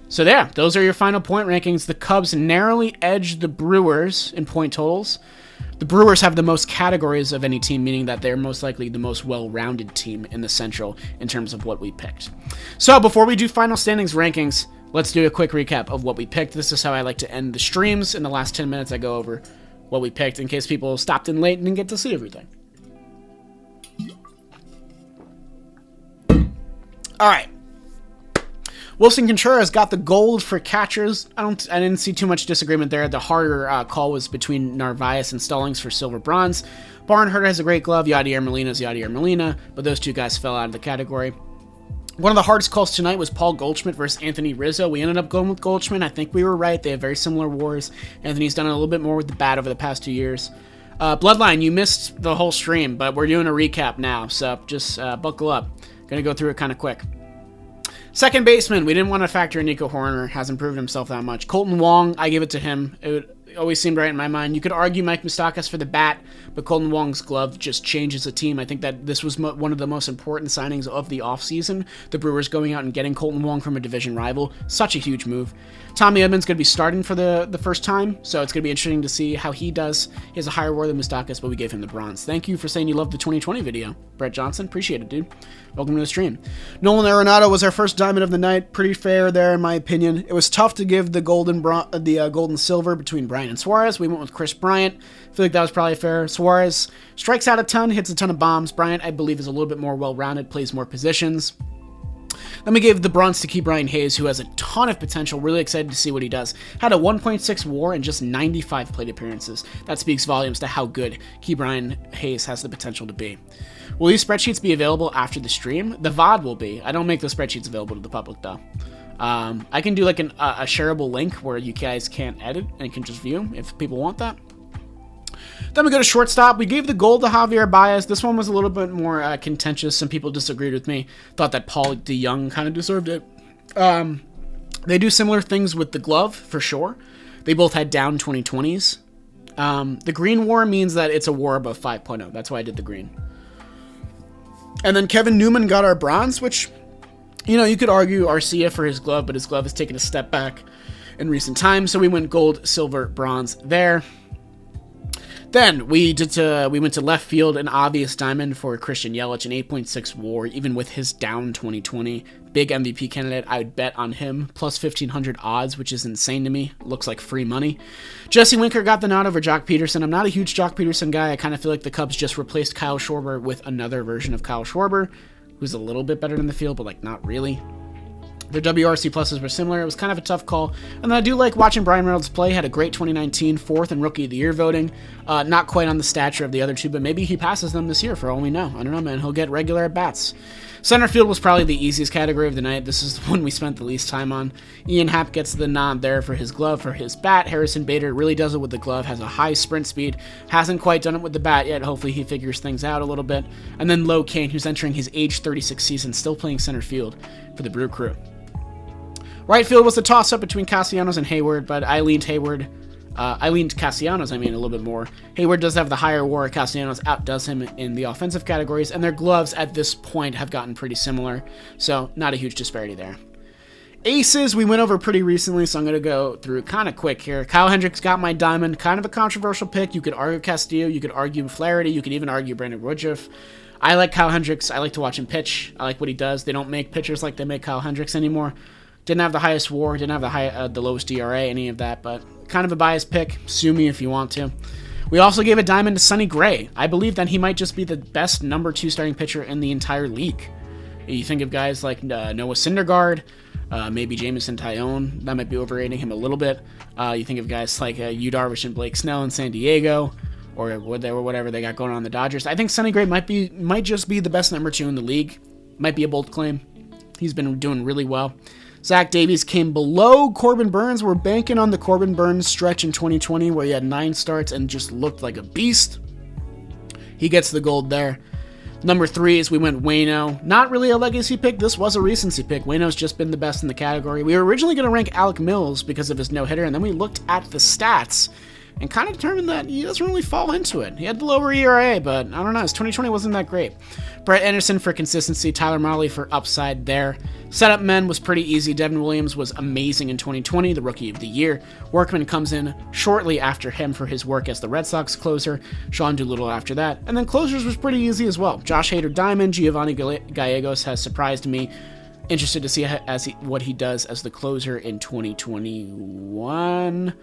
So there, those are your final point rankings. The Cubs narrowly edged the Brewers in point totals. The Brewers have the most categories of any team, meaning that they're most likely the most well-rounded team in the Central in terms of what we picked. So before we do final standings rankings, let's do a quick recap of what we picked. This is how I like to end the streams. In the last 10 minutes, I go over what we picked in case people stopped in late and didn't get to see everything. All right. Wilson Contreras got the gold for catchers. I didn't see too much disagreement there. The harder call was between Narvaez and Stallings for silver bronze. Barnhart has a great glove. Yadier Molina is Yadier Molina, but those two guys fell out of the category. One of the hardest calls tonight was Paul Goldschmidt versus Anthony Rizzo. We ended up going with Goldschmidt. I think we were right. They have very similar wars. Anthony's done a little bit more with the bat over the past 2 years. Bloodline, you missed the whole stream, but we're doing a recap now, so just buckle up. Gonna go through it kind of quick. Second baseman, we didn't want to factor in Nico Horner. Hasn't proven himself that much. Colton Wong, I give it to him. It always seemed right in my mind. You could argue Mike Moustakas for the bat, but Colton Wong's glove just changes a team. I think that this was one of the most important signings of the offseason. The Brewers going out and getting Colton Wong from a division rival. Such a huge move. Tommy Edmonds going to be starting for the first time, so it's going to be interesting to see how he does. He has a higher WAR than Moustakas, but we gave him the bronze. Thank you for saying you loved the 2020 video, Brett Johnson. Appreciate it, dude. Welcome to the stream. Nolan Arenado was our first diamond of the night. Pretty fair there, in my opinion. It was tough to give the gold and silver between Bryant and Suarez. We went with Chris Bryant. I feel like that was probably fair. Suarez strikes out a ton, hits a ton of bombs. Bryant, I believe, is a little bit more well-rounded, plays more positions. Then we gave the bronze to Ke'Bryan Hayes, who has a ton of potential. Really excited to see what he does. Had a 1.6 WAR and just 95 plate appearances. That speaks volumes to how good Ke'Bryan Hayes has the potential to be. Will these spreadsheets be available after the stream? The VOD will be. I don't make the spreadsheets available to the public, though. I can do like a shareable link where you guys can't edit and can just view if people want that. Then we go to shortstop. We gave the gold to Javier Baez. This one was a little bit more contentious. Some people disagreed with me. Thought that Paul DeJong kind of deserved it. They do similar things with the glove, for sure. They both had down 2020s. The green WAR means that it's a WAR above 5.0. That's why I did the green. And then Kevin Newman got our bronze, which, you know, you could argue Arcia for his glove, but his glove has taken a step back in recent times. So we went gold, silver, bronze there. Then we went to left field, an obvious diamond for Christian Yelich, an 8.6 WAR, even with his down 2020. Big MVP candidate. I would bet on him. Plus 1,500 odds, which is insane to me. Looks like free money. Jesse Winker got the nod over Jock Peterson. I'm not a huge Jock Peterson guy. I kind of feel like the Cubs just replaced Kyle Schwarber with another version of Kyle Schwarber, who's a little bit better in the field, but like not really. Their WRC pluses were similar. It was kind of a tough call. And then I do like watching Brian Reynolds play. Had a great 2019, fourth in Rookie of the Year voting. Not quite on the stature of the other two, but maybe he passes them this year for all we know. I don't know, man. He'll get regular at-bats. Center field was probably the easiest category of the night. This is the one we spent the least time on. Ian Happ gets the nod there for his glove, for his bat. Harrison Bader really does it with the glove, has a high sprint speed. Hasn't quite done it with the bat yet. Hopefully he figures things out a little bit. And then Lo Kane, who's entering his age 36 season, still playing center field for the Brew Crew. Right field was a toss-up between Castellanos and Hayward, but I leaned Castellanos, a little bit more. Hayward does have the higher WAR. Castellanos outdoes him in the offensive categories, and their gloves at this point have gotten pretty similar, so not a huge disparity there. Aces, we went over pretty recently, so I'm going to go through kind of quick here. Kyle Hendricks got my diamond, kind of a controversial pick. You could argue Castillo, you could argue Flaherty, you could even argue Brandon Woodruff. I like Kyle Hendricks. I like to watch him pitch. I like what he does. They don't make pitchers like they make Kyle Hendricks anymore. Didn't have the highest WAR, didn't have the lowest DRA, any of that, but kind of a biased pick. Sue me if you want to. We also gave a diamond to Sonny Gray. I believe that he might just be the best number 2 starting pitcher in the entire league. You think of guys like Noah Syndergaard, maybe Jameson Taillon. That might be overrating him a little bit. You think of guys like Yu Darvish and Blake Snell in San Diego, or whatever they got going on in the Dodgers. I think Sonny Gray might just be the best number 2 in the league. Might be a bold claim. He's been doing really well. Zach Davies came below Corbin Burns. We're banking on the Corbin Burns stretch in 2020 where he had 9 starts and just looked like a beast. He gets the gold there. Number 3 is we went Waino. Not really a legacy pick. This was a recency pick. Waino's just been the best in the category. We were originally going to rank Alec Mills because of his no-hitter, and then we looked at the stats and kind of determined that he doesn't really fall into it. He had the lower ERA, but I don't know. His 2020 wasn't that great. Brett Anderson for consistency. Tyler Mahle for upside there. Setup men was pretty easy. Devin Williams was amazing in 2020, the Rookie of the Year. Workman comes in shortly after him for his work as the Red Sox closer. Sean Doolittle after that. And then closers was pretty easy as well. Josh Hader Diamond. Giovanni Gallegos has surprised me. Interested to see what he does as the closer in 2021.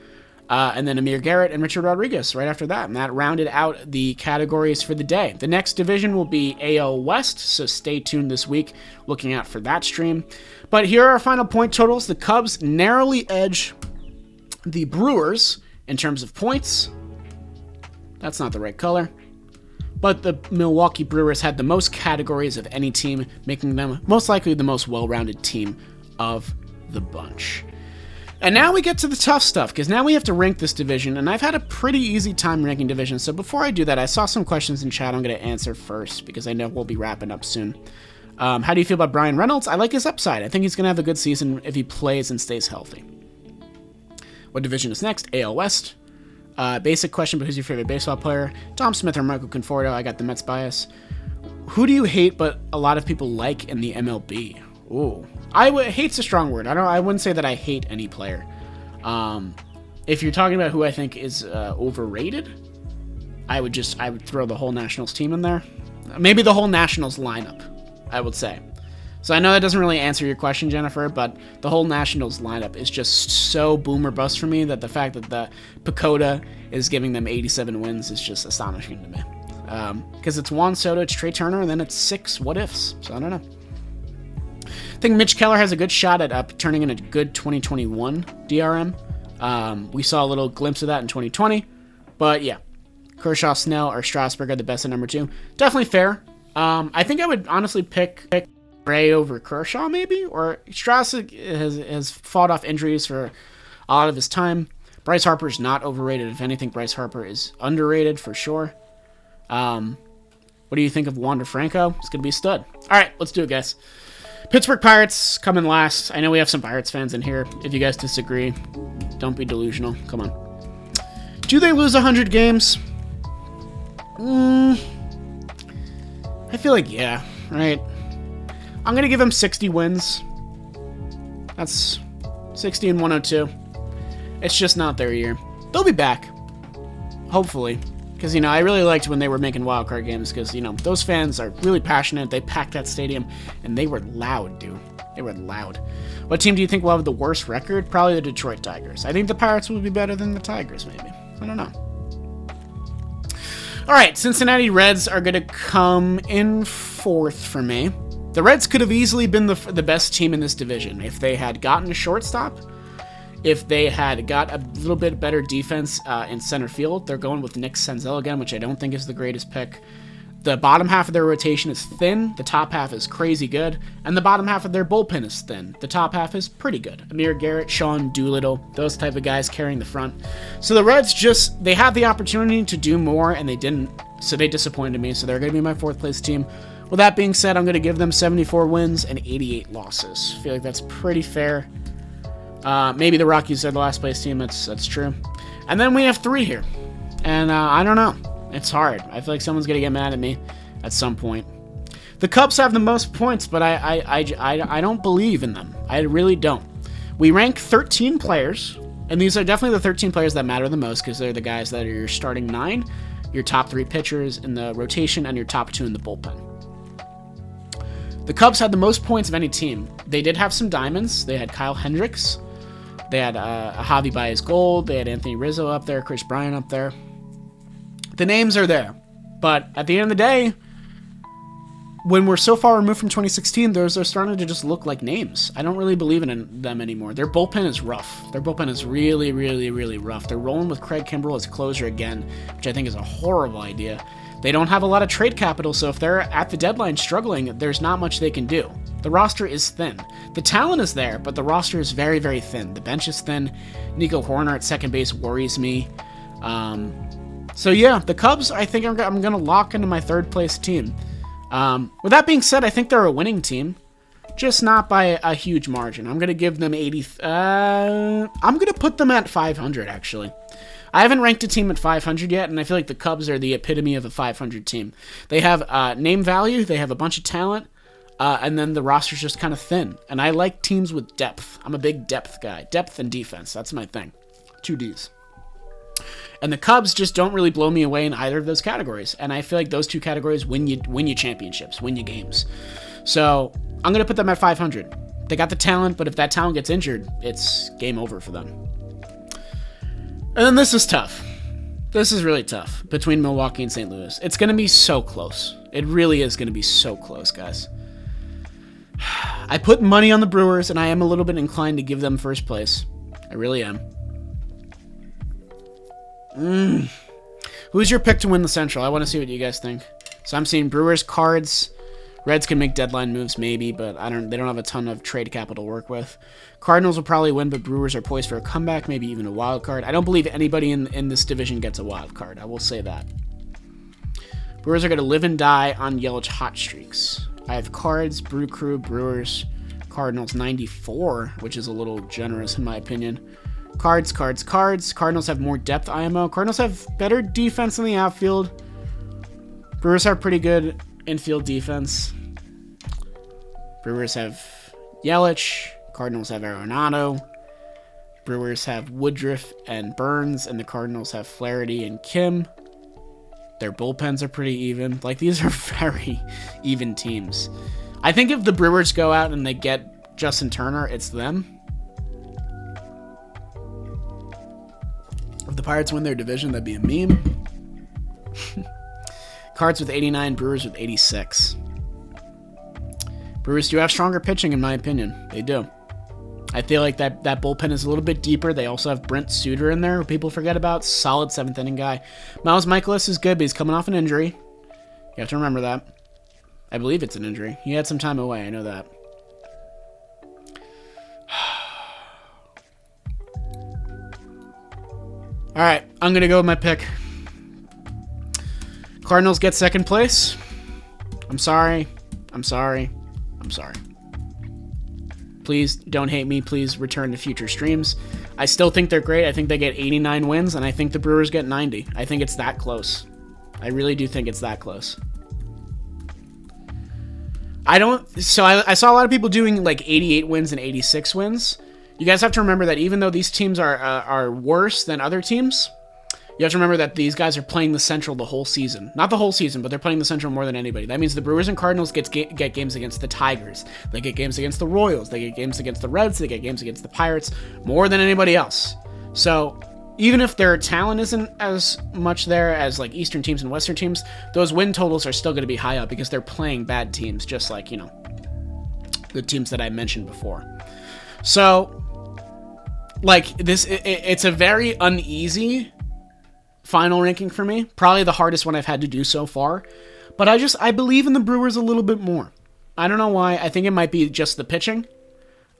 And then Amir Garrett and Richard Rodriguez right after that. And that rounded out the categories for the day. The next division will be AL West, so stay tuned this week, looking out for that stream. But here are our final point totals. The Cubs narrowly edge the Brewers in terms of points. That's not the right color. But the Milwaukee Brewers had the most categories of any team, making them most likely the most well-rounded team of the bunch. And now we get to the tough stuff, because now we have to rank this division, and I've had a pretty easy time ranking divisions, so before I do that, I saw some questions in chat I'm going to answer first, because I know we'll be wrapping up soon. How do you feel about Brian Reynolds? I like his upside. I think he's going to have a good season if he plays and stays healthy. What division is next? AL West. Basic question, but who's your favorite baseball player? Tom Smith or Michael Conforto? I got the Mets bias. Who do you hate but a lot of people like in the MLB? Ooh. Hate's a strong word. I wouldn't say that I hate any player. If you're talking about who I think is overrated, I would throw the whole Nationals team in there. Maybe the whole Nationals lineup, I would say. So I know that doesn't really answer your question, Jennifer, but the whole Nationals lineup is just so boom or bust for me that the fact that the PECOTA is giving them 87 wins is just astonishing to me. Because it's Juan Soto, it's Trey Turner, and then it's 6 what-ifs. So I don't know. I think Mitch Keller has a good shot at turning in a good 2021 DRM. We saw a little glimpse of that in 2020. But yeah, Kershaw, Snell, or Strasburg are the best at number 2. Definitely fair. I think I would honestly pick Gray over Kershaw, maybe. Or Strasburg has fought off injuries for a lot of his time. Bryce Harper is not overrated. If anything, Bryce Harper is underrated for sure. What do you think of Wander Franco? It's going to be a stud. All right, let's do it, guys. Pittsburgh Pirates coming last. I know we have some Pirates fans in here. If you guys disagree, don't be delusional. Come on. Do they lose 100 games? I feel like, yeah, right? I'm going to give them 60 wins. That's 60 and 102. It's just not their year. They'll be back. Hopefully. Because, I really liked when they were making wildcard games because, those fans are really passionate. They packed that stadium, and they were loud, dude. They were loud. What team do you think will have the worst record? Probably the Detroit Tigers. I think the Pirates will be better than the Tigers, maybe. I don't know. All right, Cincinnati Reds are going to come in 4th for me. The Reds could have easily been the best team in this division if they had gotten a shortstop. If they had got a little bit better defense in center field. They're going with Nick Senzel again, which I don't think is the greatest pick. The bottom half of their rotation is thin. The top half is crazy good. And the bottom half of their bullpen is thin. The top half is pretty good. Amir Garrett, Sean Doolittle, those type of guys carrying the front. So the Reds they had the opportunity to do more, and they didn't. So they disappointed me. So they're going to be my 4th place team. With that being said, I'm going to give them 74 wins and 88 losses. I feel like that's pretty fair. Maybe the Rockies are the last place team. That's true. And then we have 3 here. And I don't know. It's hard. I feel like someone's going to get mad at me at some point. The Cubs have the most points, but I don't believe in them. I really don't. We rank 13 players, and these are definitely the 13 players that matter the most because they're the guys that are your starting 9, your top 3 pitchers in the rotation, and your top 2 in the bullpen. The Cubs had the most points of any team. They did have some diamonds. They had Kyle Hendricks. They had Javi Baez-Gold. They had Anthony Rizzo up there, Chris Bryant up there. The names are there. But at the end of the day, when we're so far removed from 2016, they're starting to just look like names. I don't really believe in them anymore. Their bullpen is rough. Their bullpen is really, really, really rough. They're rolling with Craig Kimbrell as closer again, which I think is a horrible idea. They don't have a lot of trade capital, so if they're at the deadline struggling, there's not much they can do. The roster is thin. The talent is there, but the roster is very, very thin. The bench is thin. Nico Horner at second base worries me. So yeah, the Cubs, I think I'm going to lock into my 3rd place team. With that being said, I think they're a winning team, just not by a huge margin. I'm going to give them 80. I'm going to put them at 500, actually. I haven't ranked a team at 500 yet, and I feel like the Cubs are the epitome of a 500 team. They have name value, they have a bunch of talent, and then the roster's just kind of thin. And I like teams with depth. I'm a big depth guy. Depth and defense, that's my thing. 2 Ds. And the Cubs just don't really blow me away in either of those categories. And I feel like those 2 categories win you championships, win you games. So I'm going to put them at 500. They got the talent, but if that talent gets injured, it's game over for them. And then this is tough. This is really tough between Milwaukee and St. Louis. It's going to be so close. It really is going to be so close, guys. I put money on the Brewers, and I am a little bit inclined to give them 1st place. I really am. Who's your pick to win the Central? I want to see what you guys think. So I'm seeing Brewers, Cards. Reds can make deadline moves maybe, but they don't have a ton of trade capital to work with. Cardinals will probably win, but Brewers are poised for a comeback, maybe even a wild card. I don't believe anybody in this division gets a wild card. I will say that. Brewers are going to live and die on Yelich hot streaks. I have Cards, Brew Crew, Brewers, Cardinals 94, which is a little generous in my opinion. Cards. Cardinals have more depth IMO. Cardinals have better defense in the outfield. Brewers have pretty good infield defense. Brewers have Yelich. Cardinals have Arenado. Brewers have Woodruff and Burns, and the Cardinals have Flaherty and Kim. Their bullpens are pretty even. Like, these are very even teams. I think if the Brewers go out and they get Justin Turner, it's them. If the Pirates win their division, that'd be a meme. Cards with 89, Brewers with 86. Brewers do have stronger pitching, in my opinion. They do. I feel like that bullpen is a little bit deeper. They also have Brent Suter in there, who people forget about. Solid 7th inning guy. Miles Michaelis is good, but he's coming off an injury. You have to remember that. I believe it's an injury. He had some time away. I know that. All right, I'm going to go with my pick. Cardinals get second place. I'm sorry. Please don't hate me. Please return to future streams. I still think they're great. I think they get 89 wins, and I think the Brewers get 90. I think it's that close. I really do think it's that close. I saw a lot of people doing like 88 wins and 86 wins. You guys have to remember that even though these teams are worse than other teams, you have to remember that these guys are playing the Central the whole season. Not the whole season, but they're playing the Central more than anybody. That means the Brewers and Cardinals get games against the Tigers. They get games against the Royals. They get games against the Reds. They get games against the Pirates more than anybody else. So even if their talent isn't as much there as like Eastern teams and Western teams, those win totals are still going to be high up because they're playing bad teams, just like, you know, the teams that I mentioned before. So, like, it's a very uneasy final ranking for me. Probably the hardest one I've had to do so far. But I believe in the Brewers a little bit more. I don't know why. I think it might be just the pitching.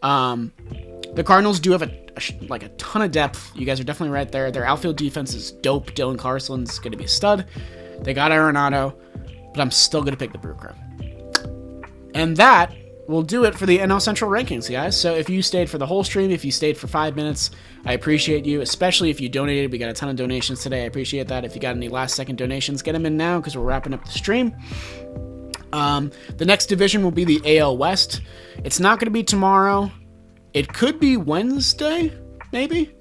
The Cardinals do have a ton of depth. You guys are definitely right there. Their outfield defense is dope. Dylan Carson's going to be a stud. They got Arenado. But I'm still going to pick the Brew Crew. And that will do it for the NL Central rankings, guys. So if you stayed for the whole stream, if you stayed for 5 minutes, I appreciate you, especially if you donated. We got a ton of donations today. I appreciate that. If you got any last-second donations, get them in now because we're wrapping up the stream. The next division will be the AL West. It's not going to be tomorrow. It could be Wednesday, maybe.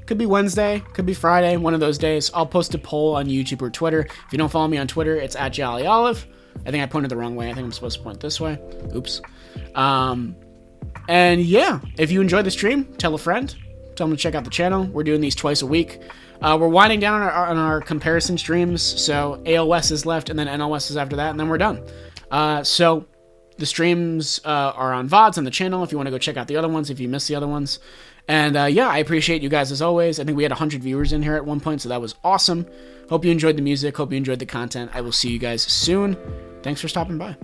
Could be Wednesday, could be Friday, one of those days. I'll post a poll on YouTube or Twitter. If you don't follow me on Twitter, it's @JollyOlive. I think I pointed the wrong way. I think I'm supposed to point this way. Oops. And yeah, if you enjoyed the stream, tell a friend. Tell them to check out the channel. We're doing these twice a week. We're winding down on our comparison streams. So AL West is left, and then NL West is after that, and then we're done. So the streams are on VODs on the channel if you want to go check out the other ones, if you missed the other ones. And yeah, I appreciate you guys as always. I think we had 100 viewers in here at one point, so that was awesome. Hope you enjoyed the music. Hope you enjoyed the content. I will see you guys soon. Thanks for stopping by.